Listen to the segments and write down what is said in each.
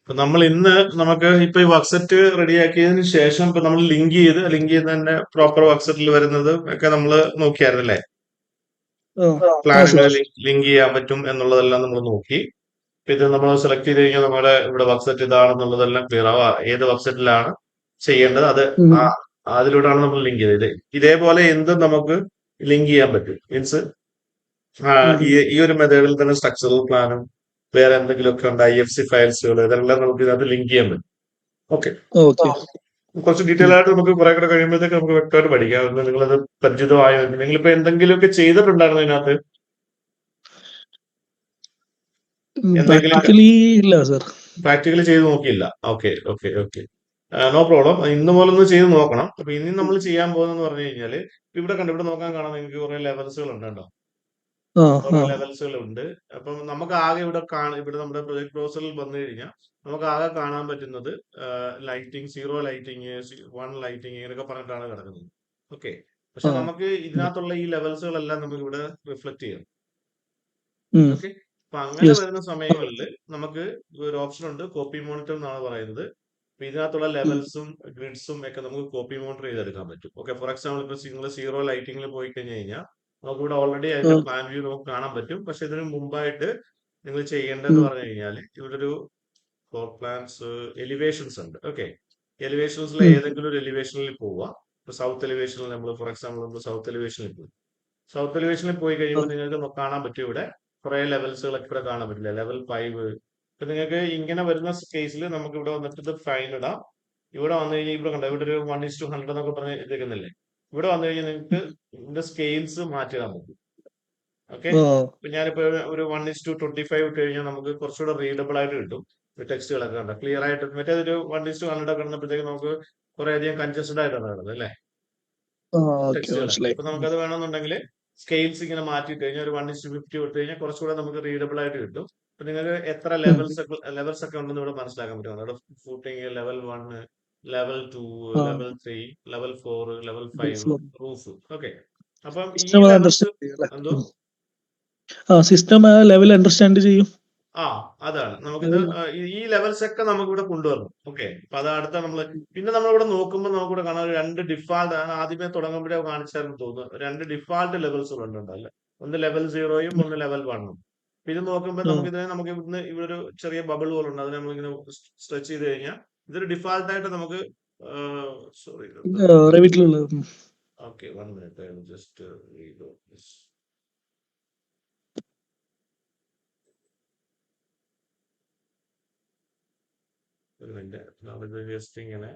ഇപ്പൊ നമ്മൾ ഇന്ന് നമുക്ക് ഇപ്പൊ ഈ വർക്ക് സെറ്റ് റെഡിയാക്കിയതിന് ശേഷം ഇപ്പൊ നമ്മൾ ലിങ്ക് ചെയ്ത് തന്നെ പ്രോപ്പർ വർക്ക് സെറ്റിൽ വരുന്നത് ഒക്കെ നമ്മൾ നോക്കിയായിരുന്നല്ലേ? Plan sure. എങ്ങനെ ലിങ്ക് ചെയ്യാൻ പറ്റും എന്നുള്ളതെല്ലാം നമ്മൾ നോക്കി. ഇപ്പൊ ഇത് നമ്മൾ സെലക്ട് ചെയ്ത് കഴിഞ്ഞാൽ നമ്മുടെ ഇവിടെ വർക്ക് സെറ്റ് ഇതാണെന്നുള്ളതെല്ലാം ക്ലിയർ ആവും. ഏത് വർക്ക് സെറ്റിലാണ് ചെയ്യേണ്ടത് അത് അതിലൂടെയാണ് നമ്മൾ ലിങ്ക് ചെയ്തത്. ഇതേപോലെ എന്തും നമുക്ക് ലിങ്ക് ചെയ്യാൻ പറ്റും. മീൻസ് ഈ ഒരു മെത്തേഡിൽ തന്നെ സ്ട്രക്ചറൽ പ്ലാനും വേറെ എന്തെങ്കിലുമൊക്കെ ഉണ്ട്, IFC ഫയൽസുകൾ, ഇതെല്ലാം നമുക്ക് ഇതിനകത്ത് ലിങ്ക് ചെയ്യാൻ പറ്റും. Okay, Okay. കുറച്ച് ഡീറ്റെയിൽ ആയിട്ട് നമുക്ക് കുറെ കൂടെ കഴിയുമ്പോഴത്തേക്ക് നമുക്ക് വ്യക്തമായിട്ട് പഠിക്കാം. നിങ്ങളത് പരിചിതമായോ? നിങ്ങളിപ്പോ എന്തെങ്കിലുമൊക്കെ ചെയ്തിട്ടുണ്ടായിരുന്നു ഇതിനകത്ത്? എന്തെങ്കിലും Practically, ഇല്ല sir. പ്രാക്ടിക്കലി ചെയ്ത് നോക്കിയില്ല? Okay okay okay, no problem. ഇന്ന് പോലെ ഒന്ന് ചെയ്ത് നോക്കണം. അപ്പൊ ഇനി നമ്മൾ ചെയ്യാൻ പോകുന്നതെന്ന് പറഞ്ഞു കഴിഞ്ഞാല് ഇവിടെ ഇവിടെ നോക്കാൻ കാണാം, നിങ്ങൾക്ക് കുറെ ലെവൽസുകൾ ഉണ്ട് കേട്ടോ. കുറെ ലെവൽസുകൾ ഉണ്ട്. അപ്പം നമുക്ക് ആകെ ഇവിടെ നമ്മുടെ പ്രൊജക്ട് ബ്രൗസറിൽ വന്നു കഴിഞ്ഞാൽ നമുക്ക് ആകെ കാണാൻ പറ്റുന്നത് ലൈറ്റിംഗ്, 0 ലൈറ്റിംഗ്, 1 ലൈറ്റിംഗ് ഇങ്ങനെയൊക്കെ പറഞ്ഞിട്ടാണ് കിടക്കുന്നത്. ഓക്കെ, പക്ഷെ നമുക്ക് ഇതിനകത്തുള്ള ഈ ലെവൽസുകളെല്ലാം നമുക്ക് ഇവിടെ റിഫ്ലക്ട് ചെയ്യണം. ഓക്കെ, അപ്പൊ അങ്ങനെ വരുന്ന സമയങ്ങളിൽ നമുക്ക് ഒരു ഓപ്ഷൻ ഉണ്ട്, കോപ്പി മോണിറ്റർ എന്നാണ് പറയുന്നത്. അപ്പൊ ഇതിനകത്തുള്ള ലെവൽസും ഗ്രിഡ്സും ഒക്കെ നമുക്ക് കോപ്പി മോണിറ്റർ ചെയ്തെടുക്കാൻ പറ്റും. ഓക്കെ, ഫോർ എക്സാമ്പിൾ ഇപ്പൊ നിങ്ങൾ 0 ലൈറ്റിംഗിൽ പോയി കഴിഞ്ഞു കഴിഞ്ഞാൽ നമുക്ക് ഇവിടെ ഓൾറെഡി അതിന്റെ പ്ലാൻ വ്യൂ നമുക്ക് കാണാൻ പറ്റും. പക്ഷെ ഇതിന് മുമ്പായിട്ട് നിങ്ങൾ ചെയ്യേണ്ടതെന്ന് പറഞ്ഞു കഴിഞ്ഞാൽ ഇവിടെ ഒരു ഫ്ലോർ പ്ലാൻസ്, എലിവേഷൻസ് ഉണ്ട്. ഓക്കെ, എലിവേഷൻസിൽ ഏതെങ്കിലും ഒരു എലിവേഷനിൽ പോവുക. ഇപ്പൊ സൗത്ത് എലിവേഷനിൽ നമ്മൾ ഫോർ എക്സാമ്പിൾ നമ്മൾ സൗത്ത് എലിവേഷനിൽ പോകും. സൗത്ത് എലിവേഷനിൽ പോയി കഴിയുമ്പോൾ നിങ്ങൾക്ക് കാണാൻ പറ്റും ഇവിടെ കുറെ ലെവൽസുകളൊക്കെ ഇവിടെ കാണാൻ പറ്റില്ല. ലെവൽ 5. ഇപ്പൊ നിങ്ങൾക്ക് ഇങ്ങനെ വരുന്ന കേസിൽ നമുക്ക് ഇവിടെ വന്നിട്ട് ഇത് ഫൈൻ ഇടാം. ഇവിടെ വന്നു കഴിഞ്ഞാൽ ഇവിടെ കണ്ടോ, ഇവിടെ ഒരു 1:100 എന്നൊക്കെ പറഞ്ഞ് ഇരിക്കുന്നില്ലേ? ഇവിടെ വന്നു കഴിഞ്ഞാൽ നിങ്ങൾക്ക് ഇതിന്റെ സ്കെയിൽസ് മാറ്റിടാൻ പറ്റും. ഓക്കെ, ഇപ്പൊ ഞാനിപ്പോ ഒരു 1:25 ഇട്ട് കഴിഞ്ഞാൽ നമുക്ക് കുറച്ചുകൂടെ റീഡബിൾ ആയിട്ട് കിട്ടും. ടെക്സ്റ്റുകളൊക്കെ കണ്ടോ ക്ലിയർ ആയിട്ട്. മറ്റേതൊരു 1:100 ഒക്കെ കിടന്നപ്പോഴത്തേക്ക് നമുക്ക് കുറെ അധികം കൺജസ്റ്റഡ് ആയിട്ടാണ് കിടന്നത് അല്ലേ ടെക്സ്റ്റുകളൊക്കെ. അപ്പൊ നമുക്കത് വേണമെന്നുണ്ടെങ്കിൽ സ്കെയിൽസ് ഇങ്ങനെ മാറ്റി കഴിഞ്ഞാൽ ഒരു 1:50 കൊടുത്തു കഴിഞ്ഞാൽ കുറച്ചുകൂടെ നമുക്ക് റീഡബിൾ ആയിട്ട് കിട്ടും. അപ്പൊ നിങ്ങൾക്ക് എത്ര ലെവൽസ് ഒക്കെ ഉണ്ടെന്ന് ഇവിടെ മനസ്സിലാക്കാൻ പറ്റും. അവിടെ footing, level 1, level 2, level 3, level 4, level 5, roof. Okay, അപ്പം ഈ ലെവൽസ് എന്തോ സിസ്റ്റം ലെവൽ അണ്ടർസ്റ്റാൻഡ് ചെയ്യും. അതാണ് നമുക്കിത് ഈ ലെവൽസ് ഒക്കെ നമുക്ക് ഇവിടെ കൊണ്ടുവരണം. ഓക്കെ, അപ്പൊ അത് അടുത്ത പിന്നെ നമ്മളിവിടെ നോക്കുമ്പോൾ നമുക്കിവിടെ കാണാൻ 2 ഡിഫാൾട്ട് ആണ്. ആദ്യമേ തുടങ്ങുമ്പോഴേ കാണിച്ചായിരുന്നു തോന്നുന്നു. 2 ഡിഫാൾട്ട് ലെവൽസ് ഉണ്ടല്ലേ, ഒന്ന് ലെവൽ 0യും ഒന്ന് ലെവൽ 1ഉം. ഇത് നോക്കുമ്പോൾ നമുക്ക് ഇവിടുന്ന് ഇവിടെ ഒരു ചെറിയ ബബിൾ പോലെ ഉണ്ട്. അതിനെ നമ്മളിങ്ങനെ സ്ട്രെച്ച് ചെയ്ത് കഴിഞ്ഞാൽ ഇതൊരു ഡിഫാൾട്ട് ആയിട്ട് നമുക്ക് sorry okay 1 minute, just read this. നമ്മളിത് ജസ്റ്റ് ഇങ്ങനെ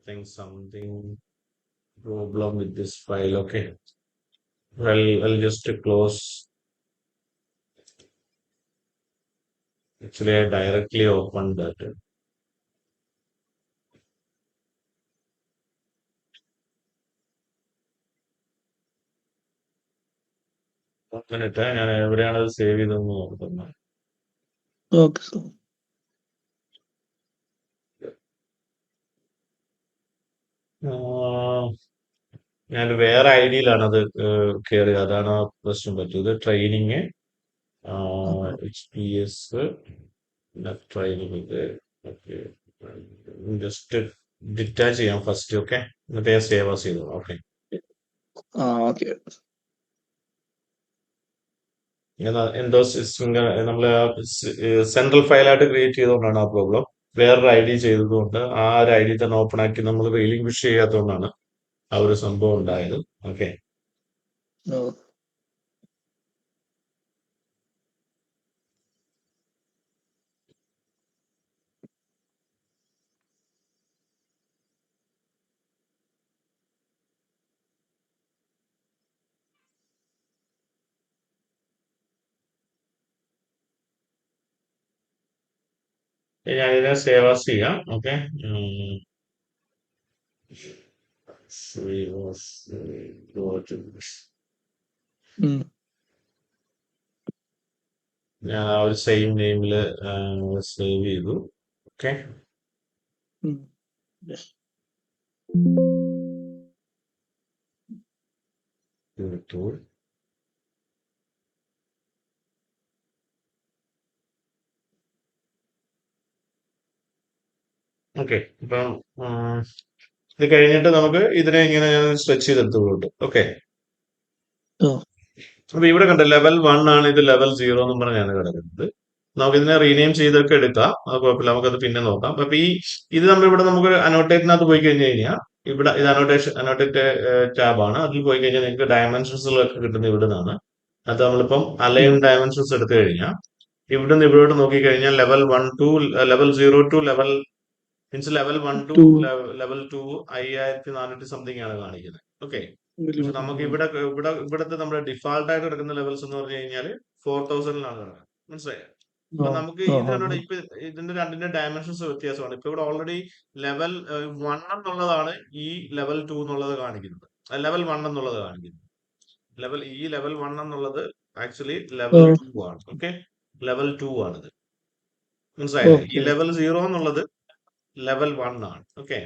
think something problem with this file. Okay, I'll just close. Actually, I directly opened that. Minute, ഞാൻ എവിടെയാണ് അത് സേവ് ചെയ്തതെന്ന് നോക്കുന്നത്. ഞാൻ വേറെ ഐഡിയിലാണ് അത് കയറിയത്, അതാണ് ആ പ്രശ്നം പറ്റിയത്. Training HPS training just detach ചെയ്യാം ഫസ്റ്റ്. ഓക്കെ, എന്നിട്ട് ഞാൻ സേവ് ആസ് ചെയ്തു. ഓക്കെ, എന്തോ നമ്മള് സെൻട്രൽ ഫയലായിട്ട് ക്രിയേറ്റ് ചെയ്തുകൊണ്ടാണ് ആ പ്രോബ്ലം. വേറൊരു ID ചെയ്തതുകൊണ്ട് ആ ഒരു ID തന്നെ ഓപ്പൺ ആക്കി നമ്മൾ റീലിംഗ്വിഷ് ചെയ്യാത്തതുകൊണ്ടാണ് ആ ഒരു സംഭവം ഉണ്ടായത്. ഓക്കെ, ഞാൻ ഇതിനെ സേവ് ആസ് ചെയ്യാം. ഓക്കെ, ഞാൻ ആ ഒരു സെയിം നെയിമില് സേവ് ചെയ്തു. Okay, tool okay. ഇപ്പം ഇത് കഴിഞ്ഞിട്ട് നമുക്ക് ഇതിനെ ഇങ്ങനെ ഞാൻ സ്ട്രെച്ച് ചെയ്തെടുത്ത് കൊടുത്തു. ഓക്കെ. ആ അപ്പൊ ഇവിടെ കണ്ട ലെവൽ 1 ആണ്, ഇത് ലെവൽ 0 എന്നും പറഞ്ഞാണ് കിടക്കുന്നത്. നമുക്ക് ഇതിനെ റീനെയിം ചെയ്തൊക്കെ എടുക്കാം, അത് കുഴപ്പമില്ല, നമുക്കത് പിന്നെ നോക്കാം. അപ്പൊ ഇത് നമ്മളിവിടെ നമുക്ക് അനോട്ടേറ്റിനകത്ത് പോയി കഴിഞ്ഞ് കഴിഞ്ഞാൽ ഇവിടെ ഇത് അനോട്ടേറ്റ് ടാബ് ആണ്. അതിൽ പോയി കഴിഞ്ഞാൽ നിങ്ങൾക്ക് ഡയമെൻഷൻസുകളൊക്കെ കിട്ടുന്നത് ഇവിടെ നിന്നാണ്. അത് നമ്മളിപ്പം അലൈൻ ഡയമെൻഷൻസ് എടുത്തു കഴിഞ്ഞാൽ ഇവിടുന്ന് ഇവിടോട്ട് നോക്കിക്കഴിഞ്ഞാൽ level 1 to level 0 to level means level 1 to 2 level 2 5400 something ആണ് കാണിക്കുന്നത്. ഓക്കെ. പക്ഷെ നമുക്ക് ഇവിടത്തെ നമ്മുടെ ഡിഫാൾട്ട് ആയിട്ട് കിടക്കുന്ന ലെവൽസ് എന്ന് പറഞ്ഞു കഴിഞ്ഞാൽ 4000-ലാണ് കിടക്കുന്നത്. മനസ്സിലായോ? അപ്പൊ നമുക്ക് ഇതിനോട് ഇപ്പൊ ഇതിന്റെ രണ്ടിന്റെ ഡയമെൻഷൻസ് വ്യത്യാസമാണ്. ഇപ്പൊ ഇവിടെ ഓൾറെഡി ലെവൽ 1 എന്നുള്ളതാണ് ഈ ലെവൽ 2 എന്നുള്ളത് കാണിക്കുന്നത്, ലെവൽ 1 എന്നുള്ളത് കാണിക്കുന്നത്. ലെവൽ 1 എന്നുള്ളത് ആക്ച്വലി ലെവൽ 2 ആണ്. ഓക്കെ, ലെവൽ 2 ആണിത്. മനസ്സിലായില്ലേ? ഈ ലെവൽ 0 എന്നുള്ളത് ലെവൽ 1 ആണ്. ഓക്കെ,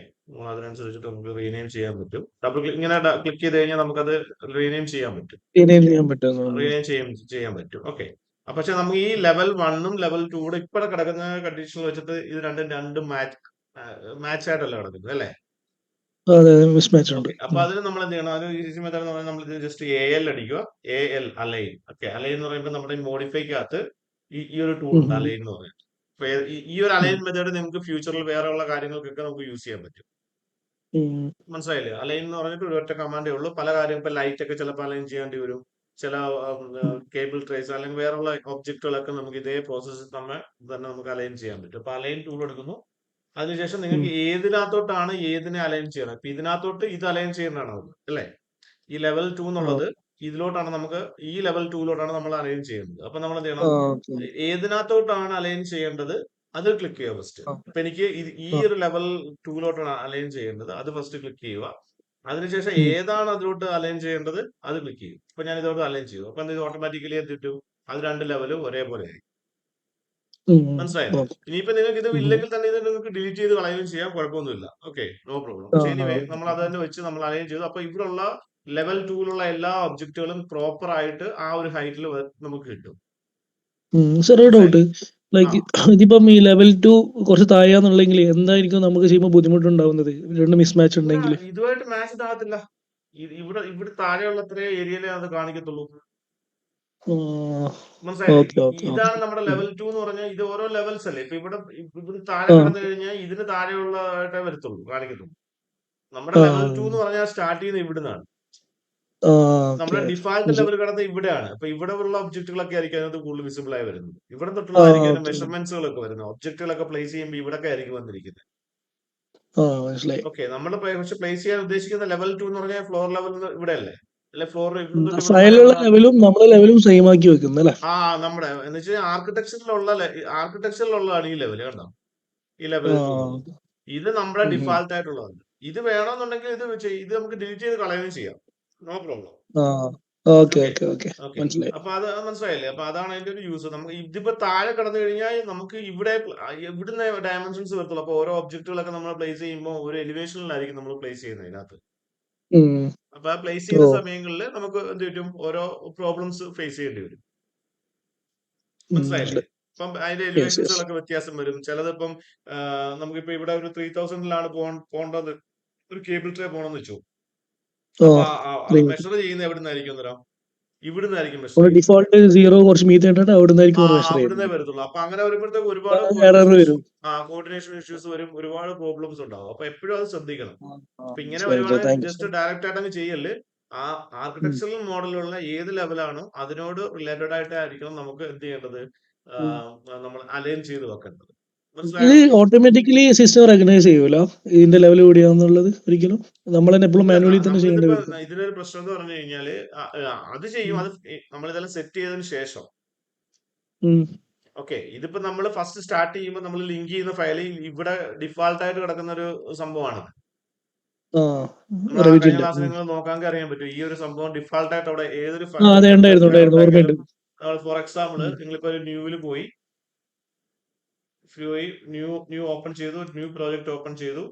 അതിനനുസരിച്ചിട്ട് നമുക്ക് റീനെയിം ചെയ്യാൻ പറ്റും. ഡബിൾ ക്ലിക്ക് ഇങ്ങനെ ക്ലിക്ക് ചെയ്ത് കഴിഞ്ഞാൽ നമുക്കത് റീനെയിം ചെയ്യാൻ പറ്റും. ചെയ്യാൻ പറ്റും. ഓക്കെ. പക്ഷെ നമുക്ക് ഈ ലെവൽ 1ഉം ലെവൽ 2 ഇപ്പൊ കിടക്കുന്ന കണ്ടീഷനിൽ വെച്ചിട്ട് ഇത് രണ്ടും മാച്ച് ആയിട്ടല്ല കിടക്കുന്നത്, അല്ലേ? ഓക്കെ. അപ്പൊ അതിന് നമ്മൾ എന്ത് ചെയ്യണം? അതിന് ഈസി മെത്തേഡ് എന്ന് പറഞ്ഞാൽ നമ്മൾ ജസ്റ്റ് AL അടിക്കുക. AL align. ഓക്കെ, അലൈൻ എന്ന് പറയുമ്പോൾ നമ്മുടെ മോഡിഫൈക്കകത്ത് ഈ ഒരു ടൂൾ ഉണ്ട്, അലൈൻ എന്ന് പറയുന്നത്. അപ്പൊ ഈ ഒരു അലൈൻ മെത്തേഡ് നിങ്ങൾക്ക് ഫ്യൂച്ചറിൽ വേറെ ഉള്ള കാര്യങ്ങൾക്കൊക്കെ നമുക്ക് യൂസ് ചെയ്യാൻ പറ്റും. മനസ്സിലായില്ലേ? അലൈൻ എന്ന് പറഞ്ഞിട്ട് ഒരു ഒറ്റ കമാൻഡേ ഉള്ളൂ. പല കാര്യം ഇപ്പൊ ലൈറ്റ് ഒക്കെ ചിലപ്പോൾ അലൈൻ ചെയ്യേണ്ടി വരും, ചില കേബിൾ ട്രേസ് അല്ലെങ്കിൽ വേറെയുള്ള ഒബ്ജക്റ്റുകളൊക്കെ നമുക്ക് ഇതേ പ്രോസസ്സിൽ തന്നെ നമുക്ക് അലൈൻ ചെയ്യാൻ പറ്റും. അപ്പൊ അലൈൻ ടൂൾ എടുക്കുന്നു. അതിനുശേഷം നിങ്ങൾക്ക് ഏതിനകത്തോട്ടാണ് ഏതിനെ അലൈൻ ചെയ്യണം. ഇപ്പൊ ഇതിനകത്തോട്ട് ഇത് അലൈൻ ചെയ്യുന്നതാണ് അല്ലേ? ഈ ലെവൽ 2 എന്നുള്ളത് ഇതിലോട്ടാണ്, നമുക്ക് ഈ ലെവൽ 2ലോട്ടാണ് നമ്മൾ അലൈൻ ചെയ്യുന്നത്. അപ്പൊ നമ്മൾ എന്ത് ചെയ്യണം? ഏതിനകത്തോട്ടാണ് അലൈൻ ചെയ്യേണ്ടത് അത് ക്ലിക്ക് ചെയ്യുക ഫസ്റ്റ്. അപ്പൊ എനിക്ക് ഈ ഒരു ലെവൽ 2ലോട്ടാണ് അലൈൻ ചെയ്യേണ്ടത്, അത് ഫസ്റ്റ് ക്ലിക്ക് ചെയ്യുക. അതിനുശേഷം ഏതാണ് അതിലോട്ട് അലൈൻ ചെയ്യേണ്ടത് അത് ക്ലിക്ക് ചെയ്യും. അപ്പൊ ഞാൻ ഇതോട്ട് അലൈൻ ചെയ്തു. അപ്പൊ ഇത് ഓട്ടോമാറ്റിക്കലി എന്ത് കിട്ടും? അത് രണ്ട് ലെവലും ഒരേപോലെ ആയിരിക്കും. മനസ്സിലായില്ലേ? ഇനിയിപ്പോ നിങ്ങൾക്ക് ഇത് ഇല്ലെങ്കിൽ തന്നെ ഇത് നിങ്ങൾക്ക് ഡിലീറ്റ് ചെയ്ത് കളയുകയും ചെയ്യാം, കുഴപ്പമൊന്നുമില്ല. Okay, no problem. പക്ഷേ എനിവേ നമ്മൾ അത് തന്നെ വെച്ച് നമ്മൾ അലൈൻ ചെയ്തു. അപ്പൊ ഇവിടെയുള്ള ലെവൽ 2ലുള്ള എല്ലാ ഒബ്ജക്റ്റുകളും പ്രോപ്പർ ആയിട്ട് ആ ഒരു ഹൈറ്റിൽ നമുക്ക് കിട്ടും. ഡൗട്ട്, ലൈക്ക് ഇതിപ്പം ഈ ലെവൽ 2 കുറച്ച് താഴെയാന്നുണ്ടെങ്കിൽ എന്തായിരിക്കും നമുക്ക് ചെയ്യുമ്പോൾ ബുദ്ധിമുട്ടുണ്ടാവുന്നത്? രണ്ട് മിസ്മാച്ച് ഉണ്ടെങ്കിൽ ഇതുമായിട്ട് മാച്ച് ആകത്തില്ല. ഇവിടെ താഴെയുള്ള അത്രേ ഏരിയയിലേ അത് കാണിക്കത്തുള്ളൂ. മനസ്സിലായില്ലേ? ഇതാണ് നമ്മുടെ ലെവൽ 2 എന്ന് പറഞ്ഞാൽ. ഇത് ഓരോ ലെവൽസ് അല്ലേ? ഇപ്പൊ ഇവിടെ താഴെ കിടന്നു കഴിഞ്ഞാൽ ഇതിന് താഴെയുള്ളതായിട്ടേ വരത്തുള്ളൂ, കാണിക്കത്തുള്ളൂ. നമ്മുടെ ലെവൽ 2 എന്ന് പറഞ്ഞാൽ സ്റ്റാർട്ട് ചെയ്യുന്നത് ഇവിടുന്നാണ്. നമ്മുടെ ഡിഫാൾട്ട് ലെവൽ കിടന്നത് ഇവിടെയാണ്. അപ്പൊ ഇവിടെ ഉള്ള ഒബ്ജക്റ്റുകളൊക്കെ ആയിരിക്കും അതിനകത്ത് കൂടുതൽ വിസിബിൾ ആയി വരുന്നത്. ഇവിടെ തൊട്ടുള്ളതായിരിക്കും അതിന്റെ മെഷർമെന്റ്സുകളൊക്കെ വരുന്നത്. ഒബ്ജക്റ്റുകളൊക്കെ പ്ലേസ് ചെയ്യുമ്പോൾ ഇവിടൊക്കെ ആയിരിക്കും വന്നിരിക്കുന്നത്. ഓക്കെ, നമ്മൾ പക്ഷെ പ്ലേസ് ചെയ്യാൻ ഉദ്ദേശിക്കുന്ന ലെവൽ 2 എന്ന് പറഞ്ഞാൽ ഫ്ലോർ ലെവൽ ഇവിടെ അല്ലേ? അല്ലെ ഫ്ലോർ ലെവലും നമ്മുടെ ലെവലും സെയിം ആക്കി വെക്കുന്നല്ലേ? നമ്മുടെ എന്ന് വെച്ചാൽ ആർക്കിടെക്ചറിലുള്ളതാണ് ഈ ലെവൽ, കണ്ടോ? ഈ ലെവൽ 2 ഇത് നമ്മുടെ ഡിഫാൾട്ട് ആയിട്ടുള്ളതാണ്. ഇത് വേണമെന്നുണ്ടെങ്കിൽ ഇത് നമുക്ക് ഡിലീറ്റ് ചെയ്ത് കളയുകയും ചെയ്യാം, നോ പ്രോബ്ലം. അപ്പൊ അത് മനസ്സിലായില്ലേ? അപ്പൊ അതാണ് അതിന്റെ ഒരു യൂസ്. നമുക്ക് ഇതിപ്പോ താഴെ കടന്നു കഴിഞ്ഞാൽ നമുക്ക് ഇവിടുന്ന് ഡയമെൻഷൻസ് വരത്തുള്ളൂ. അപ്പൊ ഓരോ ഒബ്ജക്റ്റുകളൊക്കെ നമ്മൾ പ്ലേസ് ചെയ്യുമ്പോൾ ഒരു എലിവേഷനിലായിരിക്കും നമ്മൾ പ്ലേസ് ചെയ്യുന്നത് ഇതിനകത്ത്. അപ്പൊ ആ പ്ലേസ് ചെയ്യുന്ന സമയങ്ങളിൽ നമുക്ക് എന്ത് പറ്റും? ഓരോ പ്രോബ്ലംസ് ഫേസ് ചെയ്യേണ്ടി വരും. മനസ്സിലായില്ലേ? ഇപ്പം അതിന്റെ എലിവേഷൻസുകളൊക്കെ വ്യത്യാസം വരും. ചിലതിപ്പം നമുക്കിപ്പോ ഇവിടെ ഒരു 3000-ലാണ് പോകേണ്ടത്, ഒരു കേബിൾ ട്രേ പോകണമെന്ന് വെച്ചു. അപ്പൊ അത് മെഷർ ചെയ്യുന്നത് എവിടെ നിന്നായിരിക്കും? അന്നേരം ഇവിടുന്നായിരിക്കും മെഷർ ചെയ്യുന്നത്. ഡിഫോൾട്ട് 0 കുറച്ച് അവിടുന്നേ വരത്തുള്ളൂ. അപ്പൊ അങ്ങനെ വരുമ്പോഴത്തേക്ക് ഒരുപാട് കോർഡിനേഷൻ ഇഷ്യൂസ് വരും, ഒരുപാട് പ്രോബ്ലംസ് ഉണ്ടാവും. അപ്പൊ എപ്പോഴും അത് ശ്രദ്ധിക്കണം. അപ്പൊ ഇങ്ങനെ വരുവാണെങ്കിൽ ജസ്റ്റ് ഡയറക്റ്റ് ആയിട്ട് അങ്ങ് ചെയ്യല്. ആ ആർക്കിടെക്ചറൽ മോഡലുള്ള ഏത് ലെവലാണോ അതിനോട് റിലേറ്റഡ് ആയിട്ടായിരിക്കണം നമുക്ക് എന്ത് ചെയ്യേണ്ടത്, നമ്മൾ അലൈൻ ചെയ്ത് വെക്കേണ്ടത്. ഇത് ഓട്ടോമാറ്റിക്കലി സിസ്റ്റം റെക്കഗ്നൈസ് ചെയ്യൂലോ ഇതിന്റെ ലെവൽ കൂടിയാന്നുള്ളത്? ഒരിക്കലും നമ്മൾ തന്നെ എപ്പോഴും മാനുവലി തന്നെ ചെയ്യേണ്ടി വരും. ഇതിനൊരു പ്രശ്നം എന്ന് പറഞ്ഞു കഴിഞ്ഞാല് അത് ചെയ്യും, അത് നമ്മൾ ഇതെല്ലാം സെറ്റ് ചെയ്തതിന് ശേഷം. ഓക്കെ, ഇതിപ്പോ നമ്മൾ ഫസ്റ്റ് സ്റ്റാർട്ട് ചെയ്യുമ്പോൾ നമ്മൾ ലിങ്ക് ചെയ്യുന്ന ഫയലിൽ ഇവിടെ ഡിഫാൾട്ട് ആയിട്ട് കിടക്കുന്ന ഒരു സംഭവമാണ്. നമ്മൾ കഴിഞ്ഞ ക്ലാസ് നിങ്ങൾ നോക്കാമെങ്കിൽ അറിയാൻ പറ്റും. ഈ ഒരു സംഭവം ഡിഫാൾട്ട് ആയിട്ട് അവിടെ ഏതൊരു ഫോർ എക്സാമ്പിൾ നിങ്ങളിപ്പോ ഒരു ന്യൂവിൽ പോയി ന്യൂ ഓപ്പൺ ചെയ്തു, ന്യൂ പ്രോജക്റ്റ് ഓപ്പൺ ചെയ്തു.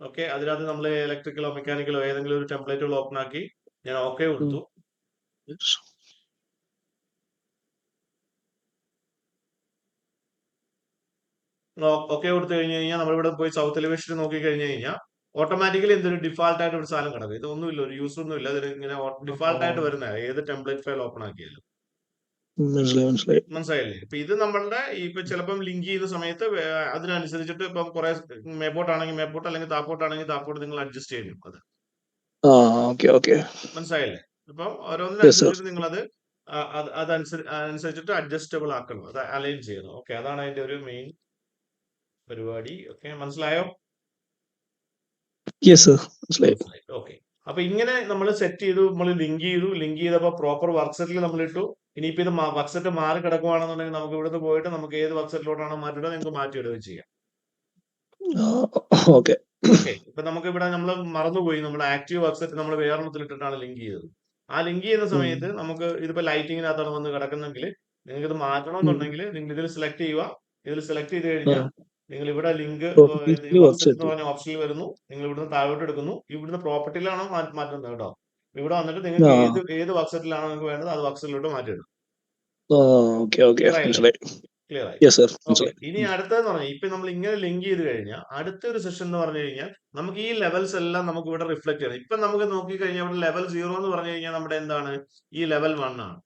ഓക്കെ, അതിനകത്ത് നമ്മൾ ഇലക്ട്രിക്കലോ മെക്കാനിക്കലോ ഏതെങ്കിലും ഒരു ടെംപ്ലേറ്റുകൾ ഓപ്പൺ ആക്കി ഞാൻ ഓക്കെ കൊടുത്തു. ഓക്കെ കൊടുത്തു കഴിഞ്ഞു കഴിഞ്ഞാൽ നമ്മളിവിടെ പോയി സൗത്ത് എലിവേഷൻ നോക്കി കഴിഞ്ഞു കഴിഞ്ഞാൽ ഓട്ടോമാറ്റിക്കലി എന്തൊരു ഡിഫാൾട്ട് ആയിട്ട് ഒരു സാധനം കിടക്കും. ഇതൊന്നുമില്ല, ഒരു യൂസ് ഒന്നുമില്ല, അതൊരു ഇങ്ങനെ ഡിഫാൾട്ട് ആയിട്ട് വരുന്ന ഏത് ടെംപ്ലേറ്റ് ഫയൽ ഓപ്പൺ ആക്കിയാലും. മനസ്സിലായി. മനസ്സിലായില്ലേ? ഇപ്പൊ ഇത് നമ്മളുടെ ഇപ്പൊ ചിലപ്പം ലിങ്ക് ചെയ്യുന്ന സമയത്ത് അതിനനുസരിച്ചിട്ട് ഇപ്പം കുറെ മേപ്പോട്ട് ആണെങ്കിൽ മേപ്പോട്ട്, അല്ലെങ്കിൽ താപ്പോട്ട് ആണെങ്കിൽ താപ്പോട്ട് നിങ്ങൾ അഡ്ജസ്റ്റ് ചെയ്യും അത്. ഓക്കെ. മനസ്സിലായില്ലേ? ഇപ്പം യെസ് സർ. ഓരോന്നിനനുസരിച്ചിട്ട് നിങ്ങളത് അതനുസരിച്ചിട്ട് അഡ്ജസ്റ്റബിൾ ആക്കണം, അത് അലൈൻ ചെയ്യണം. ഓക്കെ, അതാണ് അതിന്റെ ഒരു മെയിൻ പരിപാടി. ഓക്കെ, മനസ്സിലായോ? യെസ് സർ, മനസ്സിലായി. ഓക്കെ. അപ്പൊ ഇങ്ങനെ നമ്മൾ സെറ്റ് ചെയ്തു, നമ്മൾ ലിങ്ക് ചെയ്തപ്പോ പ്രോപ്പർ വർക്ക് സെറ്റിൽ നമ്മൾ ഇട്ടു. ഇനിയിപ്പോ ഇത് വർക്ക് സെറ്റ് മാറി കിടക്കുവാണെന്നുണ്ടെങ്കിൽ നമുക്ക് ഇവിടുന്ന് പോയിട്ട് നമുക്ക് ഏത് വർക്ക് സെറ്റിലോട്ടാണോ മാറ്റിയിടുക നിങ്ങൾക്ക് മാറ്റിയിടുകയും ചെയ്യാം. ഓക്കെ. ഓക്കെ, ഇപ്പൊ നമുക്ക് ഇവിടെ നമ്മൾ മറന്നുപോയി, നമ്മുടെ ആക്റ്റീവ് വർക്ക് സെറ്റ് നമ്മൾ വേറെണ്ണത്തിൽ ഇട്ടിട്ടാണ് ലിങ്ക് ചെയ്തത്. ആ ലിങ്ക് ചെയ്യുന്ന സമയത്ത് നമുക്ക് ഇതിപ്പോ ലൈറ്റിങ്ങിനകത്താണ് വന്ന് കിടക്കുന്നെങ്കിൽ നിങ്ങൾക്ക് ഇത് മാറ്റണമെന്നുണ്ടെങ്കിൽ നിങ്ങൾ ഇതിൽ സെലക്ട് ചെയ്യുക. ഇതിൽ സെലക്ട് ചെയ്ത് കഴിഞ്ഞാൽ നിങ്ങൾ ഇവിടെ ലിങ്ക് വർക്ക് സെറ്റ് എന്ന് പറഞ്ഞ ഓപ്ഷനിൽ വരുന്നു. നിങ്ങൾ ഇവിടുന്ന് താഴോട്ട് എടുക്കുന്നു, ഇവിടുന്ന് പ്രോപ്പർട്ടിയിലാണോ മാറ്റുന്നത് കേട്ടോ. ഇവിടെ വന്നിട്ട് നിങ്ങൾക്ക് ഏത് വർക്ക് സെറ്റിലാണോ നിങ്ങൾക്ക് വേണ്ടത് അത് വർക്ക് സെറ്റിലോട്ട് മാറ്റിയിടും. മനസ്സിലായി. ക്ലിയർ ആയി? Yes sir, okay. മനസ്സിലായി. ഇനി അടുത്തതെന്ന് പറഞ്ഞാൽ ഇപ്പൊ നമ്മൾ ഇങ്ങനെ ലിങ്ക് ചെയ്ത് കഴിഞ്ഞാൽ അടുത്തൊരു സെഷൻ എന്ന് പറഞ്ഞു കഴിഞ്ഞാൽ നമുക്ക് ഈ ലെവൽസ് എല്ലാം നമുക്ക് ഇവിടെ റിഫ്ലക്ട് ചെയ്യണം. ഇപ്പൊ നമുക്ക് നോക്കി കഴിഞ്ഞാൽ ഇവിടെ ലെവൽ 0 എന്ന് പറഞ്ഞു കഴിഞ്ഞാൽ നമ്മുടെ എന്താണ്, ഈ ലെവൽ 1 ആണ്.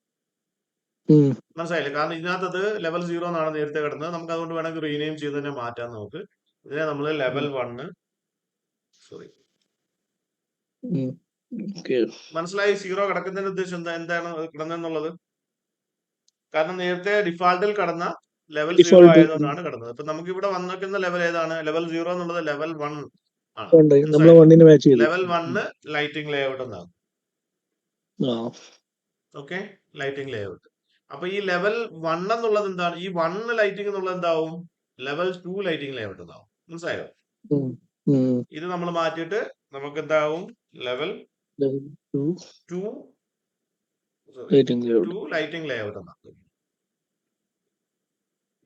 മനസ്സിലായില്ലേ? കാരണം ഇതിനകത്തത് ലെവൽ 0 എന്നാണ് നേരത്തെ കിടന്നത്. നമുക്ക് അതുകൊണ്ട് വേണമെങ്കിൽ റീനെയിം ചെയ്ത് തന്നെ മാറ്റാം. നമുക്ക് ഇതിനെ നമ്മൾ ലെവൽ 1, സോറി, മനസ്സിലായി? 0 കിടക്കുന്നതിന്റെ ഉദ്ദേശം എന്താണ് കിടന്നെന്നുള്ളത്? കാരണം നേരത്തെ ഡിഫാൾട്ടിൽ കടന്ന ലെവൽ 0 ആയതുകൊണ്ടാണ് കിടന്നത്. ഇപ്പൊ നമുക്ക് ഇവിടെ വന്നിരിക്കുന്ന ലെവൽ ഏതാണ്? ലെവൽ 0 എന്നുള്ളത് ലെവൽ 1 ആണ്. ലെവൽ 1 ലൈറ്റിംഗ് ലേഔട്ട് എന്നാണ്. Okay, lighting layout. അപ്പൊ ഈ ലെവൽ 1 എന്നുള്ളത് എന്താണ്? ഈ 1 ലൈറ്റിംഗ് എന്നുള്ളത് എന്താവും? ലെവൽ 2 ലൈറ്റിംഗ് ലേഔട്ട് എന്നാവും. മനസ്സിലായോ? ഇത് നമ്മൾ മാറ്റിയിട്ട് നമുക്ക് എന്താവും? ലെവൽ 2 ലൈറ്റിംഗ് ലേഔട്ട് എന്നാക്കും.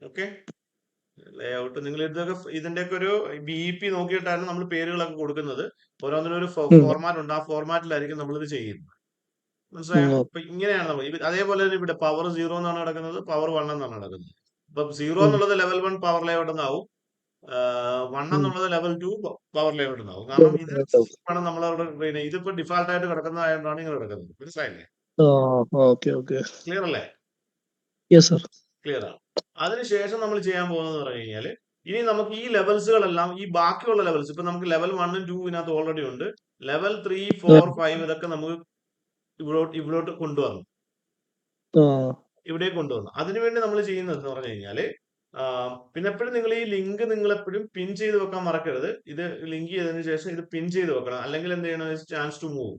ഓക്കെ, ലേഔട്ട് നിങ്ങൾ ഇതൊക്കെ ഇതിന്റെയൊക്കെ ഒരു BEP നോക്കിയിട്ടാണ് നമ്മൾ പേരുകളൊക്കെ കൊടുക്കുന്നത്. ഓരോന്നിനും ഒരു ഫോർമാറ്റ് ഉണ്ട്, ആ ഫോർമാറ്റിലായിരിക്കും നമ്മളിത് ചെയ്യുന്നത്. മനസ്സിലായോ? അപ്പൊ ഇങ്ങനെയാണ് നമ്മൾ അതേപോലെ തന്നെ ഇവിടെ പവർ 0 എന്നാണ് നടക്കുന്നത്, പവർ 1 എന്നാണ് നടക്കുന്നത്. ഇപ്പൊ 0 എന്നുള്ളത് ലെവൽ 1 പവർ ലേഔട്ട് എന്നാവും, 1 എന്നുള്ളത് ലെവൽ 2 പവർ ലേഔട്ട് എന്നാവും. കാരണം ഇതിനാണ് നമ്മളവിടെ ഇതിപ്പോ ഡിഫാൾട്ട് ആയിട്ട് കിടക്കുന്നതായതുകൊണ്ടാണ് ഇങ്ങനെ കിടക്കുന്നത്. മനസ്സിലായില്ലേ? ക്ലിയർ അല്ലേ? ക്ലിയർ ആണ്. അതിനുശേഷം നമ്മൾ ചെയ്യാൻ പോകുന്നത് പറഞ്ഞു കഴിഞ്ഞാല് ഇനി നമുക്ക് ഈ ലെവൽസുകളെല്ലാം, ഈ ബാക്കിയുള്ള ലെവൽസ്, ഇപ്പൊ നമുക്ക് ലെവൽ 1ഉം 2 ഇതിനകത്ത് ഓൾറെഡി ഉണ്ട്. ലെവൽ 3, 4, 5 ഇതൊക്കെ നമുക്ക് ഇവിടോട്ട് കൊണ്ടുവന്നു, ഇവിടെ കൊണ്ടുവന്നു. അതിനുവേണ്ടി നമ്മൾ ചെയ്യുന്നത് എന്ന് പറഞ്ഞു കഴിഞ്ഞാല് പിന്നെ എപ്പോഴും നിങ്ങൾ ഈ ലിങ്ക് നിങ്ങൾ എപ്പോഴും പിൻ ചെയ്ത് വെക്കാൻ മറക്കരുത്. ഇത് ലിങ്ക് ചെയ്തതിനു ശേഷം ഇത് പിൻ ചെയ്ത് വെക്കണം, അല്ലെങ്കിൽ എന്ത് ചെയ്യണം? Chance to move.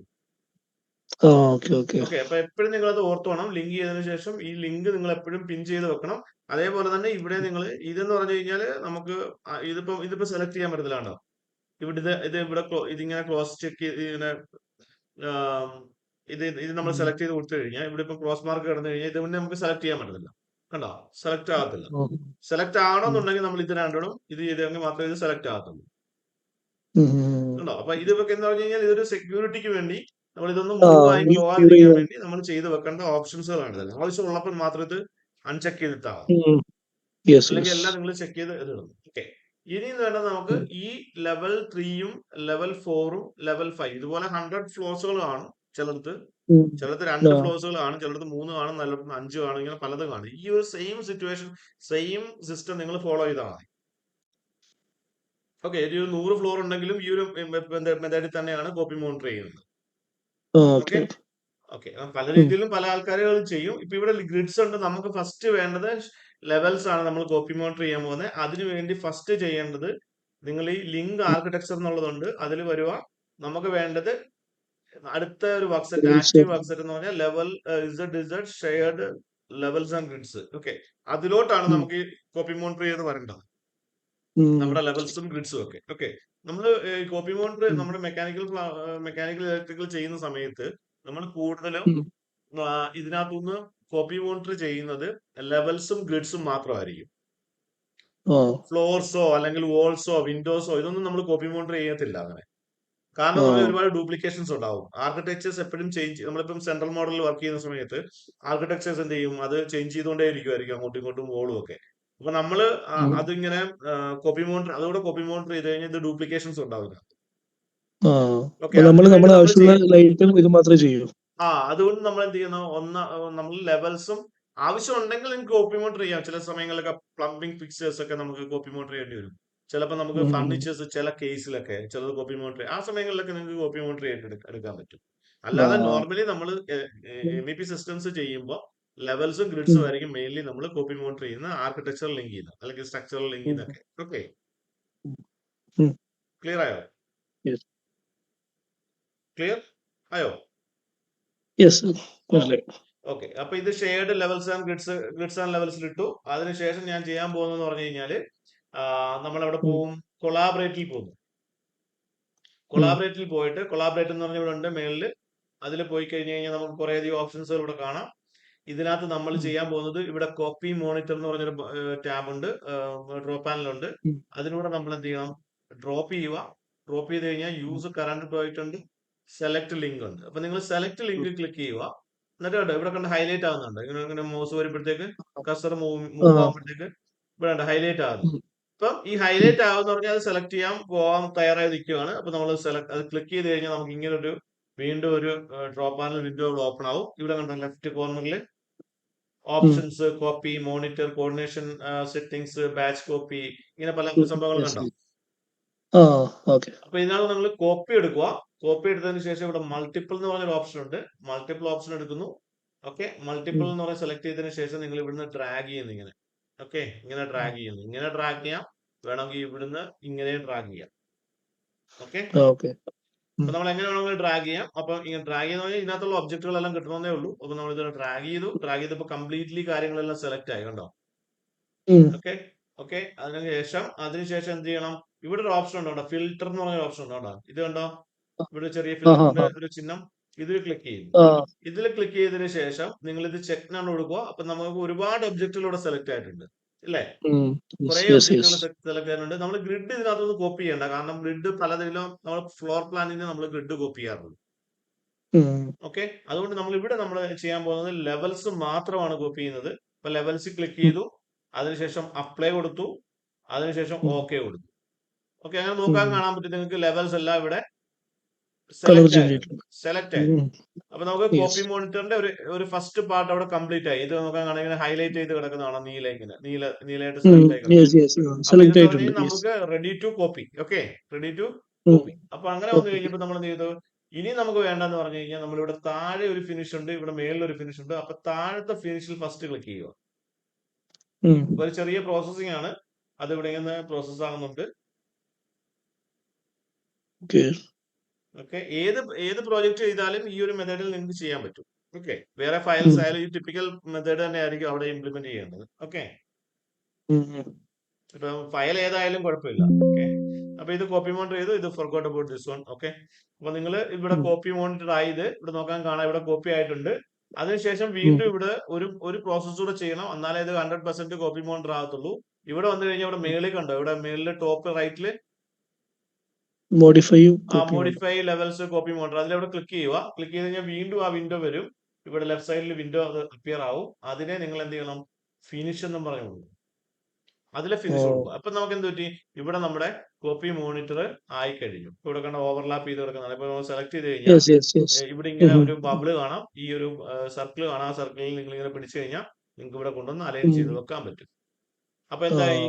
ഓക്കെ, അപ്പൊ എപ്പോഴും നിങ്ങൾ അത് ഓർത്തോണം. ലിങ്ക് ചെയ്തതിനു ശേഷം ഈ ലിങ്ക് നിങ്ങൾ എപ്പോഴും പിൻ ചെയ്ത് വെക്കണം. അതേപോലെ തന്നെ ഇവിടെ നിങ്ങൾ ഇതെന്ന് പറഞ്ഞു കഴിഞ്ഞാൽ നമുക്ക് ഇതിപ്പോ സെലക്ട് ചെയ്യാൻ പറ്റത്തില്ലാണ്ടോ. ഇവിടെ ഇതിങ്ങനെ ക്രോസ് ചെക്ക് ഇങ്ങനെ ഇത് നമ്മൾ സെലക്ട് ചെയ്ത് കൊടുത്തു കഴിഞ്ഞാൽ ഇവിടെ ഇപ്പൊ ക്രോസ് മാർക്ക് കിടന്നു കഴിഞ്ഞാൽ ഇത് പിന്നെ നമുക്ക് സെലക്ട് ചെയ്യാൻ പറ്റത്തില്ല. കണ്ടോ? സെലക്ട് ആകത്തില്ല. സെലക്ട് ആവണമെന്നുണ്ടെങ്കിൽ നമ്മൾ ഇത് രണ്ടും ഇത് ചെയ്തെങ്കിൽ മാത്രമേ ഇത് സെലക്ട് ആകത്തുള്ളൂ. കണ്ടോ? അപ്പൊ ഇതൊക്കെ എന്ന് പറഞ്ഞു കഴിഞ്ഞാൽ ഇതൊരു സെക്യൂരിറ്റിക്ക് വേണ്ടി നമ്മൾ ഇതൊന്നും മൂവ് ആയി പോകാതിരിക്കാൻ വേണ്ടി നമ്മൾ ചെയ്ത് വെക്കേണ്ട ഓപ്ഷൻസുകളാണ് ഇതെല്ലാം. ആവശ്യമുള്ളപ്പോൾ മാത്രം ഇത് അൺചെക്ക് ചെയ്തിട്ടാ മതി, അല്ലെങ്കിൽ എല്ലാം നിങ്ങൾ ചെക്ക് ചെയ്ത് ഇടണം. ഓക്കെ, ഇനി വേണ്ടത് നമുക്ക് ഈ ലെവൽ 3ഉം ലെവൽ 4ഉം ലെവൽ 5 ഇതുപോലെ 100 ഫ്ലോസുകൾ കാണും. ചിലടത്ത് 2 ഫ്ലോസുകൾ കാണും, ചിലടത്ത് 3 കാണും, ചിലടത്ത് 5 കാണും, ഇങ്ങനെ പലതും കാണും. ഈ ഒരു സെയിം സിറ്റുവേഷൻ, സെയിം സിസ്റ്റം നിങ്ങൾ ഫോളോ ചെയ്താൽ മതി. ഓക്കെ, ഒരു 100 ഫ്ലോർ ഉണ്ടെങ്കിലും ഈ ഒരു മെത്തേഡിൽ തന്നെയാണ് കോപ്പി മോണിറ്റർ ചെയ്യുന്നത്. ഓക്കെ, ഓക്കെ, പല രീതിയിലും പല ആൾക്കാരുകളും ചെയ്യും. ഇപ്പൊ ഇവിടെ ഗ്രിഡ്സ് ഉണ്ട്. നമുക്ക് ഫസ്റ്റ് വേണ്ടത് ലെവൽസ് ആണ് നമ്മൾ കോപ്പി മോണിറ്റർ ചെയ്യാൻ പോകുന്നത്. അതിനുവേണ്ടി ഫസ്റ്റ് ചെയ്യേണ്ടത് നിങ്ങൾ ഈ ലിങ്ക് ആർക്കിടെക്ചർ എന്നുള്ളതുണ്ട്, അതിൽ വരുക. നമുക്ക് വേണ്ടത് അടുത്ത ഒരു work set, active work set എന്ന് പറഞ്ഞാൽ level Z shared levels and grids. Okay, അതിലോട്ടാണ് നമുക്ക് ഈ കോപ്പി മോണിറ്റർ ചെയ്ത് വരേണ്ടത്, നമ്മുടെ ലെവൽസും ഗ്രിഡ്സും ഒക്കെ. ഓക്കെ, നമ്മൾ കോപ്പി മോണിറ്റർ നമ്മുടെ മെക്കാനിക്കൽ ഇലക്ട്രിക്കൽ ചെയ്യുന്ന സമയത്ത് നമ്മൾ കൂടുതലും ഇതിനകത്തുനിന്ന് കോപ്പി മോണിറ്റർ ചെയ്യുന്നത് ലെവൽസും ഗ്രിഡ്സും മാത്രമായിരിക്കും. ഫ്ലോർസോ അല്ലെങ്കിൽ വോൾസോ വിൻഡോസോ ഇതൊന്നും നമ്മൾ കോപ്പി മോണിറ്റർ ചെയ്യത്തില്ല അങ്ങനെ. കാരണം നമ്മൾ ഒരുപാട് ഡ്യൂപ്ലിക്കേഷൻസ് ഉണ്ടാവും. ആർക്കിടെക്ചേഴ്സ് എപ്പോഴും നമ്മളിപ്പം സെൻട്രൽ മോഡലിൽ വർക്ക് ചെയ്യുന്ന സമയത്ത് ആർക്കിടെക്ചേഴ്സ് എന്ത് ചെയ്യും? അത് ചേഞ്ച് ചെയ്തുകൊണ്ടേ ഇരിക്കുമായിരിക്കും, അങ്ങോട്ടും ഇങ്ങോട്ടും വോളും ഒക്കെ. അപ്പൊ നമ്മള് അതിങ്ങനെ കോപ്പി മോണിറ്റർ, അതുകൂടെ കോപ്പി മോണിറ്റർ ചെയ്ത് കഴിഞ്ഞാൽ ഇത് ഡ്യൂപ്ലിക്കേഷൻസ് ഉണ്ടാവില്ല. ഓക്കെ, അതിനു വേണ്ടി നമ്മള് നമ്മൾ ആവശ്യമുള്ള ലൈറ്റും ഇത് മാത്രമേ ചെയ്യൂ. അതുകൊണ്ട് നമ്മൾ എന്ത് ചെയ്യുന്നു, നമ്മൾ ലെവൽസും ആവശ്യമുണ്ടെങ്കിൽ നിങ്ങൾക്ക് കോപ്പി മോണിറ്റർ ചെയ്യാം. ചില സമയങ്ങളിലൊക്കെ പ്ലംബിംഗ് ഫിക്സേഴ്സ് ഒക്കെ നമുക്ക് കോപ്പി മോണിറ്റർ ചെയ്യേണ്ടി വരും. ചിലപ്പോൾ നമുക്ക് ഫർണിച്ചേഴ്സ് ചില കേസിലൊക്കെ ചിലത് കോപ്പി മോണിറ്റർ, ആ സമയങ്ങളിലൊക്കെ നിങ്ങൾക്ക് കോപ്പി മോണിറ്റർ എടുക്കാൻ പറ്റും. അല്ലാതെ നോർമലി നമ്മൾ MEP സിസ്റ്റംസ് ചെയ്യുമ്പോൾ ലെവൽസും ഗ്രിഡ്സും ആയിരിക്കും മെയിൻലി നമ്മൾ കോപ്പി മോണിറ്റർ ചെയ്യുന്ന, ആർക്കിടെക്ചറൽ ലിങ്ക് ചെയ്യുന്ന അല്ലെങ്കിൽ സ്ട്രക്ചറൽ ലിങ്ക് ചെയ്യുന്നൊക്കെ. ഓക്കെ, ക്ലിയർ ആയോ? ക്ലിയർ ആയോ? ഓക്കെ, അപ്പൊ ഇത് shared levels and grids and ലെവൽസിൽ ഇട്ടു. അതിനുശേഷം ഞാൻ ചെയ്യാൻ പോകുന്നതെന്ന് പറഞ്ഞു കഴിഞ്ഞാല് നമ്മൾ അവിടെ പോവും, കൊളാബറേറ്റിൽ പോകുന്നു. കൊളാബറേറ്റിൽ പോയിട്ട്, കൊളാബറേറ്റ് എന്ന് പറഞ്ഞ ഇവിടെ ഉണ്ട് മേളില്. അതിൽ പോയി കഴിഞ്ഞ് കഴിഞ്ഞാൽ നമുക്ക് കുറെ അധികം ഓപ്ഷൻസ് ഇവിടെ കാണാം. ഇതിനകത്ത് നമ്മൾ ചെയ്യാൻ പോകുന്നത്, ഇവിടെ കോപ്പി മോണിറ്റർ എന്ന് പറഞ്ഞൊരു ടാബ് ഉണ്ട്, ഡ്രോപ്പ് പാനലുണ്ട്. അതിലൂടെ നമ്മൾ എന്ത് ചെയ്യണം, ഡ്രോപ്പ് ചെയ്യുക. ഡ്രോപ്പ് ചെയ്ത് കഴിഞ്ഞാൽ യൂസ് കറണ്ട് പോയിട്ടുണ്ട്, സെലക്ട് ലിങ്ക് ഉണ്ട്. അപ്പൊ നിങ്ങൾ സെലക്ട് ലിങ്ക് ക്ലിക്ക് ചെയ്യുക. എന്നിട്ട് കണ്ടോ ഇവിടെ കണ്ട് ഹൈലൈറ്റ് ആവുന്നുണ്ട്. ഇങ്ങനെ മൗസ് വരുമ്പോഴത്തേക്ക് കർസർ മൂവ് ആകുമ്പോഴത്തേക്ക് ഇവിടെ ഉണ്ട് ഹൈലൈറ്റ് ആകുന്നു. അപ്പം ഈ ഹൈലൈറ്റ് ആവുന്ന പറഞ്ഞാൽ അത് സെലക്ട് ചെയ്യാൻ പോകാൻ തയ്യാറായി നിൽക്കുകയാണ്. അപ്പൊ നമ്മൾ അത് ക്ലിക്ക് ചെയ്ത് കഴിഞ്ഞാൽ നമുക്ക് ഇങ്ങനെ ഒരു വീണ്ടും ഒരു ഡ്രോപ്പ് പാനൽ വിൻഡോ ഇവിടെ ഓപ്പൺ ആവും. ഇവിടെ കണ്ടോ ലെഫ്റ്റ് കോർണറിൽ options, copy, monitor, coordination settings, batch copy, ഇങ്ങനെ പല സംഭവങ്ങൾ കണ്ടോ. അപ്പൊ ഇതിനകത്ത് നിങ്ങൾ കോപ്പി എടുക്കുക. കോപ്പി എടുത്തതിന് ശേഷം ഇവിടെ മൾട്ടിപ്പിൾ എന്ന് പറഞ്ഞൊരു ഓപ്ഷൻ ഉണ്ട്, മൾട്ടിപ്പിൾ ഓപ്ഷൻ എടുക്കുന്നു. ഓക്കെ, മൾട്ടിപ്പിൾ എന്ന് പറഞ്ഞ് സെലക്ട് ചെയ്തതിന് ശേഷം നിങ്ങൾ ഇവിടുന്ന് ഡ്രാഗ് ചെയ്യുന്നു ഇങ്ങനെ. ഓക്കെ, ഇങ്ങനെ ഡ്രാഗ് ചെയ്യുന്നു. ഇങ്ങനെ ഡ്രാഗ് ചെയ്യാം, വേണമെങ്കിൽ ഇവിടുന്ന് ഇങ്ങനെ ഡ്രാഗ് ചെയ്യാം. ഓക്കെ, അപ്പൊ നമ്മൾ എങ്ങനെ വേണമെങ്കിൽ ഡ്രാഗ് ചെയ്യാം. അപ്പൊ ഇങ്ങനെ ഡ്രാഗ് ചെയ്യുന്ന പറഞ്ഞാൽ ഇതിനകത്തുള്ള ഒബ്ജക്റ്റുകളെല്ലാം കിട്ടണമെന്നേ ഉള്ളൂ. അപ്പൊ നമ്മൾ ഇത് ഡ്രാഗ് ചെയ്തപ്പോൾ കംപ്ലീറ്റ്ലി കാര്യങ്ങളെല്ലാം സെലക്ട് ആയി, കണ്ടോ. ഓക്കെ, ഓക്കെ, അതിനുശേഷം എന്ത് ചെയ്യണം, ഇവിടെ ഒരു ഓപ്ഷൻ ഉണ്ടോ, ഫിൽറ്റർ എന്ന് പറഞ്ഞ ഓപ്ഷൻ ഉണ്ടോ. ഇത് കണ്ടോ, ഇവിടെ ചെറിയ ഫിൽറ്ററിന്റെ ഒരു ചിഹ്നം, ഇതിൽ ക്ലിക്ക് ചെയ്യുന്നു. ഇതിൽ ക്ലിക്ക് ചെയ്തതിനു ശേഷം നിങ്ങൾ ഇത് ചെക്ക് ആണ് കൊടുക്കുക. അപ്പൊ നമുക്ക് ഒരുപാട് ഒബ്ജക്റ്റുകൾ ഇവിടെ സെലക്ട് ആയിട്ടുണ്ട്, അല്ലേ. കുറെ ഒബ്ജക്റ്റുകൾ സെലക്ട് ആയിട്ടുണ്ട്. നമ്മൾ ഗ്രിഡ് ഇതിനകത്തൊന്ന് കോപ്പി ചെയ്യണ്ട, കാരണം ഗ്രിഡ് പലതിലും നമ്മൾ ഫ്ലോർ പ്ലാനിന് നമ്മൾ ഗ്രിഡ് കോപ്പി ചെയ്യാറുണ്ട്. ഓക്കെ, അതുകൊണ്ട് നമ്മൾ ചെയ്യാൻ പോകുന്നത് ലെവൽസ് മാത്രമാണ് കോപ്പി ചെയ്യുന്നത്. അപ്പൊ ലെവൽസ് ക്ലിക്ക് ചെയ്തു, അതിനുശേഷം അപ്ലൈ കൊടുത്തു, അതിനുശേഷം ഓക്കെ കൊടുത്തു. ഓക്കെ, അങ്ങനെ നോക്കാൻ കാണാൻ പറ്റും നിങ്ങൾക്ക് ലെവൽസ് എല്ലാം ഇവിടെ സെലക്ട് ആയിട്ടുണ്ട്. അപ്പൊ നമുക്ക് കോപ്പി മോണിറ്ററിന്റെ ഒരു ഫസ്റ്റ് പാർട്ട് അവിടെ കംപ്ലീറ്റ് ആയി. ഇത് നോക്കാൻ കാണാൻ ഹൈലൈറ്റ് ചെയ്ത് കിടക്കുന്നതാണ്, നീലയായിട്ട് സെലക്ട് ആയി കിടക്കുന്നത്. നമുക്ക് ready to copy. Okay, ready to copy. അപ്പൊ അങ്ങനെ വന്നു കഴിഞ്ഞപ്പോൾ നമ്മൾ എന്ത് ചെയ്തു, ഇനി നമുക്ക് വേണ്ടെന്ന് പറഞ്ഞു കഴിഞ്ഞാൽ നമ്മളിവിടെ താഴെ ഒരു ഫിനിഷ് ഉണ്ട്, ഇവിടെ മേളിൽ ഒരു ഫിനിഷ് ഉണ്ട്. അപ്പൊ താഴത്തെ ഫിനിഷിൽ ഫസ്റ്റ് ക്ലിക്ക് ചെയ്യുക. ഒരു ചെറിയ പ്രോസസ്സിംഗ് ആണ്, അത് ഇവിടെ ഇങ്ങനെ പ്രോസസ് ആകുന്നുണ്ട്. ഓക്കെ, ഏത് പ്രോജക്റ്റ് ചെയ്താലും ഈ ഒരു മെത്തേഡിൽ നിങ്ങൾക്ക് ചെയ്യാൻ പറ്റും. ഓക്കെ, വേറെ ഫയൽസ് ആയാലും ഈ ടിപ്പിക്കൽ മെത്തേഡ് തന്നെ ആയിരിക്കും അവിടെ ഇംപ്ലിമെന്റ് ചെയ്യേണ്ടത്. ഓക്കെ, ഇപ്പൊ ഫയൽ ഏതായാലും കുഴപ്പമില്ല. ഓക്കെ, അപ്പൊ ഇത് കോപ്പി മോണിറ്റർ ചെയ്തു, ഇത് forgot about this one. Okay, അപ്പൊ നിങ്ങൾ ഇവിടെ കോപ്പി മോണിറ്റർ ആയത് ഇവിടെ നോക്കാൻ കാണാം, ഇവിടെ കോപ്പി ആയിട്ടുണ്ട്. അതിനുശേഷം വീണ്ടും ഇവിടെ ഒരു പ്രോസസ് കൂടെ ചെയ്യണം, എന്നാലേ ഇത് 100% കോപ്പി മോണിറ്റർ ആകത്തുള്ളൂ. ഇവിടെ വന്നു കഴിഞ്ഞാൽ ഇവിടെ മേളിൽ കണ്ടോ, ഇവിടെ മേളിൽ ടോപ്പ് റൈറ്റില് മോഡിഫൈ ലെവൽസ് കോപ്പി മോണിറ്റർ, അതിലവിടെ ക്ലിക്ക് ചെയ്യുക. ക്ലിക്ക് ചെയ്ത് കഴിഞ്ഞാൽ വീണ്ടും ആ വിൻഡോ വരും. ഇവിടെ ലെഫ്റ്റ് സൈഡിൽ വിൻഡോ അത് അപ്പിയർ ആവും. അതിനെ നിങ്ങൾ എന്ത് ചെയ്യണം, ഫിനിഷ് എന്നും പറഞ്ഞു, അതിലെ ഫിനിഷ് കൊടുക്കുക. അപ്പൊ നമുക്ക് എന്ത് പറ്റി, ഇവിടെ നമ്മുടെ കോപ്പി മോണിറ്റർ ആയി കഴിഞ്ഞു. ഇവിടെ കണ്ട ഓവർലാപ്പ് ചെയ്ത് കിടക്കുന്നതാണ്. ഇപ്പൊ സെലക്ട് ചെയ്ത് കഴിഞ്ഞാൽ ഇവിടെ ഇങ്ങനെ ഒരു ബബിള് കാണാം, ഈ ഒരു സർക്കിൾ കാണാം. ആ സർക്കിളിൽ നിങ്ങൾ ഇങ്ങനെ പിടിച്ചു കഴിഞ്ഞാൽ നിങ്ങൾക്ക് ഇവിടെ കൊണ്ടുവന്ന് അലൈൻ ചെയ്ത് വെക്കാൻ പറ്റും. അപ്പൊ എന്തായി,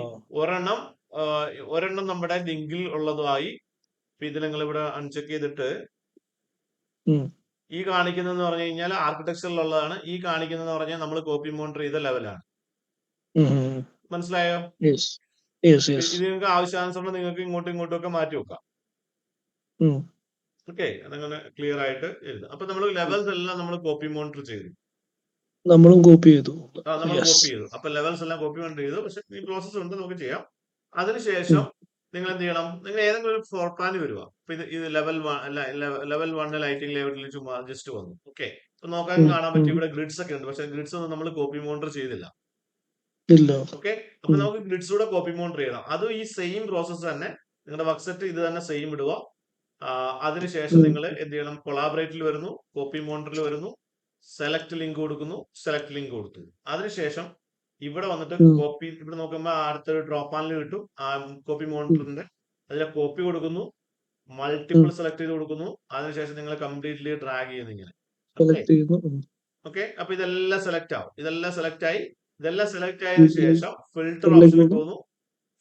ഒരെണ്ണം നമ്മുടെ ലിങ്കിൽ ഉള്ളതായി. ഇത് നിങ്ങൾ ഇവിടെ അൺചെക്ക് ചെയ്തിട്ട് ഈ കാണിക്കുന്നതെന്ന് പറഞ്ഞു കഴിഞ്ഞാൽ ആർക്കിടെക്ചറിലുള്ളതാണ്. ഈ കാണിക്കുന്നതെന്ന് പറഞ്ഞാൽ നമ്മൾ കോപ്പി മോണിറ്റർ ചെയ്ത ലെവലാണ്. മനസ്സിലായോ? ഇത് നിങ്ങൾക്ക് ആവശ്യാനുസരണം നിങ്ങൾക്ക് ഇങ്ങോട്ടും ഇങ്ങോട്ടും ഒക്കെ മാറ്റി വെക്കാം. ഓക്കെ, അതങ്ങനെ ക്ലിയർ ആയിട്ട് എഴുതാം. അപ്പൊ നമ്മൾ ലെവൽസ് എല്ലാം നമ്മൾ കോപ്പി മോണിറ്റർ ചെയ്തു, നമ്മളും കോപ്പി ചെയ്തു. അപ്പൊ ലെവൽസ് എല്ലാം കോപ്പി മോണിറ്റർ ചെയ്തു. പക്ഷെ ഈ പ്രോസസ് ഉണ്ട്, നമുക്ക് ചെയ്യാം. അതിനുശേഷം നിങ്ങൾ എന്ത് ചെയ്യണം, നിങ്ങൾ ഏതെങ്കിലും ഒരു ഫ്ലോർ പ്ലാൻ വരിക. അപ്പൊ ഇത് ലെവൽ 1 ലൈറ്റിംഗ് ലെവലിൽ ചുമ്മാ ജസ്റ്റ് വന്നു. ഓക്കെ, അപ്പൊ നോക്കാൻ കാണാൻ പറ്റും ഇവിടെ ഗ്രിഡ്സ് ഒക്കെ ഉണ്ട്. പക്ഷെ ഗ്രിഡ്സ് ഒന്നും നമ്മൾ കോപ്പി മോണിറ്റർ ചെയ്തില്ല. ഓക്കെ, അപ്പൊ നമുക്ക് ഗ്രിഡ്സ് കൂടെ കോപ്പി മോണിറ്റർ ചെയ്യണം. അതും ഈ സെയിം പ്രോസസ് തന്നെ, നിങ്ങളുടെ വർക്ക് സെറ്റ് ഇത് തന്നെ സെയിം ഇടുക. അതിനുശേഷം നിങ്ങൾ എന്ത് ചെയ്യണം, കൊളാബറേറ്റിൽ വരുന്നു, കോപ്പി മോണിറ്ററിൽ വരുന്നു, സെലക്ട് ലിങ്ക് കൊടുക്കുന്നു, സെലക്ട് ലിങ്ക് കൊടുത്തു. അതിനുശേഷം ഇവിടെ വന്നിട്ട് ഉം, കോപ്പി, ഇവിടെ നോക്കുമ്പോൾ അടുത്തൊരു ഡ്രോപ്പ് പാനൽ കിട്ടും, ആ കോപ്പി മോണിറ്ററിന്റെ. അതിലെ കോപ്പി കൊടുക്കുന്നു, മൾട്ടിപ്പിൾ സെലക്ട് ചെയ്ത് കൊടുക്കുന്നു, അതിനുശേഷം നിങ്ങൾ കംപ്ലീറ്റ്ലി ഡ്രാഗ് ചെയ്യുന്നു ഇങ്ങനെ. ഓക്കെ സെലക്ട് ചെയ്യുന്നു. ഓക്കെ അപ്പൊ ഇതെല്ലാം സെലക്ട് ആവും, ഇതെല്ലാം സെലക്ട് ആയി. ഇതെല്ലാം സെലക്ട് ആയതിനു ശേഷം ഫിൽട്ടർ ഇതിലേക്ക് ഓപ്ഷനിൽ പോകുന്നു.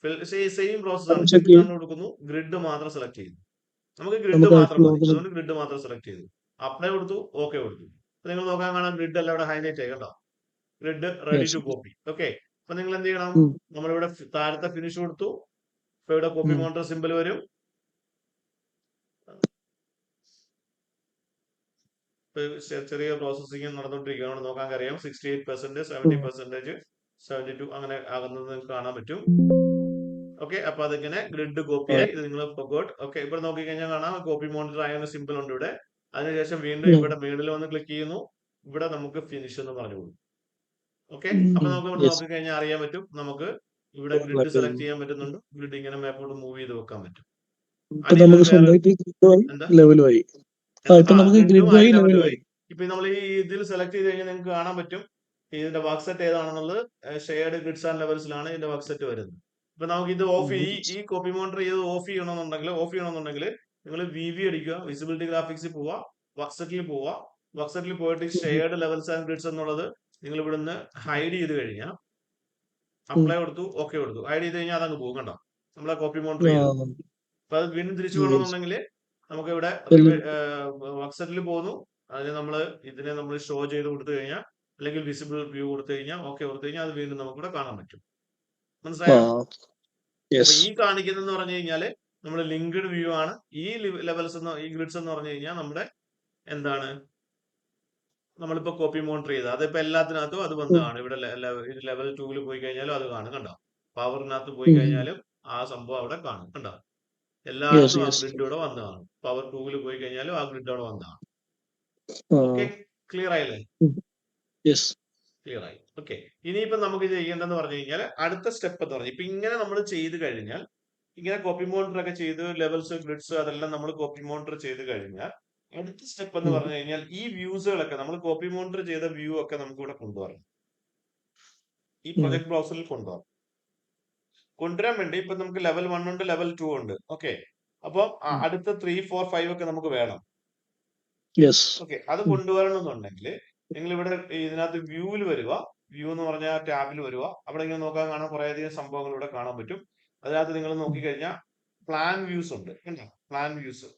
പോകുന്നു. സെയിം പ്രോസസ് ആണ്, ചെക്ക് ചെക്ക് ചെയ്യും. ഡൺ കൊടുക്കുന്നു, ഗ്രിഡ് മാത്രം സെലക്ട് ചെയ്യുന്നു. നമുക്ക് ഗ്രിഡ് നമുക്ക് മാത്രം മതി, ആവശ്യമുള്ള അതുകൊണ്ട് ഗ്രിഡ് മാത്രം സെലക്ട് ചെയ്തു, അപ്ലൈ കൊടുത്തു, ഓക്കെ കൊടുത്തു. നിങ്ങൾ നോക്കാൻ കാണാം ഗ്രിഡ് എല്ലാം ഇവിടെ ഹൈലൈറ്റ് ആയി കണ്ടോ, grid ready to copy. Okay അപ്പൊ നിങ്ങൾ എന്ത് ചെയ്യണം, നമ്മളിവിടെ താഴത്തെ ഫിനിഷ് കൊടുത്തു. ഇപ്പൊ ഇവിടെ കോപ്പി മോണിറ്റർ സിമ്പിൾ വരും. ചെറിയ പ്രോസസ്സിംഗ് നടന്നുകൊണ്ടിരിക്കുകയാണ്, നോക്കാൻ അറിയാം. 68%, 70%, 72 അങ്ങനെ ആകുന്നത് നിങ്ങൾക്ക് കാണാൻ പറ്റും. ഓക്കെ അപ്പൊ അതിങ്ങനെ ഗ്രിഡ് കോപ്പി ആയി. ഇത് നിങ്ങൾ ഓക്കെ ഇവിടെ നോക്കിക്കഴിഞ്ഞാൽ കാണാം കോപ്പി മോണിറ്റർ ആയ സിമ്പിൾ ഉണ്ട് ഇവിടെ. അതിനുശേഷം വീണ്ടും ഇവിടെ മേളിൽ വന്ന് ക്ലിക്ക് ചെയ്യുന്നു, ഇവിടെ നമുക്ക് ഫിനിഷ് എന്ന് പറഞ്ഞു കൊടുക്കും. ഓക്കെ അപ്പൊ നമുക്ക് ഇവിടെ നോക്കിക്കഴിഞ്ഞാൽ അറിയാൻ പറ്റും, നമുക്ക് ഇവിടെ ഗ്രിഡ് സെലക്ട് ചെയ്യാൻ പറ്റുന്നുണ്ട്, ഗ്രിഡ് ഇങ്ങനെ മാപ്പോട്ട് മൂവ് ചെയ്ത് വെക്കാൻ പറ്റും. ഇപ്പൊ നമുക്ക് സ്വന്തമായിട്ട് ഗ്രിഡുമായി എന്താ ലെവലുമായി. ഇപ്പൊ നമുക്ക് ഗ്രിഡും ആയി ഗ്രിഡുമായി ലെവലും ആയി. ലെവലുമായി. ഇപ്പൊ നമ്മൾ ഈ ഇതിൽ സെലക്ട് ചെയ്ത് കഴിഞ്ഞാൽ നിങ്ങൾക്ക് കാണാൻ പറ്റും ഇതിന്റെ വർക്ക് സെറ്റ് ഏതാണെന്നുള്ളത്. ഷെയർഡ് ഗ്രിഡ്സ് ആൻഡ് ലെവൽസിലാണ് ഇതിന്റെ വർക്ക് സെറ്റ് വരുന്നത്. ഇപ്പൊ നമുക്ക് ഇത് ഓഫ് ഈ കോപ്പി മോണിറ്റർ ചെയ്ത് ഓഫ് ചെയ്യണമെന്നുണ്ടെങ്കിൽ നിങ്ങൾ വി അടിക്കുക, വിസിബിലിറ്റി ഗ്രാഫിക്സിൽ പോവുക, വർക്ക് സെറ്റിൽ പോവുക. വർക്ക് സെറ്റിൽ പോയിട്ട് ഷെയർഡ് ലെവൽസ് ആൻഡ് ഗ്രിഡ്സ് എന്നുള്ളത് നിങ്ങൾ ഇവിടുന്ന് ഹൈഡ് ചെയ്ത് കഴിഞ്ഞാൽ അപ്ലൈ കൊടുത്തു, ഓക്കെ കൊടുത്തു, ഹൈഡ് ചെയ്ത് കഴിഞ്ഞാൽ അതങ്ങ് പോകും കണ്ടോ, നമ്മളെ കോപ്പി മോണിറ്റർ ചെയ്തു. അപ്പൊ അത് വീണ്ടും തിരിച്ചു വേണമെന്നുണ്ടെങ്കിൽ നമുക്ക് ഇവിടെ വർക്ക് സെറ്റിൽ പോകുന്നു, അതിന് ഇതിനെ നമ്മൾ ഷോ ചെയ്ത് കൊടുത്തു കഴിഞ്ഞാൽ, അല്ലെങ്കിൽ വിസിബിൾ വ്യൂ കൊടുത്തു കഴിഞ്ഞാൽ, ഓക്കെ കൊടുത്തു കഴിഞ്ഞാൽ അത് വീണ്ടും നമുക്കിവിടെ കാണാൻ പറ്റും. മനസ്സിലായോ? അപ്പൊ ഈ കാണിക്കുന്നതെന്ന് പറഞ്ഞു കഴിഞ്ഞാല് നമ്മുടെ ലിങ്ക്ഡ് വ്യൂ ആണ്. ഈ ലെവൽസ് ഈ ഗ്രിഡ്സ് എന്ന് പറഞ്ഞു കഴിഞ്ഞാൽ നമ്മുടെ എന്താണ്, നമ്മളിപ്പോ കോപ്പി മോണിറ്റർ ചെയ്ത് അതിപ്പോ എല്ലാത്തിനകത്തും അത് വന്നതാണ്. ഇവിടെ ലെവൽ 2 പോയി കഴിഞ്ഞാലും അത് കാണും കണ്ടോ, പവറിനകത്ത് പോയി കഴിഞ്ഞാലും ആ സംഭവം അവിടെ കാണും കണ്ടോ, എല്ലായിടത്തും ആ ഗ്രിഡ് ഇവിടെ വന്നതാണ്. പവർ 2 പോയി കഴിഞ്ഞാലും ആ ഗ്രിഡ് അവിടെ വന്നതാണ്. ഓക്കെ ക്ലിയർ ആയില്ലേ? ക്ലിയർ ആയി. ഓക്കെ ഇനിയിപ്പോ നമുക്ക് ചെയ്യേണ്ടതെന്ന് പറഞ്ഞു കഴിഞ്ഞാൽ അടുത്ത സ്റ്റെപ്പ് എന്ന് പറഞ്ഞാൽ, ഇപ്പൊ ഇങ്ങനെ നമ്മൾ ചെയ്ത് കഴിഞ്ഞാൽ, ഇങ്ങനെ കോപ്പി മോണിറ്റർ ഒക്കെ ചെയ്ത് ലെവൽസ് ഗ്രിഡ്സ് അതെല്ലാം നമ്മൾ കോപ്പി മോണിറ്റർ ചെയ്ത് കഴിഞ്ഞാൽ, അടുത്ത സ്റ്റെപ്പ് എന്ന് പറഞ്ഞു കഴിഞ്ഞാൽ ഈ വ്യൂസുകളൊക്കെ നമ്മൾ കോപ്പി മോണിറ്റർ ചെയ്ത വ്യൂ ഒക്കെ നമുക്ക് ഇവിടെ കൊണ്ടുവരണം, ഈ പ്രൊജക്ട് ബ്രൗസറിൽ കൊണ്ടുവരാൻ വേണ്ടി ഇപ്പൊ നമുക്ക് ലെവൽ 1 ഉണ്ട്, ലെവൽ 2 ഉണ്ട്. ഓക്കെ അപ്പൊ അടുത്ത 3, 4, 5 ഒക്കെ നമുക്ക് വേണം. ഓക്കെ അത് കൊണ്ടുവരണമെന്നുണ്ടെങ്കിൽ നിങ്ങൾ ഇവിടെ ഇതിനകത്ത് വ്യൂവിൽ വരിക, വ്യൂ എന്ന് പറഞ്ഞ ടാബിൽ വരിക. അവിടെ ഇങ്ങനെ നോക്കാൻ കാണാൻ കുറെ അധികം സംഭവങ്ങൾ ഇവിടെ കാണാൻ പറ്റും. അതിനകത്ത് നിങ്ങൾ നോക്കിക്കഴിഞ്ഞാൽ പ്ലാൻ വ്യൂസ് ഉണ്ട്, പ്ലാൻ വ്യൂസ്.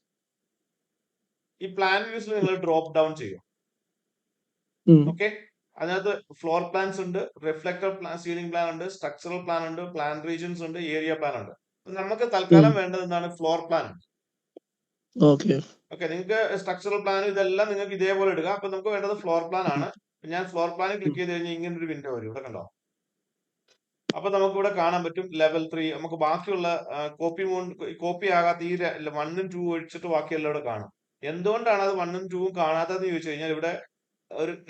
ഈ പ്ലാൻ വ്യൂസിൽ നിങ്ങൾ ഡ്രോപ്പ് ഡൗൺ ചെയ്യും. ഓക്കെ അതിനകത്ത് ഫ്ലോർ പ്ലാൻസ് ഉണ്ട്, റിഫ്ലക്ടർ പ്ലാൻ, സീലിംഗ് പ്ലാൻ ഉണ്ട്, സ്ട്രക്ചറൽ പ്ലാൻ ഉണ്ട്, പ്ലാൻ റീജിയൻസ് ഉണ്ട്, ഏരിയ പ്ലാൻ ഉണ്ട്. നമുക്ക് തൽക്കാലം വേണ്ടത് എന്താണ്, ഫ്ലോർ പ്ലാൻ. ഓക്കെ നിങ്ങൾക്ക് സ്ട്രക്ചറൽ പ്ലാൻ ഇതെല്ലാം നിങ്ങൾക്ക് ഇതേപോലെ ഇടുക. അപ്പൊ നമുക്ക് വേണ്ടത് ഫ്ലോർ പ്ലാൻ ആണ്. ഞാൻ ഫ്ലോർ പ്ലാനിൽ ക്ലിക്ക് ചെയ്ത് കഴിഞ്ഞാൽ ഇങ്ങനെ ഒരു വിൻഡോ വരും, ഇവിടെ കണ്ടോ. അപ്പൊ നമുക്ക് ഇവിടെ കാണാൻ പറ്റും ലെവൽ 3. നമുക്ക് ബാക്കിയുള്ള കോപ്പി ആകാത്ത ഈ 1ഉം 2 ഒഴിച്ചിട്ട് ബാക്കിയെല്ലാം ഇവിടെ കാണും. എന്തുകൊണ്ടാണ് അത് 1ഉം 2ഉം കാണാത്തതെന്ന് ചോദിച്ചു കഴിഞ്ഞാൽ, ഇവിടെ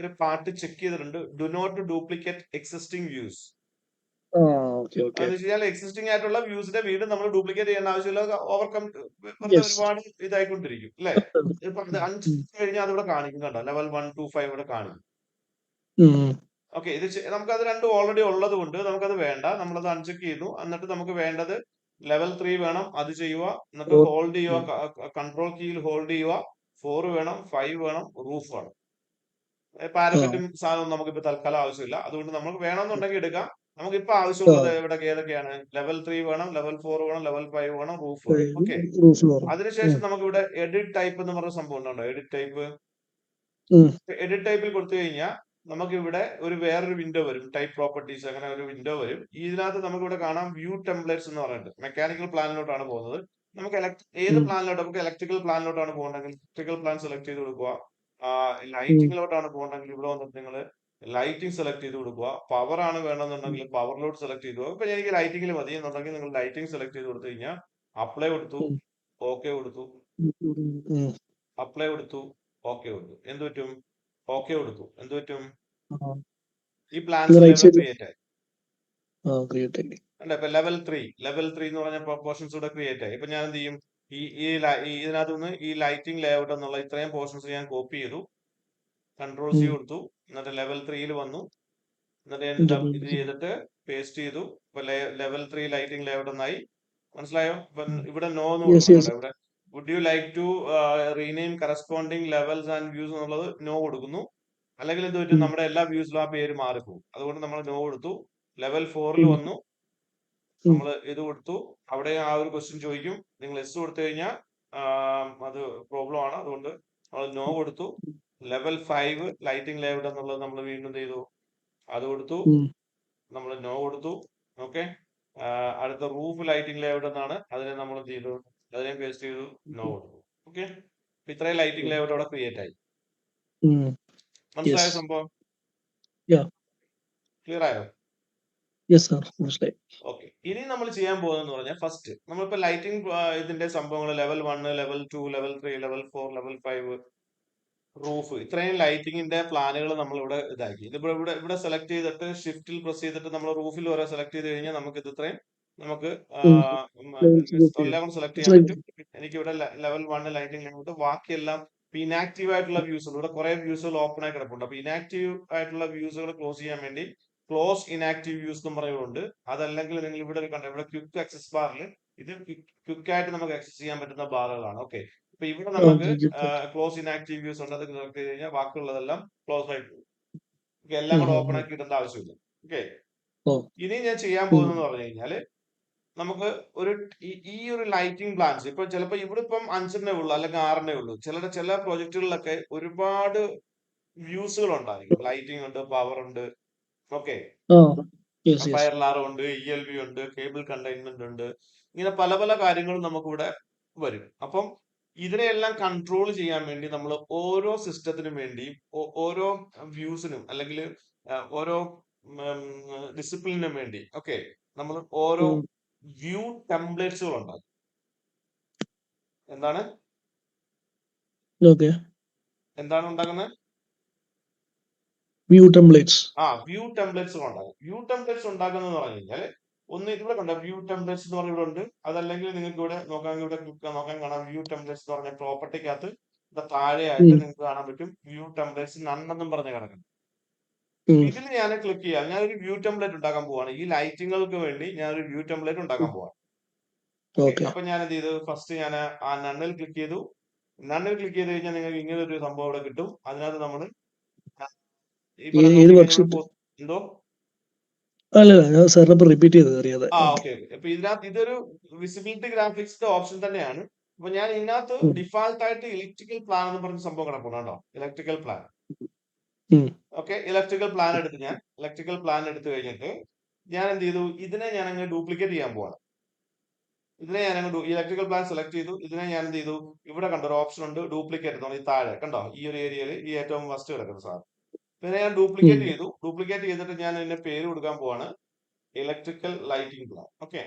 ഒരു പാർട്ട് ചെക്ക് ചെയ്തിട്ടുണ്ട്, do not duplicate existing views. എന്ന് വെച്ച് കഴിഞ്ഞാൽ എക്സിസ്റ്റിംഗ് ആയിട്ടുള്ള വ്യൂസിന്റെ വീണ്ടും നമ്മൾ ഡ്യൂപ്ലിക്കേറ്റ് ചെയ്യേണ്ട ആവശ്യമില്ല, ഓവർകം ഒരുപാട് ഇതായിക്കൊണ്ടിരിക്കും അല്ലെ. ഇപ്പൊ 5 കഴിഞ്ഞാൽ അതിവിടെ കാണിക്കും കണ്ടോ, ലെവൽ 1, 2, 5 ഇവിടെ കാണിക്കും. ഓക്കെ ഇത് നമുക്കത് രണ്ടും ഓൾറെഡി ഉള്ളത് കൊണ്ട് നമുക്കത് വേണ്ട, നമ്മളത് അൺചെക്ക് ചെയ്തു. എന്നിട്ട് നമുക്ക് വേണ്ടത് ലെവൽ 3 വേണം, അത് ചെയ്യുക. എന്നിട്ട് ഹോൾഡ് ചെയ്യുക, കൺട്രോൾ കീയിൽ ഹോൾഡ് ചെയ്യുക. 4 വേണം, 5 വേണം, റൂഫ് വേണം. പാരപ്പറ്റും സാധനവും നമുക്കിപ്പോ തൽക്കാലം ആവശ്യമില്ല, അതുകൊണ്ട് നമുക്ക് വേണമെന്നുണ്ടെങ്കിൽ എടുക്കാം. നമുക്കിപ്പോ ആവശ്യമുള്ളത് ഇവിടെ ഏതൊക്കെയാണ്, ലെവൽ 3 വേണം, ലെവൽ 4 വേണം, ലെവൽ 5 വേണം, റൂഫ് വേണം. ഓക്കെ അതിനുശേഷം നമുക്ക് ഇവിടെ എഡിറ്റ് ടൈപ്പ് എന്ന് പറഞ്ഞ സംഭവം ഉണ്ടോ, എഡിറ്റ് ടൈപ്പ്. എഡിറ്റ് ടൈപ്പിൽ കൊടുത്തു കഴിഞ്ഞാൽ നമുക്ക് ഇവിടെ വേറൊരു വിൻഡോ വരും, ടൈപ്പ് പ്രോപ്പർട്ടീസ് അങ്ങനെ ഒരു വിൻഡോ വരും. ഇതിനകത്ത് നമുക്ക് ഇവിടെ കാണാം വ്യൂ ടെംപ്ലേറ്റ്സ് എന്ന് പറഞ്ഞിട്ട് മെക്കാനിക്കൽ പ്ലാനിലോട്ടാണ് പോകുന്നത്. നമുക്ക് ഏത് പ്ലാനിലോട്ട്, നമുക്ക് ഇലക്ട്രിക്കൽ പ്ലാനിലോട്ടാണ് പോകണമെങ്കിൽ ഇലക്ട്രിക്കൽ പ്ലാൻ സെലക്ട് ചെയ്ത് കൊടുക്കുക. ലൈറ്റിങ്ങിലോട്ടാണ് പോകണമെങ്കിൽ ഇവിടെ വന്നിട്ട് നിങ്ങൾ ലൈറ്റിംഗ് സെലക്ട് ചെയ്ത് കൊടുക്കുക. പവർ ആണ് വേണമെന്നുണ്ടെങ്കിൽ പവറിലോട്ട് സെലക്ട് ചെയ്തു. ഇപ്പൊ എനിക്ക് ലൈറ്റിംഗിൽ മതി എന്നുണ്ടെങ്കിൽ നിങ്ങൾ ലൈറ്റിംഗ് സെലക്ട് ചെയ്ത് കൊടുത്തു കഴിഞ്ഞാൽ അപ്ലൈ കൊടുത്തു, ഓക്കെ കൊടുത്തു, അപ്ലൈ കൊടുത്തു, ഓക്കെ കൊടുത്തു, എന്ത് പറ്റും, ഓക്കെ കൊടുത്തു, എന്ത് പറ്റും, ഈ പ്ലാൻസ് ക്രിയേറ്റ് ആയി. അല്ല ഇപ്പൊ ലെവൽ 3 എന്ന് പറഞ്ഞ പോർഷൻസ് ഇവിടെ ക്രിയേറ്റ് ആയി. ഇപ്പൊ ഞാൻ എന്ത് ചെയ്യും, ഇതിനകത്ത് നിന്ന് ഈ ലൈറ്റിംഗ് ലേഔട്ട് എന്നുള്ള ഇത്രയും പോർഷൻസ് ഞാൻ കോപ്പി ചെയ്തു, കൺട്രോൾ C കൊടുത്തു, എന്നിട്ട് ലെവൽ 3 വന്നു. എന്നിട്ട് ഞാൻ ഇത് ചെയ്തിട്ട് പേസ്റ്റ് ചെയ്തു. ഇപ്പൊ ലെവൽ 3 ലൈറ്റിംഗ് ലേഔട്ട് എന്നായി. മനസ്സിലായോ? ഇപ്പൊ ഇവിടെ നോ എന്ന് കൊടുക്കണം. ഇവിടെ would you like to rename corresponding levels and views എന്നുള്ളത് നോ കൊടുക്കുന്നു. അല്ലെങ്കിൽ എന്ത് പറ്റും, നമ്മുടെ എല്ലാ വ്യൂസിലും ആ പേര് മാറിപ്പോകും. അതുകൊണ്ട് നമ്മൾ നോ കൊടുത്തു. ലെവൽ 4 വന്നു, നമ്മൾ ഇത് കൊടുത്തു. അവിടെ ആ ഒരു ക്വസ്റ്റ്യൻ ചോദിക്കും. നിങ്ങൾ എസ് കൊടുത്തു കഴിഞ്ഞാൽ അത് പ്രോബ്ലം ആണ്. അതുകൊണ്ട് നമ്മൾ നോ കൊടുത്തു. ലെവൽ 5 ലൈറ്റിംഗ് ലേഔട്ട് എന്നുള്ളത് നമ്മൾ വീണ്ടും ചെയ്തു, അത് കൊടുത്തു, നമ്മൾ നോ കൊടുത്തു. ഓക്കെ, അടുത്ത റൂഫ് ലൈറ്റിംഗ് ലേഔട്ട് എന്നാണ്, അതിനെ നമ്മൾ ചെയ്തു, അതിനെ പേസ്റ്റ് ചെയ്തു, നോ കൊടുത്തു. ഓക്കെ, ഇത്രയും ലൈറ്റിംഗ് ലേഔട്ട് അവിടെ ക്രിയേറ്റ് ആയി. മനസ്സിലായ സംഭവം? ക്ലിയർ ആയോ? ഓക്കെ, ഇനി നമ്മൾ ചെയ്യാൻ പോകുന്നതെന്ന് പറഞ്ഞാൽ ഫസ്റ്റ് നമ്മളിപ്പോ ലൈറ്റിംഗ് ഇതിന്റെ സംഭവങ്ങൾ level 1, level 2, level 3, level 4, level 5, roof, ഇത്രയും ലൈറ്റിംഗിന്റെ പ്ലാനുകൾ നമ്മൾ ഇവിടെ ഇതാക്കി. ഇതിപ്പോ ഇവിടെ സെലക്ട് ചെയ്തിട്ട് ഷിഫ്റ്റിൽ പ്രസ് ചെയ്തിട്ട് നമ്മൾ റൂഫിൽ വരെ സെലക്ട് ചെയ്ത് കഴിഞ്ഞാൽ നമുക്ക് ഇത് ഇത്രയും നമുക്ക് എല്ലാം സെലക്ട് ചെയ്യാൻ പറ്റും. എനിക്ക് ഇവിടെ ലെവൽ 1 ലൈറ്റിംഗ് ലേഔട്ട്, ബാക്കിയെല്ലാം ഇനാക്റ്റീവ് ആയിട്ടുള്ള വ്യൂസുകൾ, ഇവിടെ കുറെ വ്യൂസുകൾ ഓപ്പൺ ആയി കിടപ്പുണ്ട്. അപ്പൊ ഇനാക്റ്റീവ് ആയിട്ടുള്ള വ്യൂസുകൾ ക്ലോസ് ചെയ്യാൻ വേണ്ടി ക്ലോസ് ഇനാക്റ്റീവ് വ്യൂസ് എന്ന് പറയുന്നുണ്ട്. അതല്ലെങ്കിൽ നിങ്ങൾ ഇവിടെ കണ്ട ഇവിടെ ക്വിക്ക് ആക്സസ് ബാറിൽ ഇത് ക്വിക്ക് ആയിട്ട് നമുക്ക് ആക്സസ് ചെയ്യാൻ പറ്റുന്ന ബാറുകളാണ്. ഓക്കെ, അപ്പൊ ഇവിടെ നമുക്ക് ക്ലോസ് ഇനാക്റ്റീവ് വ്യൂസ് ഉണ്ട്. അത് സെലക്ട് ചെയ്ത് കഴിഞ്ഞാൽ ബാക്കിയുള്ളതെല്ലാം ക്ലോസ് ആയിട്ട് പോകും. എല്ലാം കൂടെ ഓപ്പൺ ആക്കി ഇടേണ്ട ആവശ്യമില്ല. ഓക്കെ, ഇനി ഞാൻ ചെയ്യാൻ പോകുന്നതെന്ന് പറഞ്ഞു കഴിഞ്ഞാല് നമുക്ക് ഒരു ഈ ഒരു ലൈറ്റിംഗ് പ്ലാൻസ് ഇപ്പൊ ചിലപ്പോ ഇവിടെ ഇപ്പം 5 ഉള്ളൂ അല്ലെങ്കിൽ 6 ഉള്ളൂ. ചില പ്രോജക്റ്റുകളിലൊക്കെ ഒരുപാട് വ്യൂസുകൾ ഉണ്ടായിരിക്കും. ലൈറ്റിംഗ് ഉണ്ട്, പവർ ഉണ്ട്, ഓക്കെ, ഫയർ അലാറം ഉണ്ട്, ELV ഉണ്ട്, കേബിൾ കണ്ടെയ്ൻമെന്റ് ഉണ്ട്, ഇങ്ങനെ പല പല കാര്യങ്ങളും നമുക്കിവിടെ വരും. അപ്പം ഇതിനെയെല്ലാം കൺട്രോൾ ചെയ്യാൻ വേണ്ടി നമ്മൾ ഓരോ സിസ്റ്റത്തിനും വേണ്ടി ഓരോ വ്യൂസിനും അല്ലെങ്കിൽ ഓരോ ഡിസിപ്ലിനും വേണ്ടി ഓക്കെ നമ്മൾ ഓരോ വ്യൂ ടെംപ്ലേറ്റ്സുകൾ ഉണ്ടാകും. എന്താണ് ഉണ്ടാക്കുന്നത്? View templates. വ്യൂ ടെംപ്ലേറ്റ്സ് ഉണ്ടാകും. വ്യൂ ടെംപ്ലേറ്റ്സ് ഉണ്ടാക്കുന്നത് പറഞ്ഞു കഴിഞ്ഞാൽ ഒന്ന് ഇവിടെ കണ്ട വ്യൂ ടെംപ്ലേറ്റ്സ് എന്ന് പറഞ്ഞ ഇവിടെ ഉണ്ട്. അതല്ലെങ്കിൽ നിങ്ങൾക്ക് ഇവിടെ നോക്കാൻ കാണാം വ്യൂ ടെംപ്ലേറ്റ്സ് എന്ന് പറഞ്ഞ പ്രോപ്പർട്ടിക്കകത്ത് താഴെയായിട്ട് നിങ്ങൾക്ക് കാണാൻ പറ്റും വ്യൂ ടെംപ്ലേറ്റ്സ് നന്നെന്നും പറഞ്ഞ് കിടക്കുന്നു. ഇതിൽ ഞാൻ ക്ലിക്ക് ചെയ്യാം. ഞാനൊരു വ്യൂ ടെംപ്ലേറ്റ് ഉണ്ടാക്കാൻ പോവാണ്. ഈ ലൈറ്റിങ്ങൾക്ക് വേണ്ടി ഞാനൊരു വ്യൂ ടെംപ്ലേറ്റ് ഉണ്ടാക്കാൻ പോവാണ്. അപ്പൊ ഞാൻ എന്ത് ചെയ്തു, ഫസ്റ്റ് ഞാൻ ആ നണ്ണിൽ ക്ലിക്ക് ചെയ്തു. നണ്ണിൽ ക്ലിക്ക് ചെയ്ത് കഴിഞ്ഞാൽ നിങ്ങൾക്ക് ഇങ്ങനെ ഒരു സംഭവം ഇവിടെ കിട്ടും. അതിനകത്ത് നമ്മൾ എന്തോ റിപ്പീറ്റ് ചെയ്തത് അറിയാതെ. ഓക്കെ, അപ്പൊ ഇതിനകത്ത് ഇതൊരു വിസിബിലിറ്റി ഗ്രാഫിക്സിന്റെ ഓപ്ഷൻ തന്നെയാണ്. അപ്പൊ ഞാൻ ഇതിനകത്ത് ഡിഫാൾട്ട് ആയിട്ട് ഇലക്ട്രിക്കൽ പ്ലാൻ എന്ന് പറഞ്ഞ സംഭവം കിടപ്പുണ്ട് കേട്ടോ. Electrical plan. Okay, electrical plan എടുത്തു കഴിഞ്ഞിട്ട് ഞാൻ എന്ത് ചെയ്തു, ഇതിനെ ഞാൻ അങ്ങ് ഡ്യൂപ്ലിക്കേറ്റ് ചെയ്യാൻ പോവാണ്. ഇതിനെ ഞാൻ അങ്ങ് ഇലക്ട്രിക്കൽ പ്ലാൻ സെലക്ട് ചെയ്തു. ഇതിനെ ഞാൻ എന്ത് ചെയ്തു, ഇവിടെ കണ്ടോ ഒരു ഓപ്ഷൻ ഉണ്ട് ഡ്യൂപ്ലിക്കേറ്റ്, ഈ താഴെ കണ്ടോ ഈ ഒരു ഏരിയയിൽ ഈ ഏറ്റവും ഫസ്റ്റ് കിടക്കുന്ന സാധനം. ഇതിനെ ഞാൻ ഡ്യൂപ്ലിക്കേറ്റ് ചെയ്തു. ഡ്യൂപ്ലിക്കേറ്റ് ചെയ്തിട്ട് ഞാൻ ഇതിന്റെ പേര് കൊടുക്കാൻ പോവാണ് electrical lighting plan. Okay,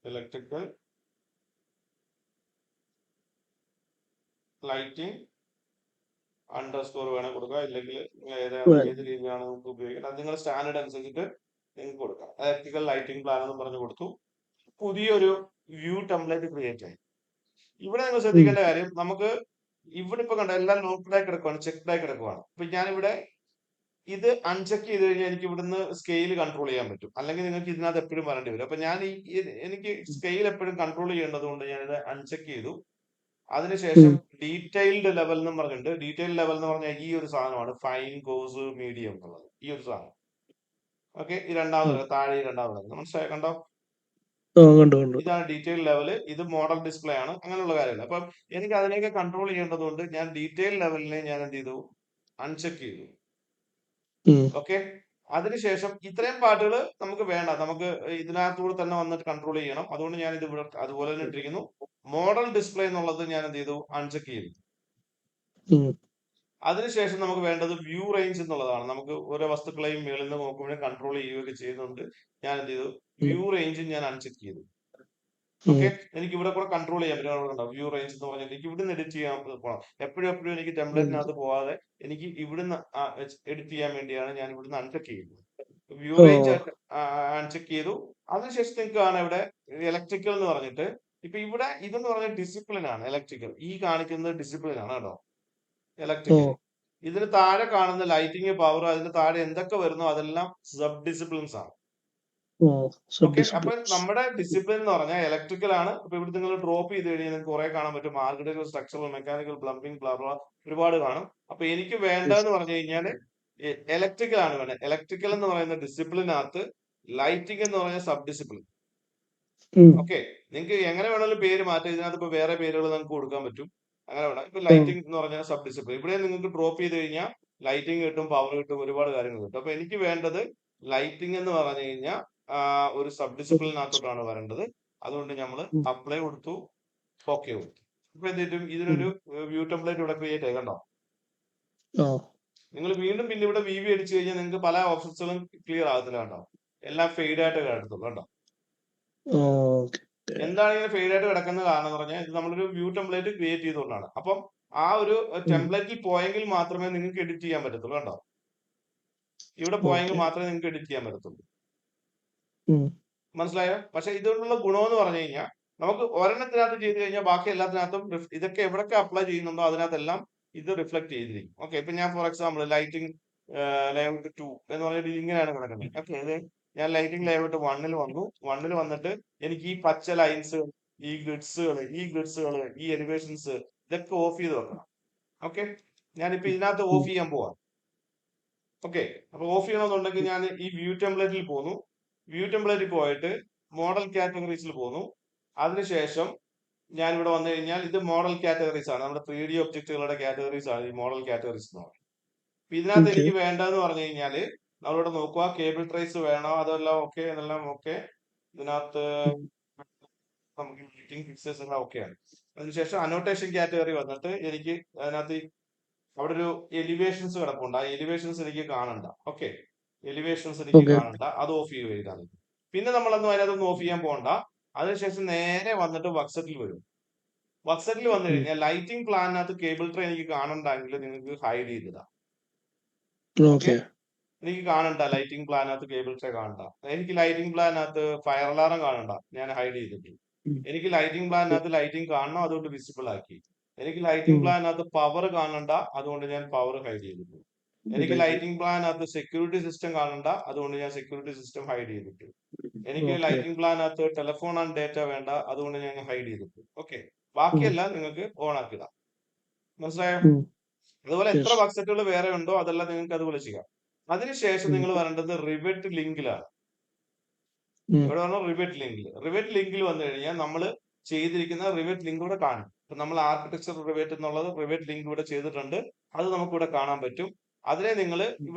electrical lighting underscore വേണം കൊടുക്കുക. ഇല്ലെങ്കിൽ ഏത് രീതിയാണ് നമുക്ക് ഉപയോഗിക്കുന്നത്, അത് നിങ്ങളുടെ സ്റ്റാൻഡേർഡ് അനുസരിച്ചിട്ട് നിങ്ങൾക്ക് കൊടുക്കാം. ഇലക്ട്രിക്കൽ ലൈറ്റിംഗ് പ്ലാൻ എന്ന് പറഞ്ഞു കൊടുത്തു. പുതിയൊരു വ്യൂ ടെംപ്ലേറ്റ് ക്രിയേറ്റ് ആയി. ഇവിടെ നിങ്ങൾ ശ്രദ്ധിക്കേണ്ട കാര്യം, നമുക്ക് ഇവിടെ ഇപ്പൊ കണ്ട എല്ലാം നോക്കഡായി കിടക്കുവാണ്, ചെക്ക്ഡായി കിടക്കുവാണ്. അപ്പൊ ഞാനിവിടെ ഇത് അൺചെക്ക് ചെയ്ത് കഴിഞ്ഞാൽ എനിക്ക് ഇവിടുന്ന് സ്കെയിൽ കൺട്രോൾ ചെയ്യാൻ പറ്റും. അല്ലെങ്കിൽ നിങ്ങൾക്ക് ഇതിനകത്ത് എപ്പോഴും വരേണ്ടി വരും. അപ്പൊ ഞാൻ എനിക്ക് സ്കെയിൽ എപ്പോഴും കൺട്രോൾ ചെയ്യേണ്ടത് കൊണ്ട് ഞാനിത് അൺചെക്ക് ചെയ്തു. അതിനുശേഷം ഡീറ്റെയിൽഡ് ലെവൽ എന്നും പറഞ്ഞിട്ടുണ്ട്. ഡീറ്റെയിൽഡ് ലെവൽ എന്ന് പറഞ്ഞാൽ ഈ ഒരു സാധനമാണ്, ഫൈൻ, കോസ്, മീഡിയം എന്നുള്ളത് ഈ ഒരു സാധനം. ഓക്കെ, ഈ രണ്ടാമത് താഴെ രണ്ടാമത് മനസ്സിലായി കണ്ടോ? ഇതാണ് ഡീറ്റെയിൽ ലെവല്. ഇത് മോഡൽ ഡിസ്പ്ലേ ആണ്, അങ്ങനെയുള്ള കാര്യങ്ങൾ. അപ്പം എനിക്ക് അതിനെയൊക്കെ കൺട്രോൾ ചെയ്യേണ്ടതുകൊണ്ട് ഞാൻ ഡീറ്റെയിൽ ലെവലിനെ ഞാൻ എന്ത് ചെയ്തു, അൺചെക്ക് ചെയ്തു. ഓക്കെ, അതിനുശേഷം ഇത്രയും പാർട്ടുകൾ നമുക്ക് വേണ്ട, നമുക്ക് ഇതിനകത്തൂടെ തന്നെ വന്നിട്ട് കൺട്രോൾ ചെയ്യണം. അതുകൊണ്ട് ഞാൻ ഇത് ഇവിടെ അതുപോലെ തന്നെ ഇട്ടിരിക്കുന്നു. മോഡൽ ഡിസ്പ്ലേ എന്നുള്ളത് ഞാൻ എന്ത് ചെയ്തു, അൺചെക്ക് ചെയ്തു. അതിനുശേഷം നമുക്ക് വേണ്ടത് വ്യൂ റേഞ്ച് എന്നുള്ളതാണ്. നമുക്ക് ഓരോ വസ്തുക്കളെയും മേളിൽ നിന്ന് നോക്കുമ്പോഴേ കൺട്രോൾ ചെയ്യുകയൊക്കെ ചെയ്യുന്നുണ്ട്. ഞാൻ എന്ത് ചെയ്തു, വ്യൂ റേഞ്ച് ഞാൻ അൺചെക്ക് ചെയ്തു. ഓക്കെ, എനിക്ക് ഇവിടെ കൂടെ കൺട്രോൾ ചെയ്യാൻ പറ്റും. വ്യൂ റേഞ്ച് എന്ന് പറഞ്ഞാൽ എനിക്ക് ഇവിടുന്ന് എഡിറ്റ് ചെയ്യാൻ പോകണം. എപ്പോഴും എനിക്ക് ടെംപ്ലേറ്റിനകത്ത് പോവാതെ എനിക്ക് ഇവിടുന്ന് എഡിറ്റ് ചെയ്യാൻ വേണ്ടിയാണ് ഞാൻ ഇവിടുന്ന് അൺചെക്ക് ചെയ്യുന്നത്. വ്യൂ റേഞ്ച് അൺചെക്ക് ചെയ്തു. അതിനുശേഷം നിങ്ങൾക്ക് കാണാം ഇവിടെ ഇലക്ട്രിക്കൽ എന്ന് പറഞ്ഞിട്ട്, ഇപ്പൊ ഇവിടെ ഇതെന്ന് പറഞ്ഞ ഡിസിപ്ലിൻ ആണ്. ഇലക്ട്രിക്കൽ ഈ കാണിക്കുന്നത് ഡിസിപ്ലിൻ ആണ് കേട്ടോ, ഇലക്ട്രിക്കൽ. ഇതിന് താഴെ കാണുന്ന ലൈറ്റിംഗ്, പവർ, അതിന് താഴെ എന്തൊക്കെ വരുന്നോ അതെല്ലാം സബ് ഡിസിപ്ലിൻസ് ആണ്. ഓക്കെ, അപ്പൊ നമ്മുടെ ഡിസിപ്ലിൻ എന്ന് പറഞ്ഞാൽ ഇലക്ട്രിക്കൽ ആണ്. അപ്പൊ ഇവിടെ നിങ്ങൾ ഡ്രോപ്പ് ചെയ്ത് കഴിഞ്ഞാൽ നിങ്ങൾക്ക് കുറെ കാണാൻ പറ്റും. Architecture, structural, mechanical, plumbing, blah ഒരുപാട് കാണും. അപ്പൊ എനിക്ക് വേണ്ടതെന്ന് പറഞ്ഞു കഴിഞ്ഞാൽ ഇലക്ട്രിക്കൽ ആണ് വേണ്ടത്. ഇലക്ട്രിക്കൽ എന്ന് പറയുന്ന ഡിസിപ്ലിനകത്ത് ലൈറ്റിംഗ് എന്ന് പറയുന്ന സബ് ഡിസിപ്ലിൻ. ഓക്കെ, നിങ്ങൾക്ക് എങ്ങനെ വേണമെങ്കിലും പേര് മാറ്റാം. ഇതിനകത്ത് ഇപ്പൊ വേറെ പേരുകൾ നമുക്ക് കൊടുക്കാൻ പറ്റും. അങ്ങനെ വേണം. ഇപ്പൊ ലൈറ്റിംഗ് എന്ന് പറഞ്ഞാൽ സബ് ഡിസിപ്ലിൻ. ഇവിടെ നിങ്ങൾക്ക് ഡ്രോപ്പ് ചെയ്ത് കഴിഞ്ഞാൽ ലൈറ്റിംഗ് കിട്ടും, പവർ കിട്ടും, ഒരുപാട് കാര്യങ്ങൾ കിട്ടും. അപ്പൊ എനിക്ക് വേണ്ടത് ലൈറ്റിംഗ് എന്ന് പറഞ്ഞു കഴിഞ്ഞാൽ ഒരു സബ് ഡിസിപ്ലിനകത്തോട്ടാണ് വരേണ്ടത്. അതുകൊണ്ട് നമ്മൾ അപ്ലൈ കൊടുത്തു, ഓക്കെ കൊടുത്തു. ഇപ്പൊ എന്തിട്ടും ഇതിനൊരു വ്യൂ ടെംപ്ലേറ്റ് ഇവിടെ ക്രിയേറ്റ് ആയി കണ്ടോ. നിങ്ങൾ വീണ്ടും പിന്നെ ഇവിടെ വി അടിച്ചു കഴിഞ്ഞാൽ നിങ്ങൾക്ക് പല ഓപ്ഷൻസുകളും ക്ലിയർ ആകത്തില്ല കണ്ടോ. എല്ലാം ഫെയ്ഡ് ആയിട്ട് കിടത്തുള്ളൂ കണ്ടോ. എന്താണ് ഇങ്ങനെ ഫെയ്ഡ് ആയിട്ട് കിടക്കുന്ന കാരണം എന്ന് പറഞ്ഞാൽ ഇത് നമ്മളൊരു വ്യൂ ടെംപ്ലേറ്റ് ക്രിയേറ്റ് ചെയ്തുകൊണ്ടാണ്. അപ്പം ആ ഒരു ടെംപ്ലേറ്റിൽ പോയെങ്കിൽ മാത്രമേ നിങ്ങൾക്ക് എഡിറ്റ് ചെയ്യാൻ പറ്റത്തുള്ളൂ കണ്ടോ. ഇവിടെ പോയെങ്കിൽ മാത്രമേ നിങ്ങൾക്ക് എഡിറ്റ് ചെയ്യാൻ പറ്റത്തുള്ളൂ. മനസ്സിലായോ? പക്ഷെ ഇതുകൊണ്ടുള്ള ഗുണം എന്ന് പറഞ്ഞു കഴിഞ്ഞാൽ നമുക്ക് ഒരെണ്ണത്തിനകത്ത് ചെയ്ത് കഴിഞ്ഞാൽ ബാക്കി എല്ലാത്തിനകത്തും ഇതൊക്കെ എവിടൊക്കെ അപ്ലൈ ചെയ്യുന്നുണ്ടോ അതിനകത്തെല്ലാം ഇത് റിഫ്ലക്ട് ചെയ്തിരിക്കും. ഓക്കെ, ഇപ്പൊ ഞാൻ ഫോർ എക്സാമ്പിൾ ലൈറ്റിംഗ് ലേഔട്ട് 2 എന്ന് പറഞ്ഞിട്ട് ഇങ്ങനെയാണ് കിടക്കുന്നത്. ഓക്കെ, ഇത് ഞാൻ ലൈറ്റിംഗ് ലേഔട്ട് 1 വന്നു. 1 വന്നിട്ട് എനിക്ക് ഈ പച്ച ലൈൻസ്, ഈ ഗ്രിഡ്സുകൾ, ഈ എലിവേഷൻസ് ഇതൊക്കെ ഓഫ് ചെയ്ത് വെക്കണം. ഓക്കെ, ഞാനിപ്പോ ഇതിനകത്ത് ഓഫ് ചെയ്യാൻ പോവാം. ഓക്കെ, അപ്പൊ ഓഫ് ചെയ്യണമെന്നുണ്ടെങ്കിൽ ഞാൻ ഈ വ്യൂ ടെംപ്ലേറ്റിൽ പോന്നു. വ്യൂ ടെംപ്ലേറ്റിൽ പോയിട്ട് മോഡൽ കാറ്റഗറീസിൽ പോന്നു. അതിനുശേഷം ഞാൻ ഇവിടെ വന്നു കഴിഞ്ഞാൽ ഇത് മോഡൽ കാറ്റഗറീസ് ആണ്. നമ്മുടെ 3D ഒബ്ജക്റ്റുകളുടെ കാറ്റഗറീസ് ആണ് ഈ മോഡൽ കാറ്റഗറീസ് എന്ന് പറയുന്നത്. അപ്പൊ ഇതിനകത്ത് എനിക്ക് വേണ്ടതെന്ന് പറഞ്ഞു കഴിഞ്ഞാല് നമ്മളിവിടെ നോക്കുക, കേബിൾ ട്രേസ് വേണോ, അതെല്ലാം ഓക്കെ, എന്നെല്ലാം ഓക്കെ. ഇതിനകത്ത് നമുക്ക് ലൈറ്റിംഗ് ഫിക്സേഴ്സ് എല്ലാം ഓക്കെയാണ്. അതിനുശേഷം അനോട്ടേഷൻ കാറ്റഗറി വന്നിട്ട് എനിക്ക് അതിനകത്ത് അവിടെ ഒരു എലിവേഷൻസ് കിടപ്പുണ്ട്. ആ എലിവേഷൻസ് എനിക്ക് കാണണ്ട. ഓക്കെ, എലിവേഷൻസ് എനിക്ക് കാണണ്ട, അത് ഓഫ് ചെയ്താണ്. പിന്നെ നമ്മളൊന്നും അതിനകത്തൊന്നും ഓഫ് ചെയ്യാൻ പോകണ്ട. അതിനുശേഷം നേരെ വന്നിട്ട് വർക്ക്സെറ്റിൽ വരും. വർക്ക്സെറ്റിൽ വന്നു കഴിഞ്ഞാൽ ലൈറ്റിംഗ് പ്ലാനിനകത്ത് കേബിൾ ട്രേ എനിക്ക് കാണണ്ടെങ്കിൽ നിങ്ങൾക്ക് ഹൈഡ് ചെയ്തിടാം. ഓക്കെ, എനിക്ക് കാണണ്ട ലൈറ്റിംഗ് പ്ലാനകത്ത് കേബിൾ ട്രേ കാണണ്ട. എനിക്ക് ലൈറ്റിംഗ് പ്ലാനകത്ത് ഫയർ അലാറം കാണണ്ട, ഞാൻ ഹൈഡ് ചെയ്തിട്ടു. എനിക്ക് ലൈറ്റിംഗ് പ്ലാനകത്ത് ലൈറ്റിംഗ് കാണണം, അതുകൊണ്ട് വിസിബിൾ ആക്കി. എനിക്ക് ലൈറ്റിംഗ് പ്ലാനകത്ത് പവർ കാണണ്ട, അതുകൊണ്ട് ഞാൻ പവർ ഹൈഡ് ചെയ്തിട്ടു. എനിക്ക് ലൈറ്റിംഗ് പ്ലാനകത്ത് സെക്യൂരിറ്റി സിസ്റ്റം കാണണ്ട, അതുകൊണ്ട് ഞാൻ സെക്യൂരിറ്റി സിസ്റ്റം ഹൈഡ് ചെയ്തിട്ടു. എനിക്ക് ലൈറ്റിംഗ് പ്ലാനകത്ത് ടെലിഫോൺ ആൻഡ് ഡേറ്റ വേണ്ട, അതുകൊണ്ട് ഞാൻ ഹൈഡ് ചെയ്തിട്ടു. ഓക്കെ, ബാക്കിയെല്ലാം നിങ്ങൾക്ക് ഓൺ ആക്കിടാം. മനസ്സിലായോ? അതുപോലെ എത്ര വർക്ക്സെറ്റുകൾ വേറെ ഉണ്ടോ അതെല്ലാം നിങ്ങൾക്ക് അതുപോലെ ചെയ്യാം. അതിനുശേഷം നിങ്ങൾ വരേണ്ടത് റിവെറ്റ് ലിങ്കിലാണ്. ഇവിടെ പറഞ്ഞാൽ റിവെറ്റ് ലിങ്കിൽ വന്നു കഴിഞ്ഞാൽ നമ്മൾ ചെയ്തിരിക്കുന്ന റിവെറ്റ് ലിങ്ക് ഇവിടെ കാണും. ഇപ്പൊ നമ്മൾ ആർക്കിടെക്ചർ റിവെറ്റ് എന്നുള്ളത് റിവെറ്റ് ലിങ്ക് ഇവിടെ ചെയ്തിട്ടുണ്ട്. അത് നമുക്ക് ഇവിടെ കാണാൻ പറ്റും. അതിനെ നിങ്ങൾ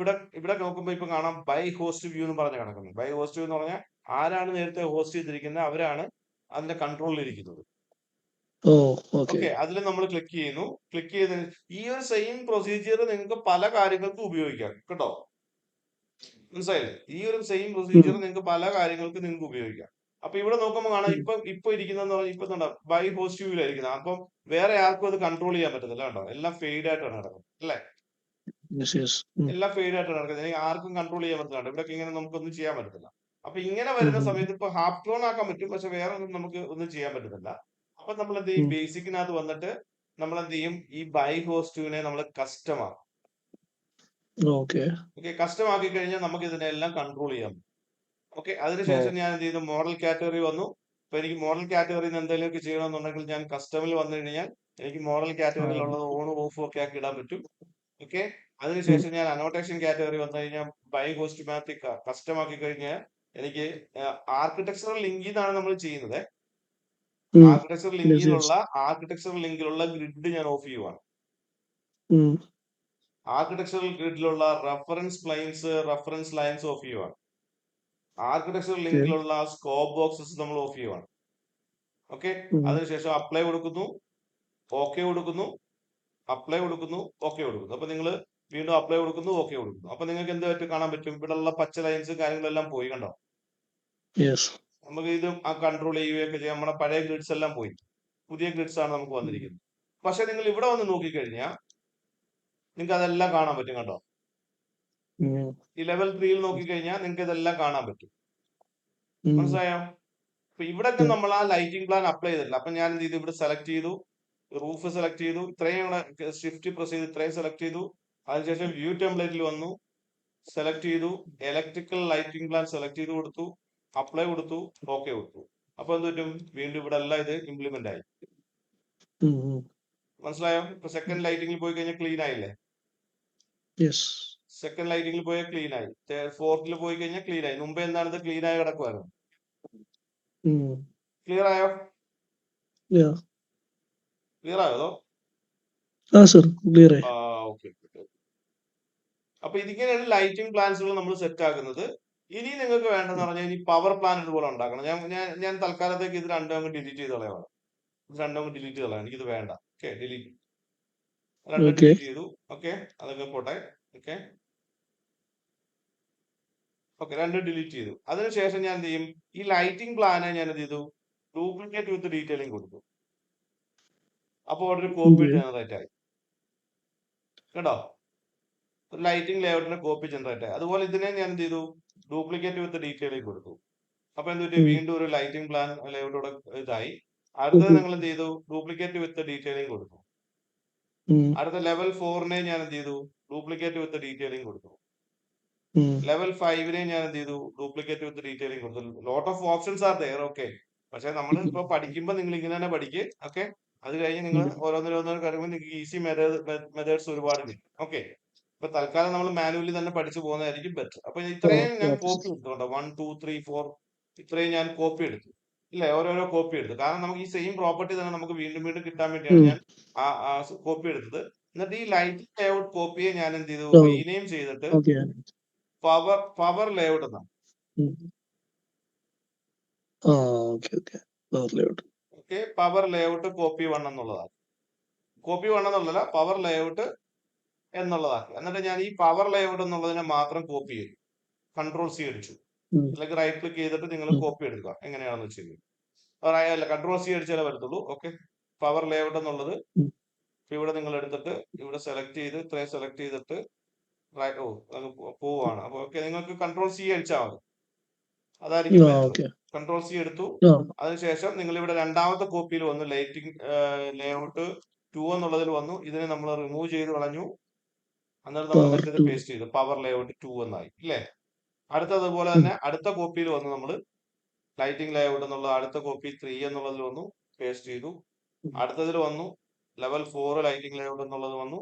ഇവിടെ നോക്കുമ്പോൾ ഇപ്പൊ കാണാം ബൈ ഹോസ്റ്റ് വ്യൂ എന്ന് പറഞ്ഞ കിടക്കുന്നത്. ബൈ ഹോസ്റ്റ് വ്യൂ എന്ന് പറഞ്ഞാൽ ആരാണ് നേരത്തെ ഹോസ്റ്റ് ചെയ്തിരിക്കുന്നത് അവരാണ് അതിന്റെ കൺട്രോളിൽ ഇരിക്കുന്നത്. ഓക്കെ, അതിൽ നമ്മൾ ക്ലിക്ക് ചെയ്യുന്നു. ക്ലിക്ക് ചെയ്തതിന് ഈ ഒരു സെയിം പ്രൊസീജിയർ നിങ്ങൾക്ക് പല കാര്യങ്ങൾക്കും ഉപയോഗിക്കാം കേട്ടോ. മനസ്സിലായില്ലേ? ഈ ഒരു സെയിം പ്രൊസീജിയർ നിങ്ങൾക്ക് പല കാര്യങ്ങൾക്ക് നിങ്ങൾക്ക് ഉപയോഗിക്കാം. അപ്പൊ ഇവിടെ നോക്കുമ്പോൾ കാണാം ഇപ്പൊ ഇരിക്കുന്ന ഇപ്പൊ ബൈ ഹോസ്റ്റ് വ്യൂവിലായിരിക്കുന്നത്. അപ്പം വേറെ ആർക്കും അത് കൺട്രോൾ ചെയ്യാൻ പറ്റത്തില്ല കേട്ടോ. എല്ലാം ഫെയ്ഡ് ആയിട്ടാണ് നടക്കുന്നത് അല്ലേ. എല്ലാം ഫെയ്ഡ് ആയിട്ടാണ് നടക്കുന്നത്. എനിക്ക് ആർക്കും കൺട്രോൾ ചെയ്യാൻ പറ്റില്ല. ഇവിടെ ഇങ്ങനെ നമുക്കൊന്നും ചെയ്യാൻ പറ്റത്തില്ല. അപ്പൊ ഇങ്ങനെ വരുന്ന സമയത്ത് ഇപ്പൊ ഹാഫ് ടോൺ ആക്കാൻ പറ്റും, പക്ഷെ വേറെ ഒന്നും നമുക്ക് ഒന്നും ചെയ്യാൻ പറ്റത്തില്ല. അപ്പൊ നമ്മൾ എന്ത് ചെയ്യും, ബേസിക്കിനകത്ത് വന്നിട്ട് നമ്മൾ എന്ത് ചെയ്യും, ഈ ബൈ ഹോസ്റ്റിനെ നമ്മൾ കസ്റ്റം ആക്കും. ഓക്കെ, കസ്റ്റം ആക്കി കഴിഞ്ഞാൽ നമുക്ക് ഇതിനെല്ലാം കൺട്രോൾ ചെയ്യാം. ഓക്കെ, അതിനുശേഷം ഞാൻ എന്ത് ചെയ്തു, മോഡൽ കാറ്റഗറി വന്നു. ഇപ്പൊ എനിക്ക് മോഡൽ കാറ്റഗറിയിൽ നിന്ന് എന്തെങ്കിലുമൊക്കെ ചെയ്യണമെന്നുണ്ടെങ്കിൽ ഞാൻ കസ്റ്റമിൽ വന്നു കഴിഞ്ഞാൽ എനിക്ക് മോഡൽ കാറ്റഗറിയിലുള്ളത് ഓണും ഓഫും ഒക്കെ ആക്കി ഇടാൻ പറ്റും. ഓക്കെ, അതിനുശേഷം ഞാൻ അനോട്ടേഷൻ കാറ്റഗറി വന്നു കഴിഞ്ഞാൽ ബൈ ഹോസ്റ്റ് മാറ്റി കസ്റ്റം ആക്കി കഴിഞ്ഞാൽ എനിക്ക് ആർക്കിടെക്ചറൽ ലിങ്കിൽ നിന്നാണ് നമ്മൾ ചെയ്യുന്നത്. ആർക്കിടെക്ചറൽ ലിങ്കിലുള്ള ഗ്രിഡ് ഞാൻ ഓഫ് ചെയ്യുവാണ്. ആർക്കിടെക്ചറൽ ഗ്രിഡിലുള്ള റെഫറൻസ് ലൈൻസ് ഓഫ് ചെയ്യുവാണ്. ആർക്കിടെക്ചറൽ ലിങ്കിലുള്ള സ്കോപ്പ് ബോക്സസ് നമ്മൾ ഓഫ് ചെയ്യുവാണ്. ഓക്കെ, അതിനുശേഷം അപ്ലൈ കൊടുക്കുന്നു, ഓക്കെ കൊടുക്കുന്നു, അപ്ലൈ കൊടുക്കുന്നു, ഓക്കെ കൊടുക്കുന്നു. അപ്പൊ നിങ്ങൾ വീണ്ടും അപ്ലൈ കൊടുക്കുന്നു, ഓക്കെ കൊടുക്കുന്നു. അപ്പൊ നിങ്ങൾക്ക് എന്ത് പറ്റും, കാണാൻ പറ്റും ഇവിടെ ഉള്ള പച്ച ലൈൻസ് കാര്യങ്ങളെല്ലാം പോയി കണ്ടോ. നമുക്ക് ഇത് കൺട്രോൾ ചെയ്യുകയൊക്കെ ചെയ്യാം. നമ്മുടെ പഴയ ഗ്രിഡ്സ് എല്ലാം പോയി, പുതിയ ഗ്രിഡ്സ് ആണ് നമുക്ക് വന്നിരിക്കുന്നത്. പക്ഷെ നിങ്ങൾ ഇവിടെ വന്ന് നോക്കിക്കഴിഞ്ഞാൽ നിങ്ങൾക്ക് അതെല്ലാം കാണാൻ പറ്റും കണ്ടോ. ഈ ലെവൽ 3യിൽ നോക്കിക്കഴിഞ്ഞാൽ നിങ്ങൾക്ക് ഇതെല്ലാം കാണാൻ പറ്റും. മനസ്സിലായോ? അപ്പൊ ഇവിടെ നമ്മൾ ആ ലൈറ്റിംഗ് പ്ലാൻ അപ്ലൈ ചെയ്തിട്ടില്ല. അപ്പൊ ഞാൻ എന്ത് ചെയ്തു, ഇവിടെ സെലക്ട് ചെയ്തു, റൂഫ് സെലക്ട് ചെയ്തു, ഇത്രയും ഷിഫ്റ്റ് പ്രസ് ചെയ്ത് ഇത്രയും സെലക്ട് ചെയ്തു. അതിനുശേഷം വ്യൂ ടെംപ്ലേറ്റിൽ വന്നു, സെലക്ട് ചെയ്തു, ഇലക്ട്രിക്കൽ ലൈറ്റിംഗ് പ്ലാൻ സെലക്ട് ചെയ്ത് കൊടുത്തു, അപ്ലൈ കൊടുത്തു, ഓക്കെ കൊടുത്തു. അപ്പൊ എന്ത് പറ്റും? വീണ്ടും ഇവിടെ എല്ലാം ഇത് ഇംപ്ലിമെന്റ് ആയി. മനസ്സിലായോ? ഇപ്പൊ സെക്കൻഡ് ലൈറ്റിംഗിൽ പോയി കഴിഞ്ഞാൽ ക്ലീൻ ആയില്ലേ? സെക്കൻഡ് ലൈറ്റിംഗിൽ പോയാൽ ക്ലീൻ ആയി. ഫോർത്തിൽ പോയി കഴിഞ്ഞാൽ ക്ലീൻ ആയി. മുമ്പേ എന്താണ് ക്ലീൻ ആയി കിടക്കുമായിരുന്നു. ക്ലിയർ ആയോ? ക്ലിയർ ആയോ? ഓക്കെ. അപ്പൊ ഇതിങ്ങനെയാണ് ലൈറ്റിംഗ് പ്ലാൻസുകൾ നമ്മൾ സെറ്റ് ആക്കുന്നത്. ഇനി നിങ്ങൾക്ക് വേണ്ടെന്ന് പറഞ്ഞാൽ ഇനി പവർ പ്ലാൻ ഇതുപോലെ ഉണ്ടാക്കണം. ഞാൻ തൽക്കാലത്തേക്ക് ഇത് രണ്ടും അങ്ങ് ഡിലീറ്റ് ചെയ്ത് കളയാണ്. ഇത് രണ്ടും അങ്ങ് ഡിലീറ്റ് ചെയ്ത് കളയാം. എനിക്കിത് വേണ്ട. Okay, delete. രണ്ടും ഡിലീറ്റ് ചെയ്തു. ഓക്കെ, അതൊക്കെ പോട്ടെ. ഓക്കെ, രണ്ടും ഡിലീറ്റ് ചെയ്തു. അതിനുശേഷം ഞാൻ എന്ത് ചെയ്യും? ഈ ലൈറ്റിംഗ് പ്ലാനെ ഞാൻ എന്ത് ചെയ്തു? ഡ്യൂപ്ലിക്കേറ്റ് വിത്ത് ഡീറ്റെയിലിംഗ് കൊടുത്തു. അപ്പോൾ ഒരു കോപ്പി ജനറേറ്റ് ആയി. കേട്ടോ? ലൈറ്റിംഗ് ലേഔട്ടിന്റെ കോപ്പി ജനറേറ്റ് ആയി. അതുപോലെ ഇതിനെ ഞാൻ എന്ത് ചെയ്തു? ഡ്യൂപ്ലിക്കേറ്റ് വിത്ത് ഡീറ്റെയിലിംഗ് കൊടുത്തു. അപ്പൊ എന്ത് പറ്റി? വീണ്ടും ഒരു ലൈറ്റിംഗ് പ്ലാൻ ലേഔട്ടോടെ ഇതായി. അടുത്തത് നിങ്ങൾ എന്ത് ചെയ്തു? ഡ്യൂപ്ലിക്കേറ്റ് വിത്ത് ഡീറ്റെയിലിംഗ് കൊടുത്തു. അടുത്ത ലെവൽ 4നെ ഞാൻ എന്ത് ചെയ്തു? ഡ്യൂപ്ലിക്കേറ്റ് വിത്ത് ഡീറ്റെയിലിംഗ് കൊടുത്തു. ലെവൽ 5നെ ഞാൻ എന്ത് ചെയ്തു? ഡ്യൂപ്ലിക്കേറ്റ് വിത്ത് ഡീറ്റെയിലിംഗ് കൊടുത്തു. Lot of options are there. Okay, പക്ഷെ നമ്മൾ ഇപ്പൊ പഠിക്കുമ്പോൾ നിങ്ങൾ ഇങ്ങനെ തന്നെ പഠിക്കുക. ഓക്കെ, അത് കഴിഞ്ഞ് നിങ്ങൾ ഓരോന്നോരോന്നോ കഴിയുമ്പോൾ നിങ്ങൾക്ക് ഈസി മെത്തേഡ്സ് ഒരുപാട് കിട്ടും. ഓക്കെ, ഇപ്പൊ തൽക്കാലം നമ്മൾ മാനുവലി തന്നെ പഠിച്ചു പോകുന്നതായിരിക്കും ബെറ്റർ. അപ്പൊ ഇത്രയും ഞാൻ കോപ്പി എടുത്തുണ്ടോ? 1 2 3 4 ഇത്രയും ഞാൻ കോപ്പി എടുത്തു. ഇല്ലേ? ഓരോരോ കോപ്പി എടുത്തു. കാരണം നമുക്ക് ഈ സെയിം പ്രോപ്പർട്ടി തന്നെ നമുക്ക് വീണ്ടും വീണ്ടും കിട്ടാൻ വേണ്ടിയാണ് ഞാൻ ആ കോപ്പി എടുത്തത്. എന്നിട്ട് ഈ ലൈറ്റിംഗ് ലേഔട്ട് കോപ്പിയെ ഞാൻ എന്ത് ചെയ്തു? റീനെയിം ചെയ്തിട്ട് പവർ ലേഔട്ട് എന്നാണ്. ഓക്കെ, പവർ ലേഔട്ട് കോപ്പി 1 എന്നുള്ളതാണ്. കോപ്പി 1 എന്നുള്ളതല്ല, പവർ ലേഔട്ട് എന്നുള്ളതാക്കി. എന്നിട്ട് ഞാൻ ഈ പവർ ലേഔട്ട് എന്നുള്ളതിനെ മാത്രം കോപ്പി ചെയ്തു. കൺട്രോൾ സി അടിച്ചു. അല്ലെങ്കിൽ റൈറ്റ് ക്ലിക്ക് ചെയ്തിട്ട് നിങ്ങൾ കോപ്പി എടുക്കുക. എങ്ങനെയാണെന്ന് വെച്ച് കഴിഞ്ഞാൽ അല്ല, കൺട്രോൾ സി അടിച്ചാലേ വരത്തുള്ളൂ. ഓക്കെ, പവർ ലേഔട്ട് എന്നുള്ളത് ഇവിടെ നിങ്ങൾ എടുത്തിട്ട് ഇവിടെ സെലക്ട് ചെയ്ത് ഇത്രയും സെലക്ട് ചെയ്തിട്ട് പോവാണ്. അപ്പൊ ഓക്കെ, നിങ്ങൾക്ക് കൺട്രോൾ സി അടിച്ചാൽ മതി. അതായിരിക്കും ബെറ്റർ. കൺട്രോൾ സി എടുത്തു. അതിനുശേഷം നിങ്ങൾ ഇവിടെ രണ്ടാമത്തെ കോപ്പിയിൽ വന്നു, ലൈറ്റിംഗ് ലേഔട്ട് 2 എന്നുള്ളതിൽ വന്നു. ഇതിനെ നമ്മൾ റിമൂവ് ചെയ്ത് കളഞ്ഞു. അന്നേരം നമ്മൾ മറ്റേത് പേസ്റ്റ് ചെയ്തു. പവർ ലേഔട്ട് 2 എന്നായി. ഇല്ലേ? അടുത്തതുപോലെ തന്നെ അടുത്ത കോപ്പിയിൽ വന്നു, നമ്മൾ ലൈറ്റിംഗ് ലേഔട്ട് എന്നുള്ള അടുത്ത കോപ്പി 3 എന്നുള്ളതിൽ വന്നു, പേസ്റ്റ് ചെയ്തു. അടുത്തതിൽ വന്നു ലെവൽ 4 ലൈറ്റിംഗ് ലേഔട്ട് എന്നുള്ളത് വന്നു,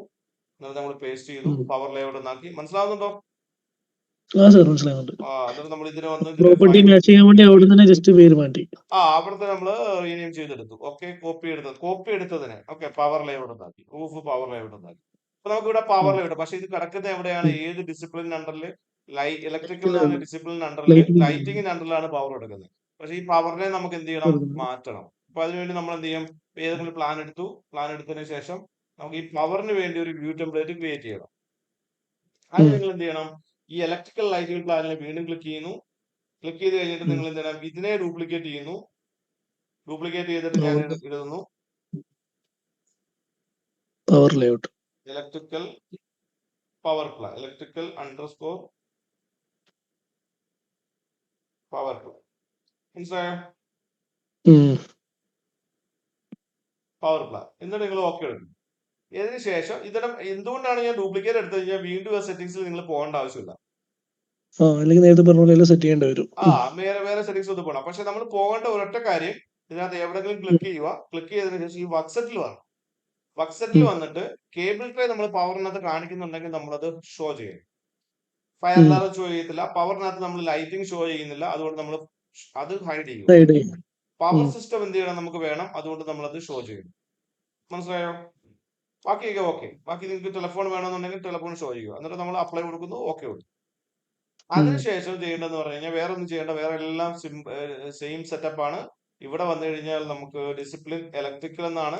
എന്നിട്ട് നമ്മൾ പേസ്റ്റ് ചെയ്തു. പവർ ലേഔട്ട് എന്നാക്കി. മനസ്സിലാവുന്നുണ്ടോ? എന്നിട്ട് നമ്മൾ ഇതിന് വന്ന് അവിടുത്തെ നമ്മൾ റീനെയിം ചെയ്തെടുത്തു. ഓക്കെ, കോപ്പി എടുത്തതിനെ ഓക്കെ പവർ ലേഔട്ട് എന്നാക്കി. റൂഫ് പവർ ലേഔട്ട് എന്നാക്കി. അപ്പൊ നമുക്ക് ഇവിടെ പവർ ലേഔട്ട്. പക്ഷെ ഇത് കിടക്കുന്നത് എവിടെയാണ്? ഏത് ഡിസിപ്ലിൻ അണ്ടറിൽ? ഇലക്ട്രിക്കൽ ഡിസിപ്ലിൻ അണ്ടറിൽ, ലൈറ്റിംഗിന് അണ്ടറിലാണ് പവർ എടുക്കുന്നത്. പക്ഷെ ഈ പവറിനെ നമുക്ക് എന്ത് ചെയ്യണം? മാറ്റണം. അപ്പൊ അതിനുവേണ്ടി നമ്മൾ എന്ത് ചെയ്യും? ഏതെങ്കിലും പ്ലാൻ എടുത്തു. പ്ലാൻ എടുത്തതിന് ശേഷം നമുക്ക് ഈ പവറിന് വേണ്ടി ഒരു വ്യൂ ടെംപ്ലേറ്റ് ക്രിയേറ്റ് ചെയ്യണം. അത് നിങ്ങൾ എന്ത് ചെയ്യണം? ഈ ഇലക്ട്രിക്കൽ ലൈറ്റിംഗ് പ്ലാനിൽ വീണ്ടും ക്ലിക്ക് ചെയ്യുന്നു. ക്ലിക്ക് ചെയ്ത് കഴിഞ്ഞിട്ട് നിങ്ങൾ എന്ത് ചെയ്യണം? ഇതിനെ ഡ്യൂപ്ലിക്കേറ്റ് ചെയ്യുന്നു. ഡ്യൂപ്ലിക്കേറ്റ് ചെയ്തിട്ട് ഞാൻ ഇടുന്നു power layout, electrical power plan, electrical underscore power plan. മനസ്സിലായോ? Power plan. എന്നിട്ട് നിങ്ങൾ ഓക്കെ എടുക്കും. ഇതിന് ശേഷം ഇതിനെ എന്തുകൊണ്ടാണ് ഞാൻ ഡ്യൂപ്ലിക്കേറ്റ് എടുത്തു കഴിഞ്ഞാൽ വീണ്ടും ആ സെറ്റിംഗ്സിൽ നിങ്ങൾ പോകേണ്ട ആവശ്യമില്ല. നേരത്തെ പറഞ്ഞ പോലെ സെറ്റ് ചെയ്യേണ്ടി വരും. വേറെ സെറ്റിംഗ്സ് ഒന്നും പോകണം. പക്ഷെ നമ്മൾ പോകേണ്ട ഒരൊറ്റ കാര്യം, ഇതിനകത്ത് എവിടെയെങ്കിലും ക്ലിക്ക് ചെയ്യുക. ക്ലിക്ക് ചെയ്തതിനു ശേഷം ഈ വർക്ക്സെറ്റിൽ വരണം. വർക്ക്സെറ്റിൽ വന്നിട്ട് കേബിൾ ട്രേ നമ്മൾ പവറിനകത്ത് കാണിക്കുന്നുണ്ടെങ്കിൽ നമ്മളത് ഷോ ചെയ്യും. ഫയർ അലാറം ഷോ ചെയ്യത്തില്ല. പവറിനകത്ത് നമ്മൾ ലൈറ്റിംഗ് ഷോ ചെയ്യുന്നില്ല. അതുകൊണ്ട് നമ്മൾ അത് ഹൈഡ് ചെയ്യും. പവർ സിസ്റ്റം എന്ത് ചെയ്യണം? നമുക്ക് വേണം. അതുകൊണ്ട് നമ്മൾ അത് ഷോ ചെയ്യും. മനസ്സിലായോ? ബാക്കിയൊക്കെ ഓക്കെ. ബാക്കി നിങ്ങൾക്ക് ടെലിഫോൺ വേണമെന്നുണ്ടെങ്കിൽ ടെലിഫോൺ ഷോ ചെയ്യുക. എന്നിട്ട് നമ്മൾ അപ്ലൈ കൊടുക്കുന്നു, ഓക്കെ കൊടുക്കും. അതിനുശേഷം ചെയ്യേണ്ടതെന്ന് പറഞ്ഞു കഴിഞ്ഞാൽ വേറെ ഒന്നും ചെയ്യേണ്ട. വേറെ എല്ലാം സെയിം സെറ്റപ്പ് ആണ്. ഇവിടെ വന്നു കഴിഞ്ഞാൽ നമുക്ക് ഡിസിപ്ലിൻ ഇലക്ട്രിക്കൽ എന്നാണ്.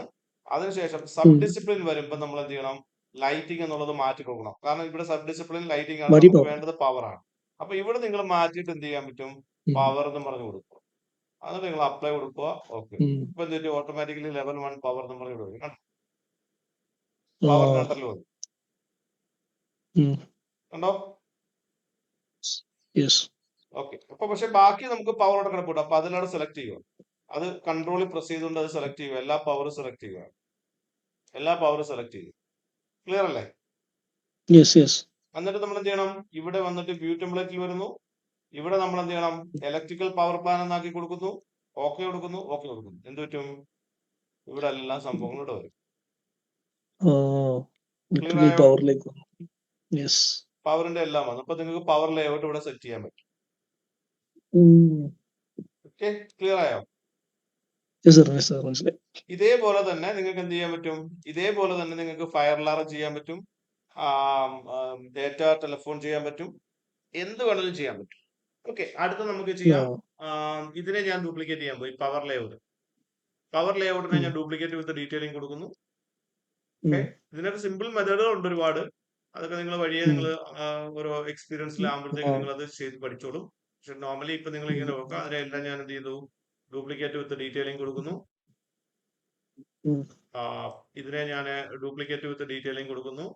അതിനുശേഷം സബ് ഡിസിപ്ലിൻ വരുമ്പോൾ നമ്മൾ എന്ത് ചെയ്യണം? ലൈറ്റിംഗ് എന്നുള്ളത് മാറ്റി കൊടുക്കണം. കാരണം ഇവിടെ സബ് ഡിസിപ്ലിൻ ലൈറ്റിംഗ് ആണ്. നമുക്ക് വേണ്ടത് പവർ ആണ്. അപ്പൊ ഇവിടെ നിങ്ങൾ മാറ്റിയിട്ട് എന്ത് ചെയ്യാൻ പറ്റും? പവർ എന്ന് പറഞ്ഞു കൊടുക്കുക. എന്നിട്ട് നിങ്ങൾ അപ്ലൈ കൊടുക്കുക, ഓക്കെ. ഇപ്പൊ എന്ത് ഓട്ടോമാറ്റിക്കലി ലെവൽ 1 പവർ എന്ന് പറഞ്ഞു കൊടുക്കും. പവർ അണ്ടറിൽ വന്നു. കണ്ടോ? ഓക്കെ. അപ്പൊ പക്ഷെ ബാക്കി നമുക്ക് പവർ അവിടെ കിടപ്പുണ്ട്. അപ്പൊ അതിലാണ് സെലക്ട് ചെയ്യുക. അത് കൺട്രോളിൽ പ്രസ് ചെയ്തുകൊണ്ട് അത് സെലക്ട് ചെയ്യുക. എല്ലാ പവറും സെലക്ട് ചെയ്യുക. എല്ലാ പവറും സെലക്ട് ചെയ്യുക. ക്ലിയർ അല്ലേ? എന്നിട്ട് നമ്മൾ എന്ത് ചെയ്യണം, ഇവിടെ വന്നിട്ട് വ്യൂ ടെംപ്ലേറ്റിൽ വരുന്നു, ഇവിടെ നമ്മൾ എന്ത് ചെയ്യണം, ഇലക്ട്രിക്കൽ പവർ പ്ലാൻ എന്നാക്കി കൊടുക്കുന്നു, ഓക്കെ കൊടുക്കുന്നു, ഓക്കെ കൊടുക്കുന്നു. എന്ത് പറ്റും, ഇവിടെ എല്ലാ സംഭവങ്ങളും ഇവിടെ വരും. ക്ലിയർ ആയോ? പവറിന്റെ എല്ലാം വന്നു. അപ്പൊ നിങ്ങൾക്ക് പവർ ലേഔട്ട് ഇവിടെ സെറ്റ് ചെയ്യാൻ പറ്റും. ഓക്കെ, ക്ലിയർ ആയോ? ഇതേപോലെ തന്നെ നിങ്ങൾക്ക് എന്ത് ചെയ്യാൻ പറ്റും, ഇതേപോലെ തന്നെ നിങ്ങൾക്ക് ഫയർ അലാറം ചെയ്യാൻ പറ്റും, ഡേറ്റ ടെലിഫോൺ ചെയ്യാൻ പറ്റും, എന്ത് വേണമെങ്കിലും ചെയ്യാൻ പറ്റും. ഓക്കെ, അടുത്ത നമുക്ക് ചെയ്യാം. ഇതിനെ ഞാൻ ഡ്യൂപ്ലിക്കേറ്റ് ചെയ്യാൻ പോയി. പവർ ലേഔട്ടിനെ ഞാൻ ഡ്യൂപ്ലിക്കേറ്റ് വിത്ത് ഡീറ്റെയിലിംഗ് കൊടുക്കുന്നു. ഓക്കെ, ഇതിനൊക്കെ സിമ്പിൾ മെത്തേഡുകൾ ഉണ്ട് ഒരുപാട്. അതൊക്കെ നിങ്ങൾ വഴിയെ നിങ്ങൾ ഓരോ എക്സ്പീരിയൻസിലാകുമ്പോഴത്തേക്ക് നിങ്ങൾ അത് ചെയ്ത് പഠിച്ചോളും. പക്ഷെ നോർമലി ഇപ്പൊ നിങ്ങൾ ഇങ്ങനെ നോക്കുക, അതിനെല്ലാം ഞാൻ എന്ത് ചെയ്തു, ഡ്യൂപ്ലിക്കേറ്റ് വിത്ത് ഡീറ്റെയിലിംഗ് കൊടുക്കുന്നു. ഇതിനെ ഞാൻ ഡ്യൂപ്ലിക്കേറ്റ് വിത്ത് ഡീറ്റെയിലിംഗ് കൊടുക്കുന്നു.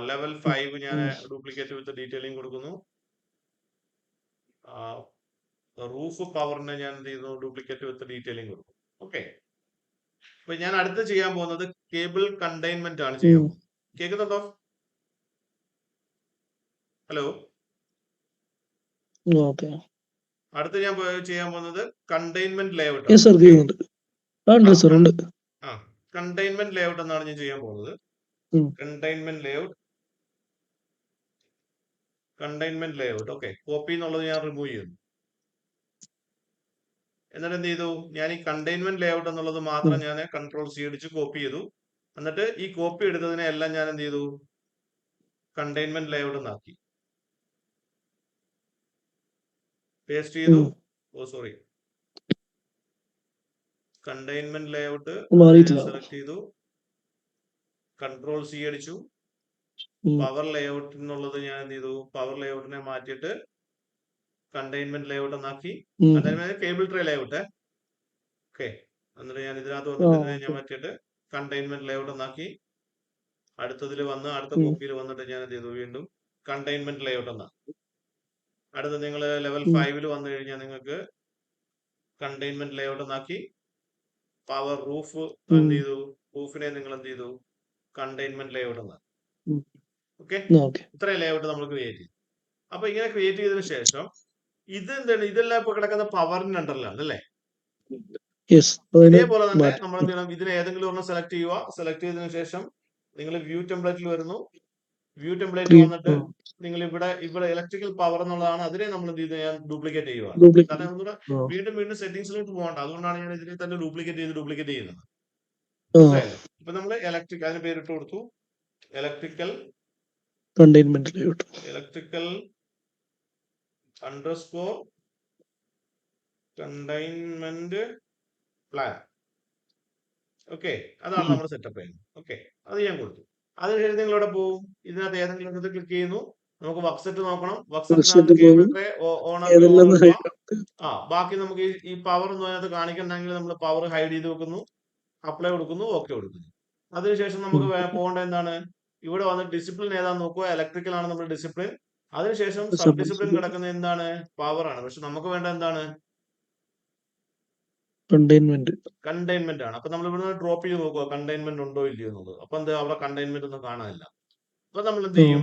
ലെവൽ 5 ഞാൻ ഡ്യൂപ്ലിക്കേറ്റ് വിത്ത് ഡീറ്റെയിലിംഗ് കൊടുക്കുന്നു. റൂഫ് പവറിനെ ഞാൻ എന്ത് ചെയ്യുന്നു, ഡ്യൂപ്ലിക്കേറ്റ് വിത്ത് ഡീറ്റെയിലിംഗ് കൊടുക്കും. ഓക്കെ, അപ്പൊ ഞാൻ അടുത്ത് ചെയ്യാൻ പോകുന്നത് കേബിൾ കണ്ടെയ്ൻമെന്റ് ആണ് ചെയ്യാൻ പോകുന്നത്. കേൾക്കുന്നുണ്ടോ? ഹലോ, അടുത്ത് ഞാൻ ചെയ്യാൻ പോകുന്നത് കണ്ടെയ്ൻമെന്റ് ലേഔട്ട് ആണ്. കണ്ടെയ്ൻമെന്റ് ലേഔട്ട് എന്നാണ് ഞാൻ ചെയ്യാൻ പോകുന്നത്. Containment layout. ഓക്കെ, കോപ്പി എന്നുള്ളത് ഞാൻ റിമൂവ് ചെയ്യുന്നു. എന്നിട്ട് എന്ത് ചെയ്തു, ഞാൻ ഈ കണ്ടെയ്ൻമെന്റ് ലേഔട്ട് എന്നുള്ളത് മാത്രം ഞാൻ കൺട്രോൾ സി അടിച്ച് കോപ്പി ചെയ്തു. എന്നിട്ട് ഈ കോപ്പി എടുത്തതിനെ എല്ലാം ഞാൻ എന്ത് ചെയ്തു, കണ്ടെയ്ൻമെന്റ് ലേഔട്ട് എന്നാക്കി പേസ്റ്റ് ചെയ്തു. സോറി, കണ്ടെയ്ൻമെന്റ് ലേഔട്ട് സെലക്ട് ചെയ്തു, കൺട്രോൾ സി അടിച്ചു, പവർ ലേഔട്ട് എന്നുള്ളത് ഞാൻ എന്ത് ചെയ്തു, പവർ ലേഔട്ടിനെ മാറ്റിയിട്ട് കണ്ടെയ്ൻമെന്റ് ലേഔട്ട് എന്നാക്കി. അതായത് കേബിൾ ട്രേ ലേഔട്ട്. ഓക്കെ, എന്നിട്ട് ഞാൻ ഇതിനകത്ത് വന്നിട്ട് ഇതിനെ ഞാൻ മാറ്റിയിട്ട് കണ്ടെയ്ൻമെന്റ് ലേഔട്ട് എന്നാക്കി. അടുത്തതിൽ വന്ന് അടുത്ത കോപ്പിയിൽ വന്നിട്ട് ഞാൻ എന്ത് ചെയ്തു, വീണ്ടും കണ്ടെയ്ൻമെന്റ് ലേഔട്ട് എന്നാക്കി. അടുത്ത നിങ്ങൾ ലെവൽ 5 വന്നു കഴിഞ്ഞാൽ നിങ്ങൾക്ക് കണ്ടെയ്ൻമെന്റ് ലേഔട്ട് എന്നാക്കി. പവർ റൂഫ് എന്ത് ചെയ്തു, റൂഫിനെ നിങ്ങൾ എന്ത് ചെയ്തു, കണ്ടെയ്ൻമെന്റ് ലേഔട്ട് എന്നാക്കി. ഓക്കെ, ഇത്രയും ലേഔട്ട് നമ്മൾ ക്രിയേറ്റ് ചെയ്തു. അപ്പൊ ഇങ്ങനെ ക്രിയേറ്റ് ചെയ്തതിനു ശേഷം ഇത് എന്താണ്, ഇതെല്ലാം ഇപ്പൊ കിടക്കുന്ന പവറിന് അണ്ടറിലാണ് അല്ലേ? ഇതേപോലെ തന്നെ നമ്മൾ എന്ത് ചെയ്യണം, ഇതിന് ഏതെങ്കിലും ഒരെണ്ണം സെലക്ട് ചെയ്യുക. സെലക്ട് ചെയ്തതിനു ശേഷം നിങ്ങൾ വ്യൂ ടെംപ്ലേറ്റിൽ വരുന്നു. വ്യൂ ടെംപ്ലേറ്റ് വന്നിട്ട് നിങ്ങൾ ഇവിടെ ഇലക്ട്രിക്കൽ പവർ എന്നുള്ളതാണ്, അതിനെ നമ്മൾ എന്ത് ചെയ്ത് ഞാൻ ഡ്യൂപ്ലിക്കേറ്റ് ചെയ്യുക. കാരണം ഒന്നുകൂടെ വീണ്ടും സെറ്റിംഗ്സിലോട്ട് പോകണ്ട, അതുകൊണ്ടാണ് ഞാൻ ഇതിനെ തന്നെ ഡ്യൂപ്ലിക്കേറ്റ് ചെയ്യുന്നത്. മനസ്സിലായല്ലോ? ഇപ്പൊ നമ്മൾ ഇലക്ട്രിക് അതിന് പേരിട്ട് കൊടുത്തു, electrical underscore containment plan. Okay, അതാണ് നമ്മുടെ സെറ്റപ്പ് ചെയ്യുന്നത്. ഓക്കെ, അത് ഞാൻ കൊടുത്തു. അതിനുശേഷം നിങ്ങൾ ഇവിടെ പോകും, ഇതിനകത്ത് ഏതെങ്കിലും ക്ലിക്ക് ചെയ്യുന്നു. നമുക്ക് വർക്ക് സെറ്റ് നോക്കണം. വർക്ക് സെറ്റിനകത്ത് കേബിൾ ട്രേ ഓണർ ബാക്കി നമുക്ക് ഈ പവർ ഒന്നും അതിനകത്ത് കാണിക്കണമെങ്കിൽ നമ്മൾ പവർ ഹൈഡ് ചെയ്ത് വെക്കുന്നു, അപ്ലൈ കൊടുക്കുന്നു, ഓക്കെ കൊടുക്കുന്നു. അതിനുശേഷം നമുക്ക് പോകേണ്ട എന്താണ്, ഇവിടെ വന്ന് ഡിസിപ്ലിൻ ഏതാന്ന് നോക്കുക. ഇലക്ട്രിക്കൽ ആണ് നമ്മുടെ ഡിസിപ്ലിൻ. അതിനുശേഷം സബ് ഡിസിപ്ലിൻ കിടക്കുന്ന എന്താണ്, പവർ ആണ്. പക്ഷെ നമുക്ക് വേണ്ട എന്താണ്, കണ്ടെയ്ൻമെന്റ് ആണ്. അപ്പൊ നമ്മൾ ഇവിടെ ഡ്രോപ്പ് ചെയ്ത് നോക്കുക കണ്ടെയ്ൻമെന്റ് ഉണ്ടോ ഇല്ലയോ എന്നുള്ളത്. അപ്പൊ എന്താ, അവിടെ കണ്ടെയ്ൻമെന്റ് ഒന്നും കാണാനില്ല. അപ്പൊ നമ്മൾ എന്ത് ചെയ്യും,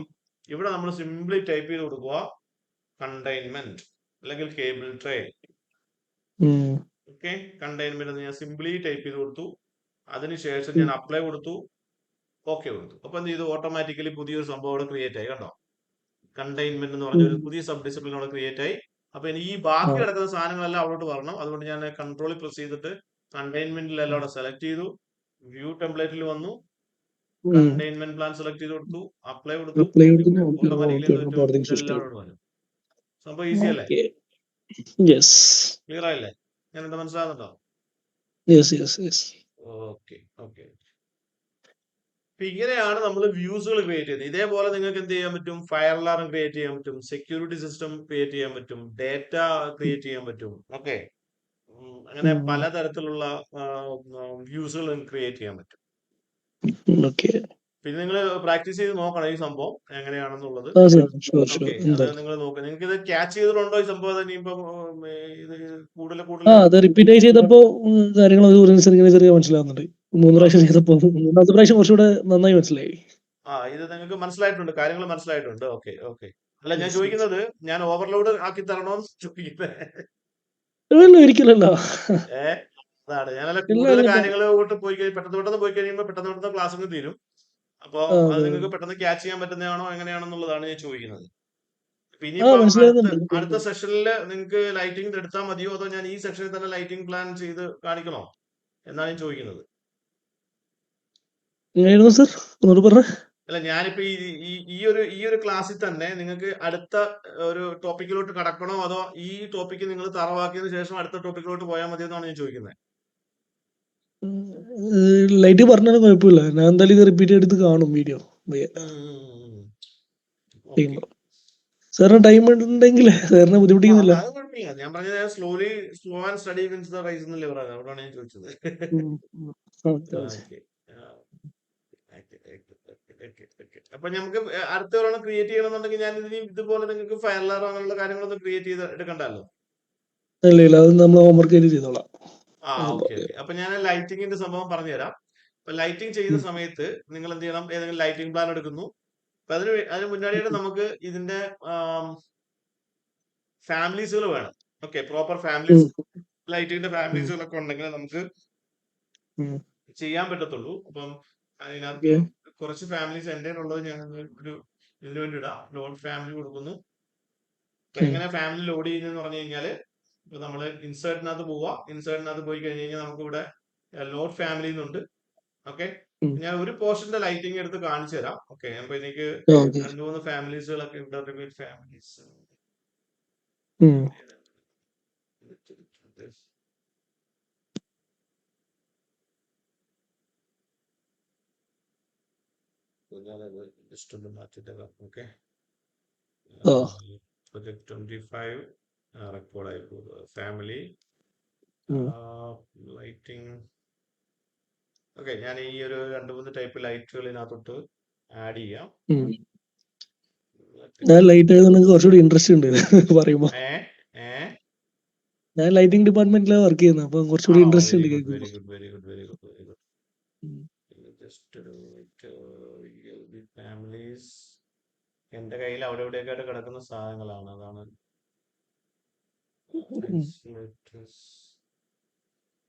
ഇവിടെ നമ്മൾ സിംപ്ലി ടൈപ്പ് ചെയ്ത് കൊടുക്കുക കണ്ടെയ്ൻമെന്റ് അല്ലെങ്കിൽ കേബിൾ ട്രേ. ഓക്കെ, കണ്ടെയ്ൻമെന്റ് എന്ന് ഞാൻ സിംപ്ലി ടൈപ്പ് ചെയ്ത് കൊടുത്തു. അതിനുശേഷം ഞാൻ അപ്ലൈ കൊടുത്തു, ഓക്കെ കൊടുത്തു. അപ്പൊ എന്ത് ചെയ്തു, ഓട്ടോമാറ്റിക്കലി പുതിയൊരു സംഭവം അവിടെ ക്രിയേറ്റ് ആയി. കണ്ടോ, കണ്ടെയ്ൻമെന്റ് എന്ന് പറഞ്ഞ ഒരു പുതിയ സബ് ഡിസിപ്ലിൻ അവിടെ ക്രിയേറ്റ് ആയി. അപ്പൊ ഇനി ഈ ബാക്കി കിടക്കുന്ന സാധനങ്ങളെല്ലാം അവിടോട്ട് വരണം. അതുകൊണ്ട് ഞാൻ കൺട്രോളിൽ പ്രസ് ചെയ്തിട്ട് കണ്ടെയ്ൻമെന്റിലെല്ലാം അവിടെ സെലക്ട് ചെയ്തു. വ്യൂ ടെംപ്ലേറ്റിൽ വന്നു, കണ്ടെയ്ൻമെന്റ് പ്ലാൻ സെലക്ട് ചെയ്ത് കൊടുത്തു, അപ്ലൈ കൊടുത്തു. ഓട്ടോമാറ്റിക്കലി ഇതെല്ലാം അവിടെ വരും. സംഭവം ഈസി അല്ലേ? ക്ലിയർ ആയില്ലേ? ഞാൻ എന്താ മനസ്സിലാകുന്നുണ്ടോ? Okay okay. ഇങ്ങനെയാണ് നമ്മൾ വ്യൂസുകൾ ക്രിയേറ്റ് ചെയ്യുന്നത്. ഇതേപോലെ നിങ്ങൾക്ക് എന്ത് ചെയ്യാൻ പറ്റും, ഫയർ അലാറം ക്രിയേറ്റ് ചെയ്യാൻ പറ്റും, സെക്യൂരിറ്റി സിസ്റ്റം ക്രിയേറ്റ് ചെയ്യാൻ പറ്റും, ഡേറ്റ ക്രിയേറ്റ് ചെയ്യാൻ പറ്റും. ഓക്കെ, അങ്ങനെ പലതരത്തിലുള്ള വ്യൂസുകൾ ക്രിയേറ്റ് ചെയ്യാൻ പറ്റും. പിന്നെ നിങ്ങൾ പ്രാക്ടീസ് ചെയ്ത് നോക്കണം ഈ സംഭവം എങ്ങനെയാണെന്നുള്ളത്. ഓക്കെ, അത് നിങ്ങൾ നോക്കുക. നിങ്ങൾക്ക് ഇത് ക്യാച്ച് ചെയ്തിട്ടുണ്ടോ ഈ സംഭവം? തന്നെ ഇപ്പം ഇത് കൂടുതൽ റിപ്പീറ്റ് ചെയ്തപ്പോ കാര്യങ്ങൾ മനസ്സിലാവുന്നുണ്ട്. 3 പ്രാവശ്യം ഓക്കെ. ചെയ്തപ്പോ 3ാമത്തെ പ്രാവശ്യം കുറച്ചുകൂടെ നന്നായി മനസ്സിലായി. ഇത് നിങ്ങൾക്ക് മനസ്സിലായിട്ടുണ്ട്, കാര്യങ്ങൾ മനസ്സിലായിട്ടുണ്ട്. Okay, okay. അല്ല, ഞാൻ യെസ്, യെസ്. ചോദിക്കുന്നത്, ഞാൻ ഓവർലോഡ് ആക്കി തരണോന്ന് ചോദിക്കുന്നത്. ഇല്ല ഒരിക്കലല്ല. ഏ അതാണ് ഞാനല്ല, ഇല്ല കൂടുതൽ ഇല്ല. കാര്യങ്ങൾ പോയി പെട്ടെന്ന് പോയി കഴിയുമ്പോൾ പെട്ടെന്ന് ക്ലാസ് അങ്ങ് തീരും. അപ്പൊ അത് അതെ. നിങ്ങൾക്ക് പെട്ടെന്ന് ക്യാച്ച് ചെയ്യാൻ പറ്റുന്നതാണോ എങ്ങനെയാണെന്നുള്ളതാണ് ഞാൻ ചോദിക്കുന്നത്. അപ്പൊ ഇനിയിപ്പം മനസ്സിലാകുന്നുണ്ട്. അടുത്ത സെഷനിൽ നിങ്ങൾക്ക് ലൈറ്റിംഗ് എടുത്താൽ മതിയോ, അതോ ഞാൻ ഈ സെഷനിൽ തന്നെ ലൈറ്റിംഗ് പ്ലാൻ ചെയ്ത് കാണിക്കണോ എന്നാണ് ഞാൻ ചോദിക്കുന്നത്. എങ്ങനെയായിരുന്നു സർ? ഒന്നുകൂടെ പറഞ്ഞേ. അല്ല, ഞാനിപ്പോ ഈ ഒരു ക്ലാസ്സിൽ തന്നെ നിങ്ങൾക്ക് അടുത്ത ഒരു ടോപ്പിക്കിലോട്ട് കടക്കണോ, അതോ ഈ ടോപ്പിക്ക് നിങ്ങൾ തറവാക്കിയതിനു ശേഷം അടുത്ത ടോപ്പിക്കിലോട്ട് പോയാൽ മതിയോ എന്നാണ് ഞാൻ ചോദിക്കുന്നത്. ലൈറ്റ് പറഞ്ഞാലും കുഴപ്പമില്ല. ഞാൻ എന്തായാലും ഇത് റിപ്പീറ്റ് എടുത്ത് കാണും വീഡിയോ ഓക്കെ. ചെയ്യുമ്പോൾ. സാറിന് ടൈം ഉണ്ടെങ്കിൽ സാറിനെ ബുദ്ധിമുട്ടിക്കുന്നില്ല. അത് കുഴപ്പമില്ല. ഞാൻ പറഞ്ഞത് slow and steady wins the race എന്നല്ലേ പറഞ്ഞത്, അതുകൊണ്ടാണ് ഞാൻ ചോദിച്ചത്. ഉം, ഉം. ഓക്കെ. ഓക്കെ. അപ്പൊ നമുക്ക് അടുത്ത ഒരെണ്ണം ക്രിയേറ്റ് ചെയ്യണമെന്നുണ്ടെങ്കിൽ ഞാൻ ഇതിന് ഇതുപോലെ നിങ്ങൾക്ക് ഫയർ അങ്ങനെയുള്ള കാര്യങ്ങളൊന്നും ക്രിയേറ്റ് ചെയ്ത് എടുക്കണ്ടല്ലോ. ഇല്ല ഇല്ല, അത് നമ്മൾ ഹോംവർക്ക് ആയിട്ട് ചെയ്തോളാം. Okay, okay. അപ്പൊ ഞാൻ ലൈറ്റിംഗിന്റെ സംഭവം പറഞ്ഞുതരാം. അപ്പൊ ലൈറ്റിംഗ് ചെയ്യുന്ന സമയത്ത് നിങ്ങൾ എന്ത് ചെയ്യണം, ഏതെങ്കിലും ലൈറ്റിംഗ് പ്ലാൻ എടുക്കുന്നു. അപ്പൊ അതിന് മുന്നാടിയായിട്ട് നമുക്ക് ഇതിന്റെ ഫാമിലീസുകൾ വേണം. ഓക്കെ, പ്രോപ്പർ ഫാമിലീസ്, ലൈറ്റിംഗിന്റെ ഫാമിലീസുകളൊക്കെ ഉണ്ടെങ്കിൽ നമുക്ക് ചെയ്യാൻ പറ്റത്തുള്ളൂ. അപ്പം അതിനകത്ത് കുറച്ച് ഫാമിലീസ് എൻ്റെ ഉള്ളത് ഞാൻ ഒരു ഇതിനു വേണ്ടി ഇടാം. ലോഡ് ഫാമിലി കൊടുക്കുന്നു. അപ്പൊ എങ്ങനെ ഫാമിലി ലോഡ് ചെയ്യുന്നതെന്ന് പറഞ്ഞു കഴിഞ്ഞാല്, ഇപ്പൊ നമ്മള് ഇൻസേർട്ടിനകത്ത് പോവാ. ഇൻസേർട്ടിനകത്ത് പോയി കഴിഞ്ഞ് കഴിഞ്ഞാൽ നമുക്ക് ഇവിടെ ലോഡ് ഫാമിലി എന്നുണ്ട്. ഓക്കെ, ഞാൻ ഒരു പോർഷന്റെ ലൈറ്റിംഗ് എടുത്ത് കാണിച്ചു തരാം. ഓക്കെ, അപ്പൊ എനിക്ക് 2-3 ഫാമിലീസുകളൊക്കെ ഇവിടെ, റിവീറ്റ് ഫാമിലീസ്. ജസ്റ്റ് ഒന്ന് മാറ്റിട്ടേക്കാം. ഓക്കെ, പ്രൊജക്ട് 25 റെക്കോർഡായി പോകുന്നത് ഫാമിലി ലൈറ്റിംഗ്. ഓക്കെ, ഞാൻ ഈ ഒരു 2-3 ടൈപ്പ് ലൈറ്റുകൾ ഇതിനകത്തോട്ട് ആഡ് ചെയ്യാം. ഞാൻ ലൈറ്റ് ആയതുകൊണ്ട് കുറച്ചുകൂടി ഇൻട്രസ്റ്റ് ഉണ്ട് പറയുമ്പോ. ഞാൻ ലൈറ്റിംഗ് ഡിപ്പാർട്ട്മെന്റിലാണ് വർക്ക് ചെയ്യുന്നത്, അപ്പൊ കുറച്ചുകൂടി ഇൻട്രസ്റ്റ് ഉണ്ട് കേൾക്കുമ്പോ. Very good, very good, very good, very good. Just families എന്റെ കയ്യിൽ അവിടെ ഇവിടെയൊക്കെ ആയിട്ട് കിടക്കുന്ന സാധനങ്ങളാണ്, അതാണ്.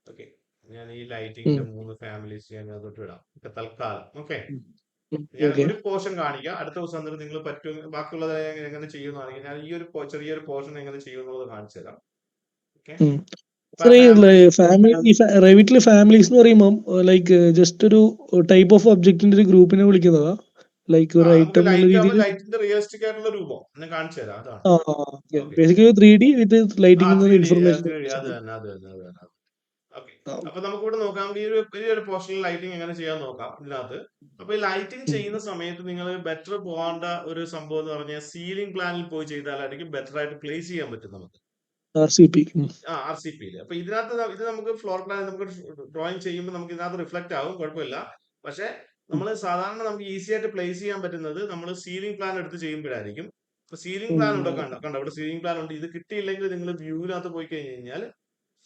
ഓക്കെ, ഞാൻ ഈ ലൈറ്റിംഗിന്റെ 3 ഫാമിലീസ് ഞാൻ അതോട്ട് വിടാം ഇപ്പൊ തൽക്കാലം. ഓക്കെ, ഞാൻ ഒരു പോർഷൻ കാണിക്കാം. അടുത്ത ദിവസം നിങ്ങൾ പറ്റും ബാക്കിയുള്ളത് എങ്ങനെ ചെയ്യുന്നതാണെങ്കിൽ ഞാൻ ഈ ഒരു ചെറിയൊരു പോർഷൻ എങ്ങനെ ചെയ്യുന്നത് കാണിച്ചു തരാം. ഓക്കെ, റെവിറ്റില് ഫാമിലീസ് എന്ന് പറയുമ്പോൾ ലൈക്ക് ജസ്റ്റ് ഒരു ടൈപ്പ് ഓഫ് ഒബ്ജക്റ്റിന്റെ ഒരു ഗ്രൂപ്പിനെ വിളിക്കുന്നതാ, ലൈക്ക് ഒരു ഐറ്റം എന്നുള്ള രീതിയിൽ. ലൈറ്റിന്റെ റിയലിസ്റ്റിക് ആയിട്ടുള്ള രൂപം ഞാൻ കാണിച്ചു തരാം. അതാണ് ബേസിക്കലി 3D വിത്ത് ലൈറ്റിംഗ് ഇൻഫർമേഷൻ. അത് തന്നെ. ഓക്കെ, അപ്പൊ നമുക്ക് ഇവിടെ നോക്കാം. ഈ ഒരു പോർഷനിൽ ലൈറ്റിംഗ് എങ്ങനെ ചെയ്യാൻ നോക്കാം ഇതിനകത്ത്. അപ്പൊ ഈ ലൈറ്റിംഗ് ചെയ്യുന്ന സമയത്ത് നിങ്ങൾ ബെറ്റർ പോകേണ്ട ഒരു സംഭവം എന്ന് പറഞ്ഞാൽ സീലിംഗ് പ്ലാനിൽ പോയി ചെയ്താലായിരിക്കും ബെറ്റർ ആയിട്ട് പ്ലേസ് ചെയ്യാൻ പറ്റും നമുക്ക്. RCP. RCPയിൽ. അപ്പൊ ഇതിനകത്ത് ഇത് നമുക്ക് ഫ്ലോർ പ്ലാൻ നമുക്ക് ഡ്രോയിങ് ചെയ്യുമ്പോൾ നമുക്ക് ഇതിനകത്ത് റിഫ്ലക്ട് ആവും, കുഴപ്പമില്ല. പക്ഷെ നമ്മൾ സാധാരണ നമുക്ക് ഈസി ആയിട്ട് പ്ലേസ് ചെയ്യാൻ പറ്റുന്നത് നമ്മൾ സീലിംഗ് പ്ലാൻ എടുത്ത് ചെയ്യുമ്പോഴായിരിക്കും. അപ്പൊ സീലിംഗ് പ്ലാൻ ഇവിടെ കണ്ടോ, ഇവിടെ സീലിംഗ് പ്ലാൻ ഉണ്ട്. ഇത് കിട്ടിയില്ലെങ്കിൽ നിങ്ങൾ വ്യൂവിനകത്ത് പോയി കഴിഞ്ഞ് കഴിഞ്ഞാൽ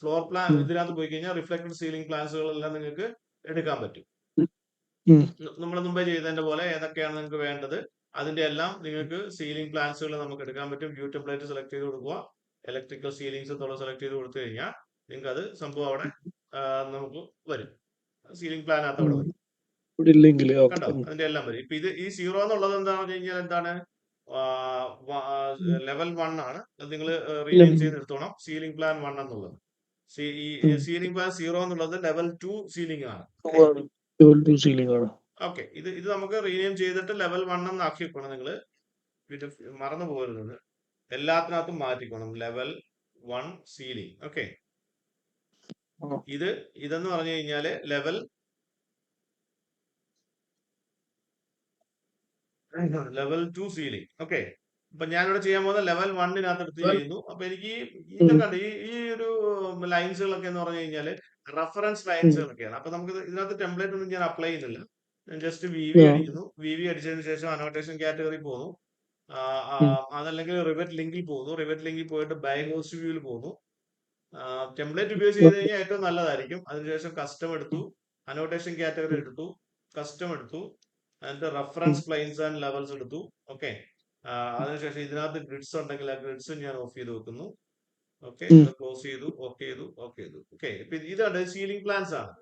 ഫ്ലോർ പ്ലാൻ ഇതിനകത്ത് പോയി കഴിഞ്ഞാൽ റിഫ്ലക്റ്റഡ് സീലിംഗ് പ്ലാൻസുകളെല്ലാം നിങ്ങൾക്ക് എടുക്കാൻ പറ്റും. നമ്മൾ മുമ്പേ ചെയ്തതിന്റെ പോലെ ഏതൊക്കെയാണ് നിങ്ങൾക്ക് വേണ്ടത് അതിന്റെ എല്ലാം നിങ്ങൾക്ക് സീലിംഗ് പ്ലാൻസുകൾ നമുക്ക് എടുക്കാൻ പറ്റും. വ്യൂ ടെംപ്ലേറ്റ് സെലക്ട് ചെയ്ത് കൊടുക്കുക. ഇലക്ട്രിക്കൽ സീലിംഗ്സ് സെലക്ട് ചെയ്ത് കൊടുത്തു കഴിഞ്ഞാൽ നിങ്ങൾക്ക് അത് സംഭവം അവിടെ നമുക്ക് വരും. സീലിംഗ് പ്ലാനകത്ത് അവിടെ വരും. കണ്ടോ, അതിന്റെ എല്ലാം വരും. ഇപ്പൊ ഈ 0 എന്നുള്ളത് എന്താണെന്ന് വെച്ച് കഴിഞ്ഞാൽ എന്താണ്, ലെവൽ 1 ആണ്. അത് നിങ്ങൾ റീനെയിം ചെയ്ത് എടുത്തോണം. സീലിംഗ് പ്ലാൻ 1 എന്നുള്ളത്. സീലിംഗ് പ്ലാൻ 0 എന്നുള്ളത് ലെവൽ 2 സീലിംഗ് ആണ്. ഓക്കെ, ഇത് നമുക്ക് റീനെയിം ചെയ്തിട്ട് ലെവൽ 1 എന്ന് ആക്കി വെക്കണം. നിങ്ങൾ മറന്നു പോകരുത്, എല്ലാത്തിനകത്തും മാറ്റിക്കണം. Level 1 ceiling. ഓക്കെ, ഇതെന്ന് പറഞ്ഞു കഴിഞ്ഞാല് ലെവൽ 2 സീലിംഗ്. ഓക്കെ, അപ്പൊ ഞാനിവിടെ ചെയ്യാൻ പോകുന്ന ലെവൽ 1-നകത്ത് എടുത്ത് ചെയ്യുന്നു. അപ്പൊ എനിക്ക് ഇതൊക്കെ ഈ ഒരു ലൈൻസുകളൊക്കെ എന്ന് പറഞ്ഞു കഴിഞ്ഞാല് റഫറൻസ് ലൈൻസുകളൊക്കെയാണ്. അപ്പൊ നമുക്ക് ഇതിനകത്ത് ടെംപ്ലേറ്റ് ഒന്നും ഞാൻ അപ്ലൈ ചെയ്യുന്നില്ല. ഞാൻ ജസ്റ്റ് VV അടിക്കുന്നു. VV അടിച്ചതിന് ശേഷം അനോട്ടേഷൻ കാറ്റഗറി പോകുന്നു. അതല്ലെങ്കിൽ റിവറ്റ് ലിങ്കിൽ പോകുന്നു. റിവറ്റ് ലിങ്കിൽ പോയിട്ട് ബൈ ഹോസ്റ്റ് വ്യൂവിൽ പോകുന്നു. ടെംപ്ലേറ്റ് ഉപയോഗിച്ച് ചെയ്ത് കഴിഞ്ഞാൽ ഏറ്റവും നല്ലതായിരിക്കും. അതിനുശേഷം കസ്റ്റം എടുത്തു. അനോട്ടേഷൻ കാറ്റഗറി എടുത്തു, കസ്റ്റം എടുത്തു, അതിന്റെ റെഫറൻസ് പ്ലെയിൻസ് ആൻഡ് ലെവൽസ് എടുത്തു. ഓക്കെ, അതിനുശേഷം ഇതിനകത്ത് ഗ്രിഡ്സ് ഉണ്ടെങ്കിൽ ആ ഗ്രിഡ്സ് ഞാൻ ഓഫ് ചെയ്ത് വെക്കുന്നു. ഓക്കെ, ഇത് ക്ലോസ് ചെയ്തു, ഓക്കെ ചെയ്തു, ഓക്കെ ചെയ്തു. ഓക്കെ, ഇതാണ് സീലിംഗ് പ്ലാൻസ് ആണ്.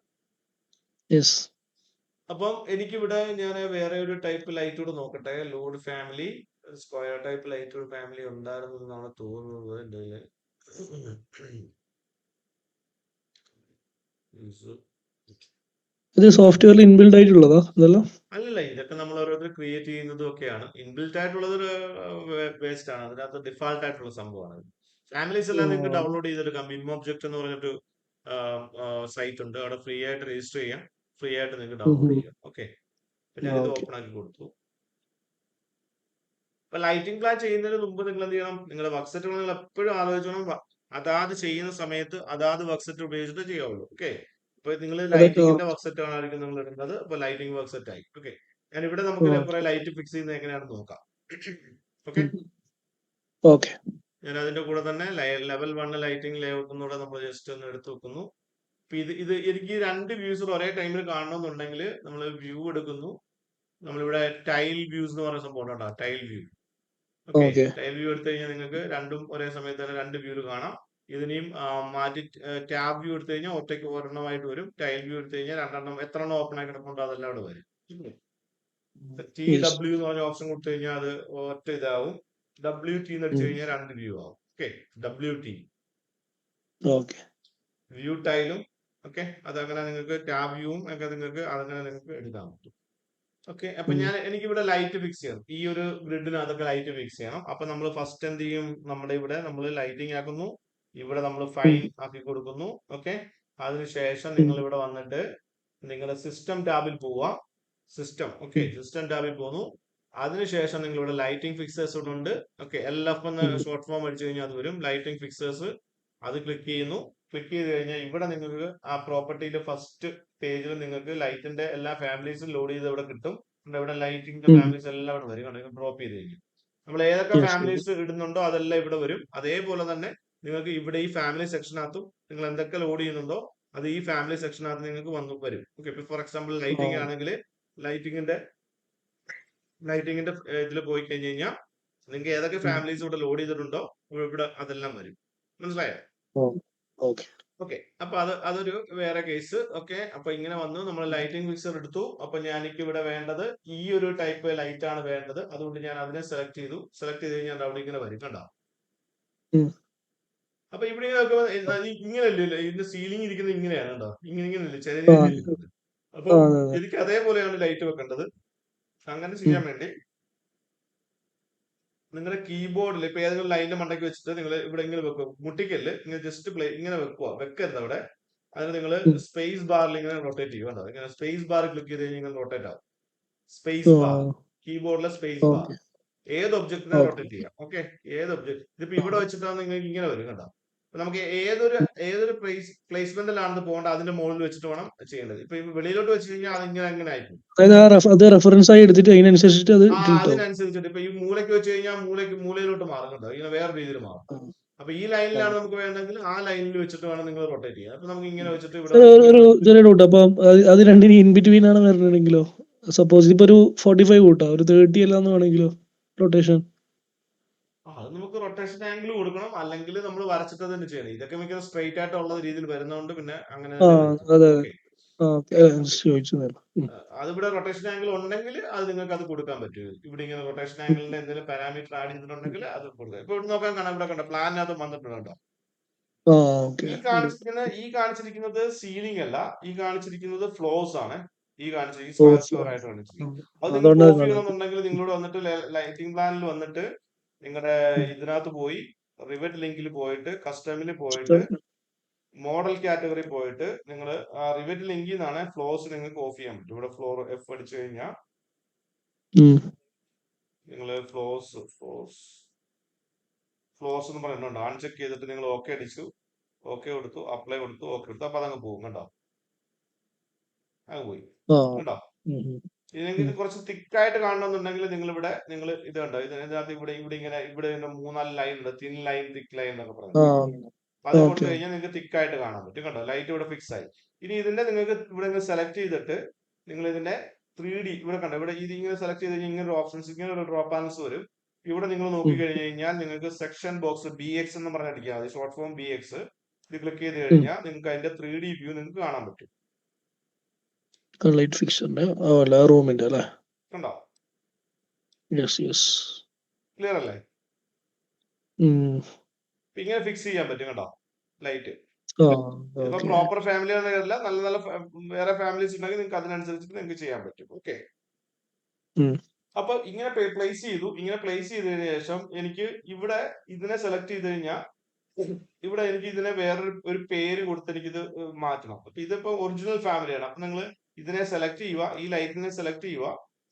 അപ്പം എനിക്കിവിടെ ഞാൻ വേറെ ഒരു ടൈപ്പ് ലൈറ്റ് കൂടെ നോക്കട്ടെ. Load family, square type light family ഉണ്ടായിരുന്നു എന്നാണ് തോന്നുന്നത് എൻ്റെ ഇത് സോഫ്റ്റ്വെയറിൽ ഇൻബിൽഡ് ആയിട്ടുള്ളതാ ഇതെല്ലാം? അല്ലല്ല, ഇതൊക്കെ നമ്മൾ ഓരോരുത്തർ ക്രിയേറ്റ് ചെയ്യുന്നതും ഒക്കെയാണ്. ഇൻബിൽറ്റ് ആയിട്ടുള്ളത് ഒരു വേസ്റ്റ് ആണ്, അതിനകത്ത് ഡിഫാൾട്ട് ആയിട്ടുള്ള സംഭവമാണ്. ഫാമിലീസ് എല്ലാം നിങ്ങൾക്ക് ഡൗൺലോഡ് ചെയ്തെടുക്കാം. ബിം ഒബ്ജക്ട് എന്ന് പറഞ്ഞിട്ട് സൈറ്റ് ഉണ്ട്, അവിടെ ഫ്രീ ആയിട്ട് രജിസ്റ്റർ ചെയ്യാം, ഫ്രീ ആയിട്ട് നിങ്ങൾക്ക് ഡൗൺലോഡ് ചെയ്യാം. ഓക്കെ, അപ്പൊ ഞാനിത് ഓപ്പൺ ആക്കി കൊടുത്തു. അപ്പൊ ലൈറ്റിംഗ് പ്ലാൻ ചെയ്യുന്നതിന് മുമ്പ് നിങ്ങൾ എന്ത് ചെയ്യണം? നിങ്ങളുടെ വർക്ക് സെറ്റുകൾ നിങ്ങൾ എപ്പോഴും ആലോചിക്കണം, അതാത് ചെയ്യുന്ന സമയത്ത് അതാത് വർക്ക് സെറ്റ് ഉപയോഗിച്ചിട്ട് ചെയ്യാവുള്ളൂ. ഓക്കെ, ഇപ്പൊ നിങ്ങൾ ലൈറ്റിംഗിന്റെ വർക്ക് സെറ്റ് ആയിരിക്കും നിങ്ങൾ ഇടുന്നത്, അപ്പൊ ലൈറ്റിംഗ് വർക്ക് സെറ്റ് ആയി. ഓക്കെ, ഞാൻ ഇവിടെ നമുക്ക് കുറെ ലൈറ്റ് ഫിക്സ് ചെയ്യുന്നത് എങ്ങനെയാണെന്ന് നോക്കാം. ഓക്കെ, ഞാൻ അതിന്റെ കൂടെ തന്നെ ലെവൽ 1 ലൈറ്റിംഗ് ലേഔട്ട് കൂടെ നമ്മൾ ജസ്റ്റ് ഒന്ന് എടുത്തു വെക്കുന്നു. അപ്പൊ ഇത് എനിക്ക് 2 വ്യൂസ് ഒരേ ടൈമിൽ കാണണമെന്നുണ്ടെങ്കിൽ നമ്മൾ വ്യൂ എടുക്കുന്നു. നമ്മളിവിടെ ടൈൽ വ്യൂസ് എന്ന് പറയുന്ന സംഭവം ഉണ്ടോ, tile view. Okay, tile view എടുത്തു കഴിഞ്ഞാൽ നിങ്ങൾക്ക് രണ്ടും ഒരേ സമയത്ത് തന്നെ 2 വ്യൂ കാണാം. ഇതിനെയും മാറ്റി ടാബ് വ്യൂ എടുത്തു കഴിഞ്ഞാൽ ഒറ്റയ്ക്ക് ഒരെണ്ണമായിട്ട് വരും. ടൈൽ വ്യൂ എടുത്തു കഴിഞ്ഞാൽ രണ്ടെണ്ണം, എത്ര എണ്ണം ഓപ്പൺ ആയി കിടപ്പുണ്ടോ അതെല്ലാം അവിടെ വരും. TW എന്ന് പറഞ്ഞ ഓപ്ഷൻ കൊടുത്തു കഴിഞ്ഞാൽ അത് ഒറ്റ ഇതാവും. WT എന്ന് അടിച്ചു കഴിഞ്ഞാൽ 2 വ്യൂ ആവും. ഓക്കെ, WT വ്യൂ ടൈലും. ഓക്കെ, അതങ്ങനെ നിങ്ങൾക്ക് ടാബ് വ്യൂവും ഒക്കെ നിങ്ങൾക്ക് അതങ്ങനെ നിങ്ങൾക്ക് എടുക്കാൻ പറ്റും. ഓക്കെ, അപ്പൊ എനിക്കിവിടെ ലൈറ്റ് ഫിക്സ് ചെയ്യണം. ഈ ഒരു ഗ്രിഡിന് അതൊക്കെ ലൈറ്റ് ഫിക്സ് ചെയ്യണം. അപ്പൊ നമ്മൾ ഫസ്റ്റ് എന്ത് ചെയ്യും? നമ്മുടെ ഇവിടെ നമ്മൾ ലൈറ്റിംഗ് ആക്കുന്നു, ഇവിടെ നമ്മൾ ഫൈൻ ആക്കി കൊടുക്കുന്നു. ഓക്കെ, അതിനുശേഷം നിങ്ങൾ ഇവിടെ വന്നിട്ട് നിങ്ങളുടെ സിസ്റ്റം ടാബിൽ പോവുക. സിസ്റ്റം, ഓക്കെ, സിസ്റ്റം ടാബിൽ പോന്നു. അതിനുശേഷം നിങ്ങൾ ഇവിടെ ലൈറ്റിംഗ് ഫിക്സേഴ്സ് ഉണ്ട്. ഓക്കെ, LF എന്ന് ഷോർട്ട് ഫോം അടിച്ചു കഴിഞ്ഞാൽ അത് വരും, ലൈറ്റിംഗ് ഫിക്സേഴ്സ്. അത് ക്ലിക്ക് ചെയ്യുന്നു. ക്ലിക്ക് ചെയ്ത് കഴിഞ്ഞാൽ ഇവിടെ നിങ്ങൾക്ക് ആ പ്രോപ്പർട്ടിയിലെ ഫസ്റ്റ് പേജിൽ നിങ്ങൾക്ക് ലൈറ്റിന്റെ എല്ലാ ഫാമിലീസും ലോഡ് ചെയ്ത് ഇവിടെ കിട്ടും. ഇവിടെ ലൈറ്റിംഗിന്റെ ഫാമിലീസ് എല്ലാം ഇവിടെ വരും. ഡ്രോപ്പ് ചെയ്ത് കഴിഞ്ഞു നമ്മൾ ഏതൊക്കെ ഫാമിലീസ് ഇടുന്നുണ്ടോ അതെല്ലാം ഇവിടെ വരും. അതേപോലെ തന്നെ നിങ്ങൾക്ക് ഇവിടെ ഈ ഫാമിലി സെക്ഷനകത്തും നിങ്ങൾ എന്തൊക്കെ ലോഡ് ചെയ്യുന്നുണ്ടോ അത് ഈ ഫാമിലി സെക്ഷനകത്ത് നിങ്ങൾക്ക് വരും. ഓക്കെ, ഇപ്പൊ ഫോർ എക്സാമ്പിൾ ലൈറ്റിംഗ് ആണെങ്കിൽ ലൈറ്റിംഗിന്റെ ഇതിൽ പോയി കഴിഞ്ഞ് കഴിഞ്ഞാൽ നിങ്ങൾക്ക് ഏതൊക്കെ ഫാമിലീസ് ഇവിടെ ലോഡ് ചെയ്തിട്ടുണ്ടോ ഇവിടെ അതെല്ലാം വരും. മനസ്സിലായോ? ഓക്കെ, അപ്പൊ അതൊരു വേറെ കേസ്. ഓക്കെ, അപ്പൊ ഇങ്ങനെ വന്നു, നമ്മൾ ലൈറ്റിംഗ് ഫിക്സർ എടുത്തു. അപ്പൊ എനിക്ക് ഇവിടെ വേണ്ടത് ഈ ഒരു ടൈപ്പ് ലൈറ്റ് ആണ് വേണ്ടത്. അതുകൊണ്ട് ഞാൻ അതിനെ സെലക്ട് ചെയ്തു. സെലക്ട് ചെയ്ത് കഴിഞ്ഞാൽ അവിടെ ഇങ്ങനെ വരും, കണ്ടോ? അപ്പൊ ഇവിടെ ഇങ്ങനെയല്ലേ ഇതിന്റെ സീലിംഗ് ഇരിക്കുന്നത്, ഇങ്ങനെയാണ്, കണ്ടോ? ഇങ്ങനെയല്ലേ ചെറിയ രീതിയിൽ. അപ്പൊ എനിക്ക് അതേപോലെയാണ് ലൈറ്റ് വെക്കേണ്ടത്. അങ്ങനെ ചെയ്യാൻ വേണ്ടി നിങ്ങളുടെ കീബോർഡിൽ ഇപ്പൊ ഏതെങ്കിലും ലൈനിന്റെ മണ്ടയ്ക്ക് വെച്ചിട്ട് നിങ്ങൾ ഇവിടെ ഇങ്ങനെ വെക്കുക, മുട്ടിക്കല് ഇങ്ങനെ ജസ്റ്റ് ഇങ്ങനെ വെക്കരുത് അവിടെ. അതിന് നിങ്ങൾ സ്പേസ് ബാറിൽ ഇങ്ങനെ റൊട്ടേറ്റ് ചെയ്യുക, കണ്ടോ? ഇങ്ങനെ സ്പേസ് ബാർ ക്ലിക്ക് ചെയ്ത് കഴിഞ്ഞാൽ റൊട്ടേറ്റ് ആവും. സ്പേസ് ബാർ, കീബോർഡിലെ സ്പേസ് ബാർ. ഏത് ഒബ്ജക്റ്റിനെ റൊട്ടേറ്റ് ചെയ്യാം. ഓക്കെ, ഏത് ഒബ്ജക്ട്, ഇതിപ്പോ ഇവിടെ വെച്ചിട്ടാണ് നിങ്ങൾക്ക് ഇങ്ങനെ വരും, കണ്ടോ? നമുക്ക് ഏതൊരു പ്ലേസ്മെന്റിലാണെന്ന് പോകേണ്ട അതിന്റെ മുകളിൽ വെച്ചിട്ട് വേണം ചെയ്യേണ്ടത്. ഇപ്പൊ വെളിയിലോട്ട് വെച്ച് കഴിഞ്ഞാൽ അതിങ്ങനെ അങ്ങനെ ആയിരിക്കും. റെഫറൻസ് ആയി എടുത്തിട്ട് അതിനനുസരിച്ചിട്ട് അതിനനുസരിച്ചിട്ട് ഇപ്പൊ ഈ മൂലയ്ക്ക് വെച്ച് കഴിഞ്ഞാൽ മൂലയിലോട്ട് മാറുന്നുണ്ടോ, ഇങ്ങനെ വേറെ രീതിയിൽ മാറും. അപ്പൊ ഈ ലൈനിലാണ് നമുക്ക് വേണ്ടെങ്കിൽ ആ ലൈനിൽ വെച്ചിട്ട് വേണം നിങ്ങൾ റൊട്ടേറ്റ് ചെയ്യാൻ. അപ്പൊ നമുക്ക് ഇങ്ങനെ വെച്ചിട്ട് ഇവിടെ അപ്പൊ അത് രണ്ടിന് ഇൻ ബിറ്റ്വീൻ ആണ് വരണമെങ്കിലോ, സപ്പോസ് ഇപ്പൊ ഒരു 45 കൂട്ടാ, ഒരു 30 അല്ലാന്ന് വേണമെങ്കിലോ റൊട്ടേഷൻ? അത് നമുക്ക് റൊട്ടേഷൻ ആംഗിൾ കൊടുക്കണം, അല്ലെങ്കിൽ നമ്മൾ വരച്ചിട്ട് തന്നെ ചെയ്യണം. ഇതൊക്കെ മിക്ക സ്ട്രെയിറ്റ് ആയിട്ടുള്ള രീതിയിൽ വരുന്നതുകൊണ്ട് പിന്നെ അങ്ങനെ അതിവിടെ റൊട്ടേഷൻ ആംഗിൾ ഉണ്ടെങ്കിൽ അത് നിങ്ങൾക്ക് അത് കൊടുക്കാൻ പറ്റും. ഇവിടെ ഇങ്ങനെ റൊട്ടേഷൻ ആംഗിളിന്റെ എന്തെങ്കിലും പാരാമീറ്റർ ആഡ് ചെയ്തിട്ടുണ്ടെങ്കിൽ അത് കൊടുക്കാം. ഇപ്പൊ ഇവിടെ നോക്കാൻ കാണാം, ഇവിടെ കണ്ടോ പ്ലാനിനകത്ത് വന്നിട്ടുണ്ടോ? ഈ കാണിച്ചിരിക്കുന്നത് സീലിംഗ് അല്ല, ഈ കാണിച്ചിരിക്കുന്നത് ഫ്ലോസ് ആണ്. ഈ സ്ക്വയർ ആയിട്ട് കാണിച്ചിരിക്കുന്നത്. അത് നിങ്ങൾക്ക് ഓഫ് ചെയ്യണമെന്നുണ്ടെങ്കിൽ നിങ്ങളോട് വന്നിട്ട് ലൈറ്റിംഗ് പ്ലാനിൽ വന്നിട്ട് നിങ്ങളുടെ ഇതിനകത്ത് പോയി റിവറ്റ് ലിങ്കിൽ പോയിട്ട് കസ്റ്റമിൽ പോയിട്ട് മോഡൽ കാറ്റഗറി പോയിട്ട് നിങ്ങൾ ആ റിവറ്റ് ലിങ്കിൽ നിന്നാണ് ഫ്ലോസ് നിങ്ങൾക്ക് ഓഫ് ചെയ്യാൻ പറ്റും. ഇവിടെ ഫ്ലോർ F അടിച്ചു കഴിഞ്ഞാൽ നിങ്ങൾ ഫ്ലോസ് എന്ന് പറയുന്നുണ്ട്. അൺചെക്ക് ചെയ്തിട്ട് നിങ്ങൾ ഓക്കെ അടിച്ചു, ഓക്കെ കൊടുത്തു, അപ്ലൈ കൊടുത്തു, ഓക്കെ കൊടുത്തു, അപ്പൊ അതങ്ങ് പോകും, കണ്ടോ? അങ്ങ് പോയി, കണ്ടോ? ഇത് കുറച്ച് തിക്കായിട്ട് കാണണമെന്നുണ്ടെങ്കിൽ നിങ്ങൾ ഇത് കണ്ടോ, ഇതിനകത്ത് ഇവിടെ ഇങ്ങനെ ഇവിടെ 3-4 ലൈൻ ഉണ്ട്, തിൻ ലൈൻ, തിക്ക് ലൈൻ എന്നൊക്കെ പറയുന്നത്. അത് കൊടുത്തു കഴിഞ്ഞാൽ നിങ്ങൾക്ക് തിക്കായിട്ട് കാണാൻ പറ്റും, കണ്ടോ? ലൈറ്റ് ഇവിടെ ഫിക്സ് ആയി. ഇനി ഇതിന്റെ നിങ്ങൾക്ക് ഇവിടെ സെലക്ട് ചെയ്തിട്ട് നിങ്ങൾ ഇതിന്റെ 3D ഇവിടെ കണ്ടോ, ഇവിടെ ഇത് ഇങ്ങനെ സെലക്ട് ചെയ്ത് കഴിഞ്ഞാൽ ഇങ്ങനെ ഒരു ഓപ്ഷൻസ്, ഇങ്ങനെ ഒരു ഡ്രോപ്പ് ആൻസ് വരും. ഇവിടെ നിങ്ങൾ നോക്കി കഴിഞ്ഞു കഴിഞ്ഞാൽ നിങ്ങൾക്ക് സെക്ഷൻ ബോക്സ് BX എന്ന് പറഞ്ഞടിക്കാൻ മതി, ഷോർട്ട് ഫോം BX. ഇത് ക്ലിക്ക് ചെയ്ത് കഴിഞ്ഞാൽ നിങ്ങൾക്ക് അതിന്റെ 3D വ്യൂ നിങ്ങൾക്ക് കാണാൻ പറ്റും. ലൈറ്റ് ഫിക്സറിന്റെ റൂമിന്റെ അല്ലേ? കണ്ടോ? യെസ്. ക്ലിയർ അല്ലേ? ഇങ്ങനെ ഫിക്സ് ചെയ്യാൻ പറ്റും കണ്ടോ ലൈറ്റ്. ഇപ്പൊ പ്രോപ്പർ ഫാമിലി അല്ല, നല്ല നല്ല വേറെ ഫാമിലീസ് ഉണ്ടെങ്കിൽ നിങ്ങൾക്ക് അതിനനുസരിച്ചിട്ട് നിങ്ങൾക്ക് ചെയ്യാൻ പറ്റും. ഓക്കെ, അപ്പൊ ഇങ്ങനെ പ്ലേസ് ചെയ്തു. ഇങ്ങനെ പ്ലേസ് ചെയ്തതിനു ശേഷം എനിക്ക് ഇവിടെ ഇതിനെ സെലക്ട് ചെയ്ത് കഴിഞ്ഞാൽ ഇവിടെ എനിക്ക് ഇതിനെ വേറൊരു പേര് കൊടുത്ത് എനിക്കിത് മാറ്റണം. അപ്പൊ ഇതിപ്പോ ഒറിജിനൽ ഫാമിലിയാണ്. അപ്പൊ നിങ്ങൾ ഇതിനെ സെലക്ട് ചെയ്യുക, ഈ ലൈറ്റിനെ സെലക്ട് ചെയ്യുക.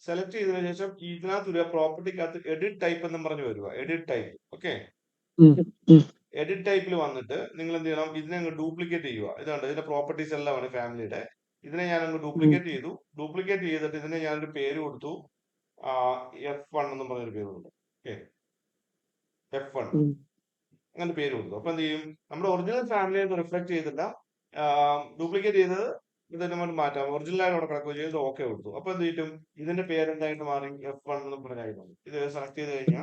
സെലക്ട് ചെയ്തതിനു ശേഷം ഇതിനകത്ത് പ്രോപ്പർട്ടിക്കകത്ത് എഡിറ്റ് ടൈപ്പ് എന്ന് പറഞ്ഞു വരിക, എഡിറ്റ് ടൈപ്പ്. ഓക്കെ, എഡിറ്റ് ടൈപ്പിൽ വന്നിട്ട് നിങ്ങൾ എന്ത് ചെയ്യണം, ഇതിനെ അങ്ങ് ഡ്യൂപ്ലിക്കേറ്റ് ചെയ്യുക. ഇതാണ് ഇതിന്റെ പ്രോപ്പർട്ടീസ് എല്ലാമാണ് ഫാമിലിയുടെ. ഇതിനെ ഞാൻ അങ്ങ് ഡ്യൂപ്ലിക്കേറ്റ് ചെയ്തു. ഡ്യൂപ്ലിക്കേറ്റ് ചെയ്തിട്ട് ഇതിനെ ഞാനൊരു പേര് കൊടുത്തു, F1 എന്ന് പറഞ്ഞൊരു പേര് കൊടുത്തു. ഓക്കെ, F1 അങ്ങനെ പേര് കൊടുത്തു. അപ്പൊ എന്ത് ചെയ്യും, നമ്മുടെ ഒറിജിനൽ ഫാമിലിയെ റിഫ്ലക്ട് ചെയ്തില്ല, ഡ്യൂപ്ലിക്കേറ്റ് ചെയ്തത് ഇതിനെ മാറ്റാം. ഒറിജിനൽ ആയിട്ട് അവിടെ കിടക്കുകയോ ചെയ്ത് ഓക്കെ കൊടുത്തു. അപ്പൊ എന്ത് ചെയ്യും, ഇതിന്റെ പേരെന്തായിട്ട് മാറി, F1 എന്ന് പറഞ്ഞായിരുന്നു. ഇത് സെലക്ട് ചെയ്ത് കഴിഞ്ഞാൽ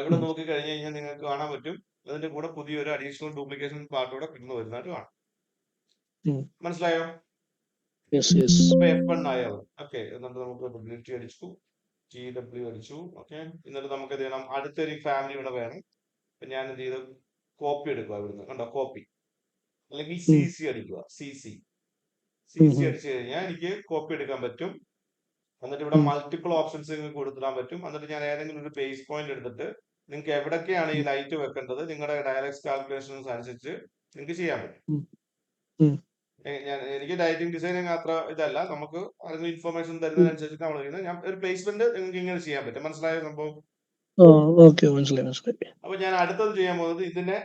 ഇവിടെ നോക്കി കഴിഞ്ഞു കഴിഞ്ഞാൽ നിങ്ങൾക്ക് കാണാൻ പറ്റും അതിന്റെ കൂടെ പുതിയൊരു അഡീഷണൽ ഡ്യൂപ്ലിക്കേഷൻ പാർട്ട് കൂടെ കിടന്നു വരുന്നതായിട്ട് കാണാം. മനസ്സിലായോ? F1 ആയോ? ഓക്കെ, എന്നിട്ട് നമുക്ക് ഡബ്ല്യൂടി അടിച്ചു, GW അടിച്ചു. ഓക്കെ, എന്നിട്ട് നമുക്ക് എന്ത് ചെയ്യണം, അടുത്തൊരു ഫാമിലി ഇവിടെ വേണം. അപ്പൊ ഞാൻ എന്ത് ചെയ്തു, കോപ്പി എടുക്കുക ഇവിടുന്ന്. കണ്ടോ, കോപ്പി അല്ലെങ്കിൽ CC അടിക്കുക. CC അടിച്ചു കഴിഞ്ഞാൽ എനിക്ക് കോപ്പി എടുക്കാൻ പറ്റും. എന്നിട്ട് ഇവിടെ മൾട്ടിപ്പിൾ ഓപ്ഷൻസ് നിങ്ങൾക്ക് കൊടുത്തിടാൻ പറ്റും. എന്നിട്ട് ഞാൻ ഏതെങ്കിലും ഒരു ബേസ് പോയിന്റ് എടുത്തിട്ട് നിങ്ങൾക്ക് എവിടൊക്കെയാണ് ഈ ലൈറ്റ് വെക്കേണ്ടത് നിങ്ങളുടെ ഡയറക്റ്റ് കാൽക്കുലേഷൻസ് അനുസരിച്ച് നിങ്ങൾക്ക് ചെയ്യാൻ പറ്റും. എനിക്ക് ലൈറ്റിംഗ് ഡിസൈനിങ് അത്ര ഇതല്ല, നമുക്ക് അതിന് ഇൻഫർമേഷൻ തരുന്നതിനനുസരിച്ച് നമ്മൾ ചെയ്യുന്നത്. ഞാൻ ഒരു പ്ലേസ്മെന്റ് നിങ്ങൾക്ക് ഇങ്ങനെ ചെയ്യാൻ പറ്റും. മനസ്സിലായ സംഭവം? മനസ്സിലായി. അപ്പൊ ഞാൻ അടുത്തത് ചെയ്യാൻ പോകുന്നത് ഇതിന്റെ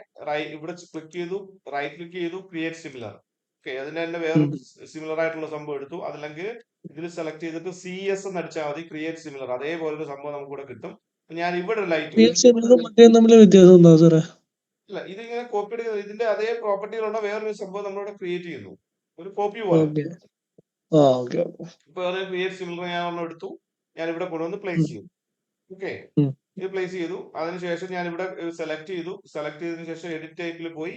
ഇവിടെ ക്ലിക്ക് ചെയ്തു, റൈറ്റ് ക്ലിക്ക് ചെയ്തു, ക്രിയേറ്റ് സിമിലർ. ഓക്കെ, അതിന്റെ തന്നെ വേറെ സിമിലർ ആയിട്ടുള്ള സംഭവം എടുത്തു. അതല്ലെങ്കിൽ ഇതിൽ സെലക്ട് ചെയ്തിട്ട് CS എന്ന് അടിച്ചാൽ മതി, ക്രിയേറ്റ് സിമിലർ. അതേപോലെ ഒരു സംഭവം നമുക്ക് ഇവിടെ കിട്ടും. ഞാൻ ഇവിടെ ലൈറ്റ് ഇല്ല, ഇതിങ്ങനെ കോപ്പി എടുക്കുന്നത് ഇതിന്റെ അതേ പ്രോപ്പർട്ടിയിലുള്ള വേറൊരു സംഭവം നമ്മളിവിടെ ക്രിയേറ്റ് ചെയ്യുന്നു, ഒരു കോപ്പി പോലെ. ഇപ്പൊ ക്രിയേറ്റ് സിമിലർ ഞാൻ ഒന്ന് എടുത്തു, ഞാൻ ഇവിടെ കൊണ്ടുവന്ന് പ്ലേസ് ചെയ്തു. ഓക്കെ, ഇത് പ്ലേസ് ചെയ്തു. അതിനുശേഷം ഞാൻ ഇവിടെ സെലക്ട് ചെയ്തു. സെലക്ട് ചെയ്തതിനു ശേഷം എഡിറ്റ് ടൈപ്പിൽ പോയി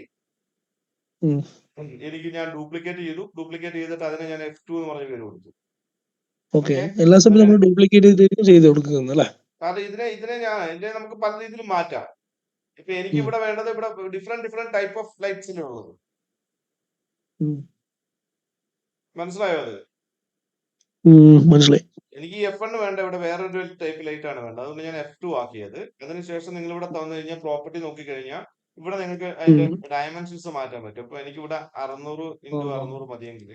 എനിക്ക് ഞാൻ ഡ്യൂപ്ലിക്കേറ്റ് ചെയ്തു. ഡ്യൂപ്ലിക്കേറ്റ് ചെയ്തിട്ട് അതിനെ ഞാൻ F2 എന്ന് പറഞ്ഞ പേര് കൊടുത്തു. എല്ലാ സമയത്തും നമ്മൾ ഡ്യൂപ്ലിക്കേറ്റ് ചെയ്ത് കൊടുക്കുന്നല്ലേ? കാരണം ഇതിനെ നമുക്ക് പല രീതിയിൽ മാറ്റാം. ഇപ്പൊ എനിക്ക് ഇവിടെ വേണ്ടത് ഇവിടെ ഡിഫറെന്റ് ടൈപ്പ് ഓഫ് ലൈറ്റ്സിനെ ഉള്ളത്. മനസ്സിലായോ? അത് മനസ്സിലായി. എനിക്ക് F1 വേണ്ട, ഇവിടെ വേറൊരു ടൈപ്പ് ലൈറ്റ് ആണ് വേണ്ടത്. അതുകൊണ്ട് ഞാൻ F2 ആക്കിയത്. അതിനുശേഷം നിങ്ങൾ ഇവിടെ തന്നു കഴിഞ്ഞാൽ പ്രോപ്പർട്ടി നോക്കി കഴിഞ്ഞാൽ ഇവിടെ നിങ്ങൾക്ക് അതിന്റെ ഡയമെൻഷൻസ് മാറ്റാൻ പറ്റും. അപ്പൊ എനിക്ക് ഇവിടെ 600x600 മതിയെങ്കിൽ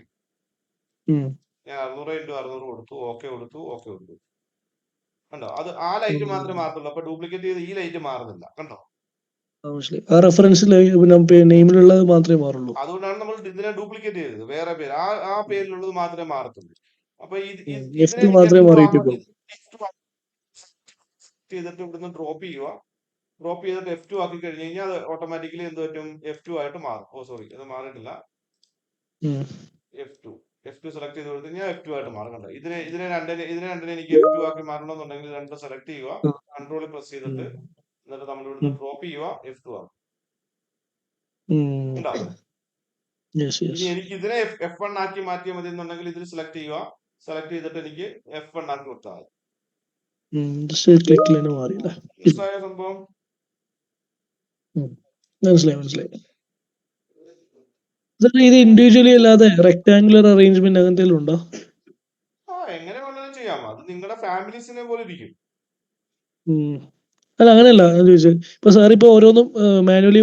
ഞാൻ 600x600 കൊടുത്തു, ഓക്കെ കൊടുത്തു. കണ്ടോ, അത് ആ ലൈറ്റ് മാത്രമേ മാറത്തുള്ളൂ. അപ്പൊ ഡ്യൂപ്ലിക്കേറ്റ് ചെയ്ത് ഈ ലൈറ്റ് മാറുന്നില്ല. കണ്ടോ, നെയിമിലുള്ളത് മാത്രമേ മാറുള്ളൂ. അതുകൊണ്ടാണ് നമ്മൾ ഇതിനെ ഡ്യൂപ്ലിക്കേറ്റ് ചെയ്തത്. വേറെ പേര് ആ പേരിലുള്ളത് മാത്രമേ മാറത്തുള്ളൂ. അപ്പൊ ചെയ്തിട്ട് ഇവിടുന്ന് ഡ്രോപ്പ് ചെയ്യുക. ഡ്രോപ്പ് ചെയ്തിട്ട് F2 ആക്കി കഴിഞ്ഞ് കഴിഞ്ഞാൽ അത് ഓട്ടോമാറ്റിക്കലി എന്ത് പറ്റും, F2 ആയിട്ട് മാറും. സോറി, അത് മാറിയിട്ടില്ല. F2 സെലക്ട് ചെയ്ത് കൊടുത്തു കഴിഞ്ഞാൽ F2 ആയിട്ട് മാറും. കണ്ടോ, ഇതിനെ രണ്ടിനെ എനിക്ക് F2 ആക്കി മാറണമെന്നുണ്ടെങ്കിൽ രണ്ടും സെലക്ട് ചെയ്യുക, കൺട്രോൾ പ്രസ് ചെയ്തിട്ട് എന്നിട്ട് നമ്മൾ ഇവിടുന്ന് ഡ്രോപ്പ് ചെയ്യുക, F2 ആകും. ഇനി എനിക്ക് ഇതിനെ F1 ആക്കി മാറ്റിയാൽ മതി എന്നുണ്ടെങ്കിൽ ഇതിൽ സെലക്ട് ചെയ്യുക. സെലക്ട് ചെയ്തിട്ട് എനിക്ക് F1 ആക്കി കൊടുത്താൽ മതി. മനസ്സിലായ സംഭവം? മനസ്സിലായി. ഇത് ഇൻഡിവിജ്വലി അല്ലാതെ റെക്ടാങ്കുലർ അറേഞ്ച്മെന്റ് അങ്ങനത്തെ ഉണ്ടോ? എങ്ങനെ വേണമെങ്കിലും ചെയ്യാം. അത് നിങ്ങളുടെ ഫാമിലീസിനെ പോലെ ഇരിക്കും. അല്ല, അങ്ങനെയല്ല ഞാൻ ചോദിച്ചത്. ഇപ്പൊ സാർ ഇപ്പൊ ഓരോന്നും മാനുവലി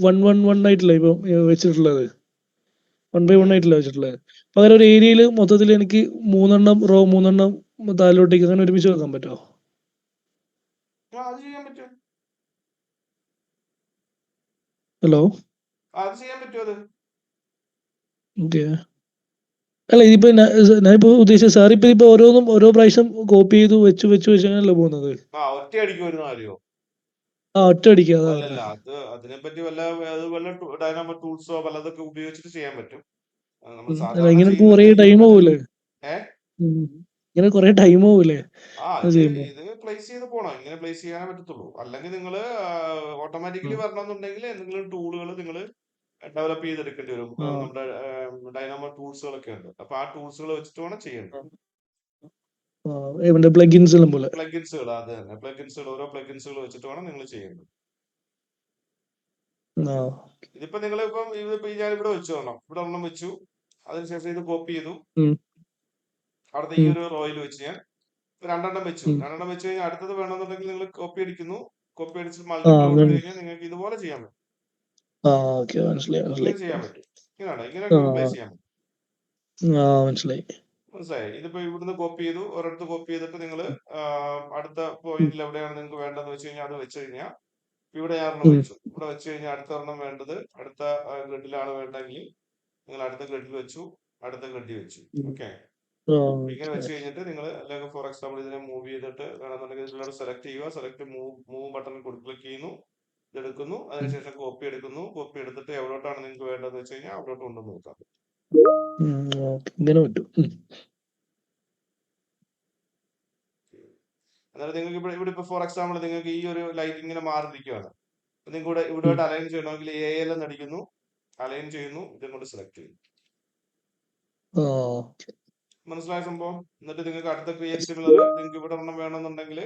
1 ആയിട്ടില്ല ഇപ്പൊ വെച്ചിട്ടുള്ളത്, 1x1 ആയിട്ടില്ല വെച്ചിട്ടുള്ളത്. പകരം ഒരു ഏരിയയിൽ മൊത്തത്തിൽ എനിക്ക് 3 താഴോട്ടേക്ക് അങ്ങനെ ഒരുമിച്ച് വെക്കാൻ പറ്റുമോ? അത് ചെയ്യാൻ പറ്റും. ഹലോ, അത് ചെയ്യാൻ പറ്റും. അത് ഓക്കെ. അല്ല, ഇതിപ്പോ ഞാനിപ്പോ ഉദ്ദേശിച്ചത് സാർ ഇപ്പൊ ഓരോന്നും ഓരോ പ്രാവശ്യം കോപ്പി ചെയ്തു വെച്ച് അങ്ങനെയല്ലേ പോകുന്നത്? ഒറ്റയടിക്ക് വരുന്ന കാര്യമോ? ഒറ്റയടിക്ക് അതാ അല്ലല്ല, പറഞ്ഞെ. അതിനെപ്പറ്റി വല്ല ഡൈനാമോ ടൂൾസോ പലതൊക്കെ ഉപയോഗിച്ചിട്ട് ചെയ്യാൻ പറ്റും. നമ്മൾ അല്ല സാധാരണ ഇങ്ങനെ ചെയ്യുന്നത് കൊറേ ടൈം ഇങ്ങനെ പോവൂലേ? ഏ ഇങ്ങനെ കൊറേ ടൈം പോവൂലേ അത് ഇത് ചെയ്യുമ്പോ? ഇത് പ്ലേസ് ചെയ്ത് പോണം. ഇങ്ങനെ പ്ലേസ് ചെയ്യാനേ പറ്റത്തുള്ളൂ. അല്ലെങ്കിൽ നിങ്ങൾ ആ, ഓട്ടോമാറ്റിക്കലി വരണമെന്നുണ്ടെങ്കിൽ എന്തെങ്കിലും ടൂളുകൾ നിങ്ങൾ ഡെവലപ്പ് ചെയ്തെടുക്കേണ്ടി വരും. ആ, നമ്മുടെ ഡൈനാമോ ടൂൾസുകളൊക്കെ ഉണ്ട്. അപ്പൊ ആ ടൂൾസുകൾ വെച്ചിട്ട് വേണം ചെയ്യേണ്ടത്. ആ. ഇവന്റെ പ്ലഗിൻസ് എല്ലാം പോലെ. പ്ലഗിൻസുകൾ അത് തന്നെ, പ്ലഗിൻസുകൾ ഓരോ പ്ലഗിൻസുകൾ വെച്ചിട്ട് വേണം നിങ്ങൾ ചെയ്യേണ്ടത്. ആ. ഇതിപ്പോ നിങ്ങൾ ഇതിപ്പോ ഞാൻ ഇവിടെ വെച്ചു തരണം, ഇവിടെ ഒരെണ്ണം വെച്ചു. അതിനുശേഷം ഇത് കോപ്പി ചെയ്തു. ഉം, അവിടുത്തെ ഈ ഉം. ഒരു റോയിൽ വെച്ച് ഞാൻ രണ്ടെണ്ണം വെച്ചു. ഉം. രണ്ടെണ്ണം വെച്ച് കഴിഞ്ഞാൽ അടുത്തത് വേണമെന്നുണ്ടെങ്കിൽ നിങ്ങൾ കോപ്പി അടിക്കുന്നു. കോപ്പി അടിച്ചിട്ട് ആ, മൾട്ടിപ്പിൾ കൊടുത്തു അങ്ങനെ. കഴിഞ്ഞാൽ നിങ്ങൾക്ക് ഇതുപോലെ ചെയ്യാൻ പറ്റും. ആ, ഓക്കെ, മനസ്സിലായി ഇങ്ങനെ മനസ്സിലായി. ചെയ്യാൻ പറ്റും. ഇങ്ങനെയാണ്, ആ, ഇങ്ങനെയൊക്കെ പ്ലേസ് ചെയ്യാൻ പറ്റും. മനസ്സിലായി. മനസ്സിലായി? ഇതിപ്പോ ഇവിടുന്ന് കോപ്പി ചെയ്തു, ഒരിടത്ത് കോപ്പി ചെയ്തിട്ട് നിങ്ങൾ അടുത്ത പോയിന്റിൽ എവിടെയാണ് നിങ്ങൾക്ക് വേണ്ടതെന്ന് വെച്ച് കഴിഞ്ഞാൽ അത് വെച്ച് കഴിഞ്ഞാൽ ഇവിടെ ഞാൻ ഒരെണ്ണം ഉം, വെച്ചു. ഇവിടെ വെച്ച് കഴിഞ്ഞാൽ അടുത്ത ഒരെണ്ണം വേണ്ടത് അടുത്ത ഗ്രിഡിലാണ് വേണ്ടതെങ്കിൽ നിങ്ങൾ അടുത്ത ഗ്രിഡിൽ വെച്ചു, അടുത്ത ഗ്രിഡിൽ വെച്ചു. ഉം. ഓക്കെ, ആ, ഇങ്ങനെ വെച്ച് മനസ്സിലായി. കഴിഞ്ഞിട്ട് നിങ്ങൾ അല്ലെങ്കിൽ ഫോർ എക്സാമ്പിൾ ഇതിനെ മൂവ് ചെയ്തിട്ട് വേണമെന്നുണ്ടെങ്കിൽ ഇതിലൂടെ സെലക്ട് ചെയ്യുക. സെലക്ട് മൂവ് ബട്ടൺ ക്ലിക്ക് ചെയ്യുന്നു, ഇതെടുക്കുന്നു. ഉം, അതിനുശേഷം കോപ്പി എടുക്കുന്നു. കോപ്പി എടുത്തിട്ട് എവിടോട്ടാണ് നിങ്ങൾക്ക് വേണ്ടതെന്ന് വെച്ച് കഴിഞ്ഞാൽ അവിടോട്ട് കൊണ്ടുവന്ന് നോക്കാം. ഉം, ഓക്കെ, ഇങ്ങനെ പറ്റും. അതായത് നിങ്ങൾക്ക് ഇവിടെ ഇപ്പൊ ഫോർ എക്സാമ്പിൾ നിങ്ങൾക്ക് ഈ ഒരു ലൈറ്റ് ഇങ്ങനെ മാറിയിരിക്കുകയാണ്. നിങ്ങൾക്ക് ഉം. ഇവിടെയായിട്ട് അലൈൻ ചെയ്യണമെങ്കിൽ AL എന്ന് അടിക്കുന്നു, അലൈൻ ചെയ്യുന്നു, ഇതും കൊണ്ട് സെലക്ട് ചെയ്യുന്നു. ആ, മനസ്സിലായ സംഭവം? എന്നിട്ട് നിങ്ങൾക്ക് അടുത്ത ക്രിയേറ്റ് സിമിലർ നിങ്ങൾക്ക് ഇവിടെ ഒരെണ്ണം വേണമെന്നുണ്ടെങ്കിൽ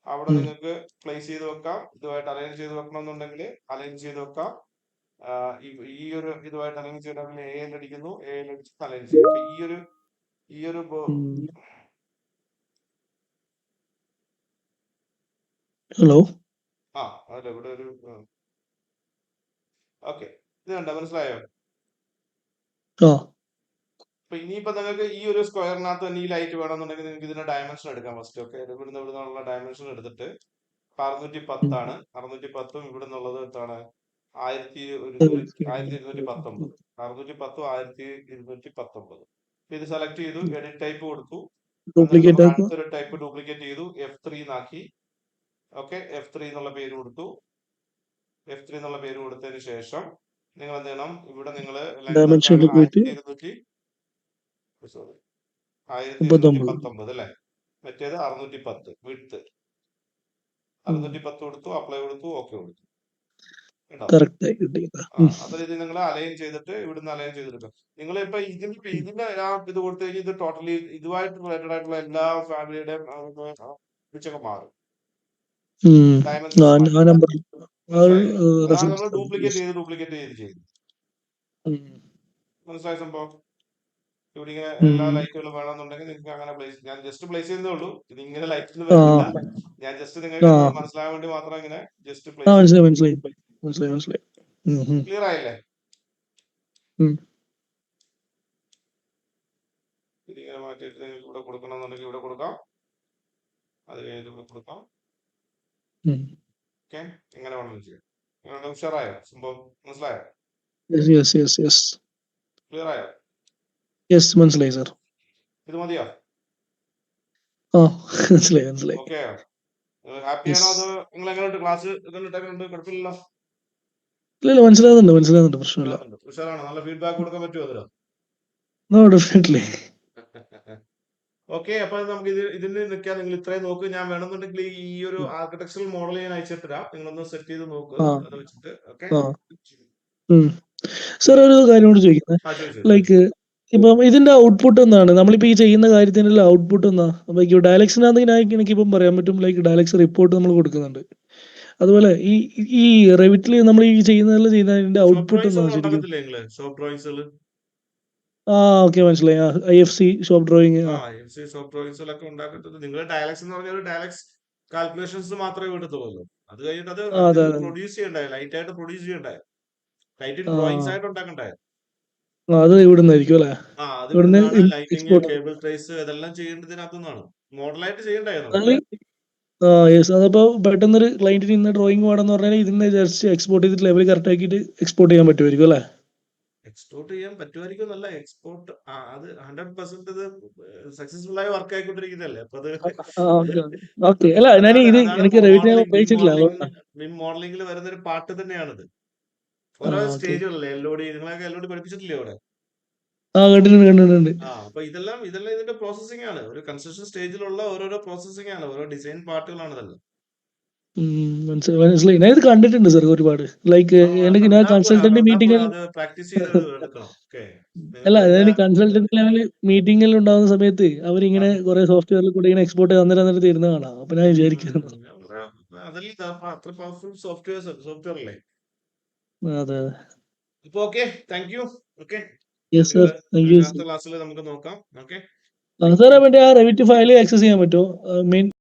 അവിടെ ഉം, നിങ്ങൾക്ക് പ്ലേസ് ചെയ്ത് വെക്കാം. ഇതുമായിട്ട് അലൈൻ ചെയ്ത് വെക്കണമെന്നുണ്ടെങ്കിൽ അലൈൻ ചെയ്ത് വെക്കാം. ഈ ഒരു ഇതുമായിട്ട് അലൈൻ ചെയ്യണമെങ്കിൽ AL അടിക്കുന്നു, AL അടിച്ച് അലൈൻ ചെയ്യും. അപ്പൊ ഈ ഒരു ഉം. ഹലോ. അല്ല ഇവിടെ ഒരു ഓക്കെ, ഇത് കണ്ടോ? മനസ്സിലായോ? ആ, അപ്പൊ ഇനിയിപ്പോ നിങ്ങൾക്ക് ഈ ഒരു സ്ക്വയറിനകത്ത് തന്നെ ഈ ലൈറ്റ് വേണമെന്നുണ്ടെങ്കിൽ നിങ്ങൾക്ക് ഇതിന്റെ ഡയമെൻഷൻ എടുക്കാം ഫസ്റ്റ്. ഓക്കെ, ഇവിടുന്നുള്ള ഡയമെൻഷൻ എടുത്തിട്ട് 610 610 ഇവിടെ നിന്നുള്ളത് എത്താണ്? 1219. 610 1219. ഇത് സെലക്ട് ചെയ്തു, എഡിറ്റ് ടൈപ്പ് കൊടുത്തു. എന്നിട്ട് ഡ്യൂപ്ലിക്കേറ്റ് നമ്മൾ ആക്കുക. അടുത്തൊരു ടൈപ്പ് ഡ്യൂപ്ലിക്കേറ്റ് ചെയ്തു, F3 എന്നാക്കി. ഓക്കെ, F3 എന്നുള്ള പേര് കൊടുത്തു. F3 എന്നുള്ള പേര് കൊടുത്തതിന് ശേഷം നിങ്ങൾ എന്ത് ചെയ്യണം? ഇവിടെ നിങ്ങൾ ലെങ്ത് എത്രയാണ്? ഡയമെൻഷനിൽ പോയിട്ട് 39. 1219 അല്ലെ? മറ്റേത് 610 വിഡ്ത്ത്. 610 കൊടുത്തു, അപ്ലൈ കൊടുത്തു, ഓക്കെ കൊടുത്തു. കേട്ടോ? കറക്റ്റ് ആയി കിട്ടി. അതായത് ഇത് നിങ്ങൾ അലൈൻ ചെയ്തിട്ട് ഇവിടുന്ന് അലൈൻ ചെയ്തെടുക്കാം. നിങ്ങൾ ഇപ്പൊ ഇതിന്റെ ഇത് കൊടുത്തു കഴിഞ്ഞാൽ ഇത് ടോട്ടലി ഇതുമായിട്ട് റിലേറ്റഡ് ആയിട്ടുള്ള എല്ലാ ഫാമിലിയുടെയും പിച്ചൊക്കെ മാറും. ഡയമെൻഷൻസ് മാറ്റി. ആ നമ്പർ മനസ്സിലായില്ലേ? അതാണ് നമ്മൾ റെഫറൻസ്. ഡ്യൂപ്ലിക്കേറ്റ് ചെയ്ത് ചെയ്യുന്നത്. മനസ്സിലായ സംഭവം? ഇവിടെ ഇങ്ങനെ എല്ലാ ലൈറ്റുകളും വേണമെന്നുണ്ടെങ്കിൽ നിങ്ങൾക്ക് അങ്ങനെ ഞാൻ ജസ്റ്റ് പ്ലേസ് ചെയ്യുന്നേ ഉള്ളൂ. ഇത് ഇങ്ങനെ ലൈറ്റ് വരുന്നില്ല. ഞാൻ ജസ്റ്റ് നിങ്ങൾക്ക് മനസ്സിലാകാൻ വേണ്ടി മാത്രം ഇങ്ങനെ ജസ്റ്റ് പ്ലേസ് ചെയ്തു. മനസ്സിലായി. ക്ലിയർ ആയില്ലേ? ഇതിങ്ങനെ മാറ്റിയിട്ട് നിങ്ങൾക്ക് ഇവിടെ കൊടുക്കണമെന്നുണ്ടെങ്കിൽ ഇവിടെ കൊടുക്കാം. അത് കഴിഞ്ഞിട്ട് ഇവിടെ കൊടുക്കാം. ഓക്കെ, എങ്ങനെ വേണമെങ്കിലും ചെയ്യാം. നിങ്ങളുടെ ഉഷാറായോ സംഭവം? മനസ്സിലായോ? ക്ലിയർ ആയോ? മനസ്സിലായി സാർ. ഇത് മതിയോ? മനസ്സിലായി. ഓക്കെ, ഹാപ്പിയാണോ? അത് നിങ്ങൾ എങ്ങനെയുണ്ട്? ക്ലാസ് എങ്ങനെയുണ്ട്? കുഴപ്പമില്ലല്ലോ? ഇല്ല, മനസ്സിലാകുന്നുണ്ട്, പ്രശ്നമില്ല. ഉഷാറാണോ? നല്ല ഫീഡ്ബാക്ക് കൊടുക്കാൻ പറ്റുമോ അതിലോ? ഡെഫിനറ്റ്ലി. ഓക്കെ, അപ്പൊ നമുക്ക് ഇതിൽ നിൽക്കാൻ നിങ്ങൾ ഇത്രയും നോക്ക്. ഞാൻ വേണമെന്നുണ്ടെങ്കിൽ ഈ ഒരു ആർക്കിടെക്ചറൽ മോഡൽ ഞാൻ അയച്ചിട്ടാം. നിങ്ങളൊന്ന് സെറ്റ് ചെയ്ത് നോക്ക് അത് വെച്ചിട്ട്. ഓക്കെ, സാർ ഒരു കാര്യം കൂടി ചോദിക്കുന്നത്, ചോദിച്ചു. ലൈക്ക് ഇപ്പം ഇതിന്റെ ഔട്ട്പുട്ട് എന്താണ്? നമ്മളിപ്പോ ഈ ചെയ്യുന്ന കാര്യത്തിന്റെ ഔട്ട്പുട്ട് എന്നാ? അപ്പൊ ഡയലക്സിനകത്ത് എനിക്കിപ്പം പറയാൻ പറ്റും, ലൈക്ക് ഡയലക്സ് റിപ്പോർട്ട് നമ്മൾ കൊടുക്കുന്നുണ്ട്. അതുപോലെ ഈ റെവിറ്റിൽ നമ്മൾ ഈ ചെയ്യുന്നതിന്റെ ഔട്ട്പുട്ട് എന്നാ ശരിക്കും? ഷോപ്പ് ഡ്രോയിങ്സുകൾ ഓക്കെ, മനസ്സിലായി. IFC shop drawing. ഷോപ്പ് ഡ്രോയിങ്സുകളൊക്കെ ഉണ്ടാക്കുന്നത് നിങ്ങൾ ഡയലക്സ് എന്ന് പറഞ്ഞ ഒരു ഡയലക്സ് കാൽക്കുലേഷൻസ് മാത്രമേ എടുത്തുള്ളൂ. അത് കഴിഞ്ഞിട്ട് അത് അതെ. പ്രൊഡ്യൂസ് ചെയ്യണ്ടായോ, ലൈറ്റ് ആയിട്ട് പ്രൊഡ്യൂസ് ചെയ്യണ്ടായോ, ലൈറ്റ് ഡ്രോയിങ്സ് ആയിട്ട് ഉണ്ടാക്കണ്ടായോ? അത് ഇവിടുന്നായിരിക്കും അല്ലേ? അത് ഇവിടുന്ന് ഇവിടുന്നാണ്. Lighting, export. കേബിൾ ട്രേസ് ഇതെല്ലാം ചെയ്യേണ്ടതിനകത്തുനിന്നാണ്. മോഡലായിട്ട് ചെയ്യണ്ടായോ നമ്മൾ? അതപ്പോ പെട്ടെന്നൊരു ക്ലയന്റിന് ഇന്ന ഡ്രോയിങ് വേണമെന്ന് പറഞ്ഞാൽ ഇതിന്റെ ജസ്റ്റ് എക്സ്പോർട്ട് ചെയ്തിട്ട് ലെവൽ കറക്റ്റ് ആക്കിയിട്ട് എക്സ്പോർട്ട് ചെയ്യാൻ പറ്റുമായിരിക്കും അല്ലേ? എക്സ്പോർട്ട് ചെയ്യാൻ പറ്റുമായിരിക്കും എന്നല്ല, എക്സ്പോർട്ട് അത് 100% ഇത് സക്സസ്ഫുൾ ആയി വർക്ക് ആയിക്കൊണ്ടിരിക്കുന്നതല്ലേ. അപ്പൊ അത് ഓക്കെ. അല്ല ഞാൻ അതാണ് ഇത് അതാണ് എനിക്ക് റെവിറ്റ് ഞാൻ മോഡലിംഗ്, ഉപയോഗിച്ചിട്ടില്ല, അതുകൊണ്ടാണ്. BIM മോഡലിംഗിൽ വരുന്ന ഒരു പാർട്ട് തന്നെയാണിത്. ഓരോ ഓക്കെ. സ്റ്റേജുകളല്ലേ, LOD, നിങ്ങളൊക്കെ LOD പഠിപ്പിച്ചിട്ടില്ലേ അവിടെ? കണ്ടിട്ടുണ്ട്. അപ്പൊ ഇതെല്ലാം ഇതിന്റെ പ്രോസസ്സിംഗ് ആണ്. ഒരു കൺസ്ട്രക്ഷൻ സ്റ്റേജിലുള്ള ഓരോരോ പ്രോസസ്സിംഗ് ആണ്, ഓരോ ഡിസൈൻ പാർട്ടുകളാണ് ഇതെല്ലാം. മനസ്സിലായി. ഞാൻ ഇത് കണ്ടിട്ടുണ്ട് സാർ ഒരുപാട്. ലൈക്ക് എനിക്ക് ഞാൻ കൺസൾട്ടന്റ് മീറ്റിംഗ് അത് പ്രാക്ടീസ് ചെയ്ത് എടുക്കണം. ഓക്കെ, അല്ല, നിങ്ങൾക്ക് ഞാൻ ഇതിന്റെ കൺസൾട്ടന്റ് ലെവൽ മീറ്റിംഗിൽ ഉണ്ടാകുന്ന സമയത്ത് അവരിങ്ങനെ കുറെ സോഫ്റ്റ്വെയറിൽ കൂടെ ഇങ്ങനെ എക്സ്പോർട്ട് അന്നേരം തരുന്ന കാണാം. അപ്പൊ ഞാൻ വിചാരിക്കുന്നു. അതിൽ അത്ര പവർഫുൾ സോഫ്റ്റ്വെയർ അല്ലേ. അതെ. അപ്പൊ okay, thank you. Okay, yes sir, thank you. അടുത്ത ക്ലാസ്സിൽ നമുക്ക് നോക്കാം. ഓക്കെ, സാർ, വേണ്ടി ആ റെവിറ്റ് ഫയൽ ആക്സസ് ചെയ്യാൻ പറ്റുമോ? മെയിൻ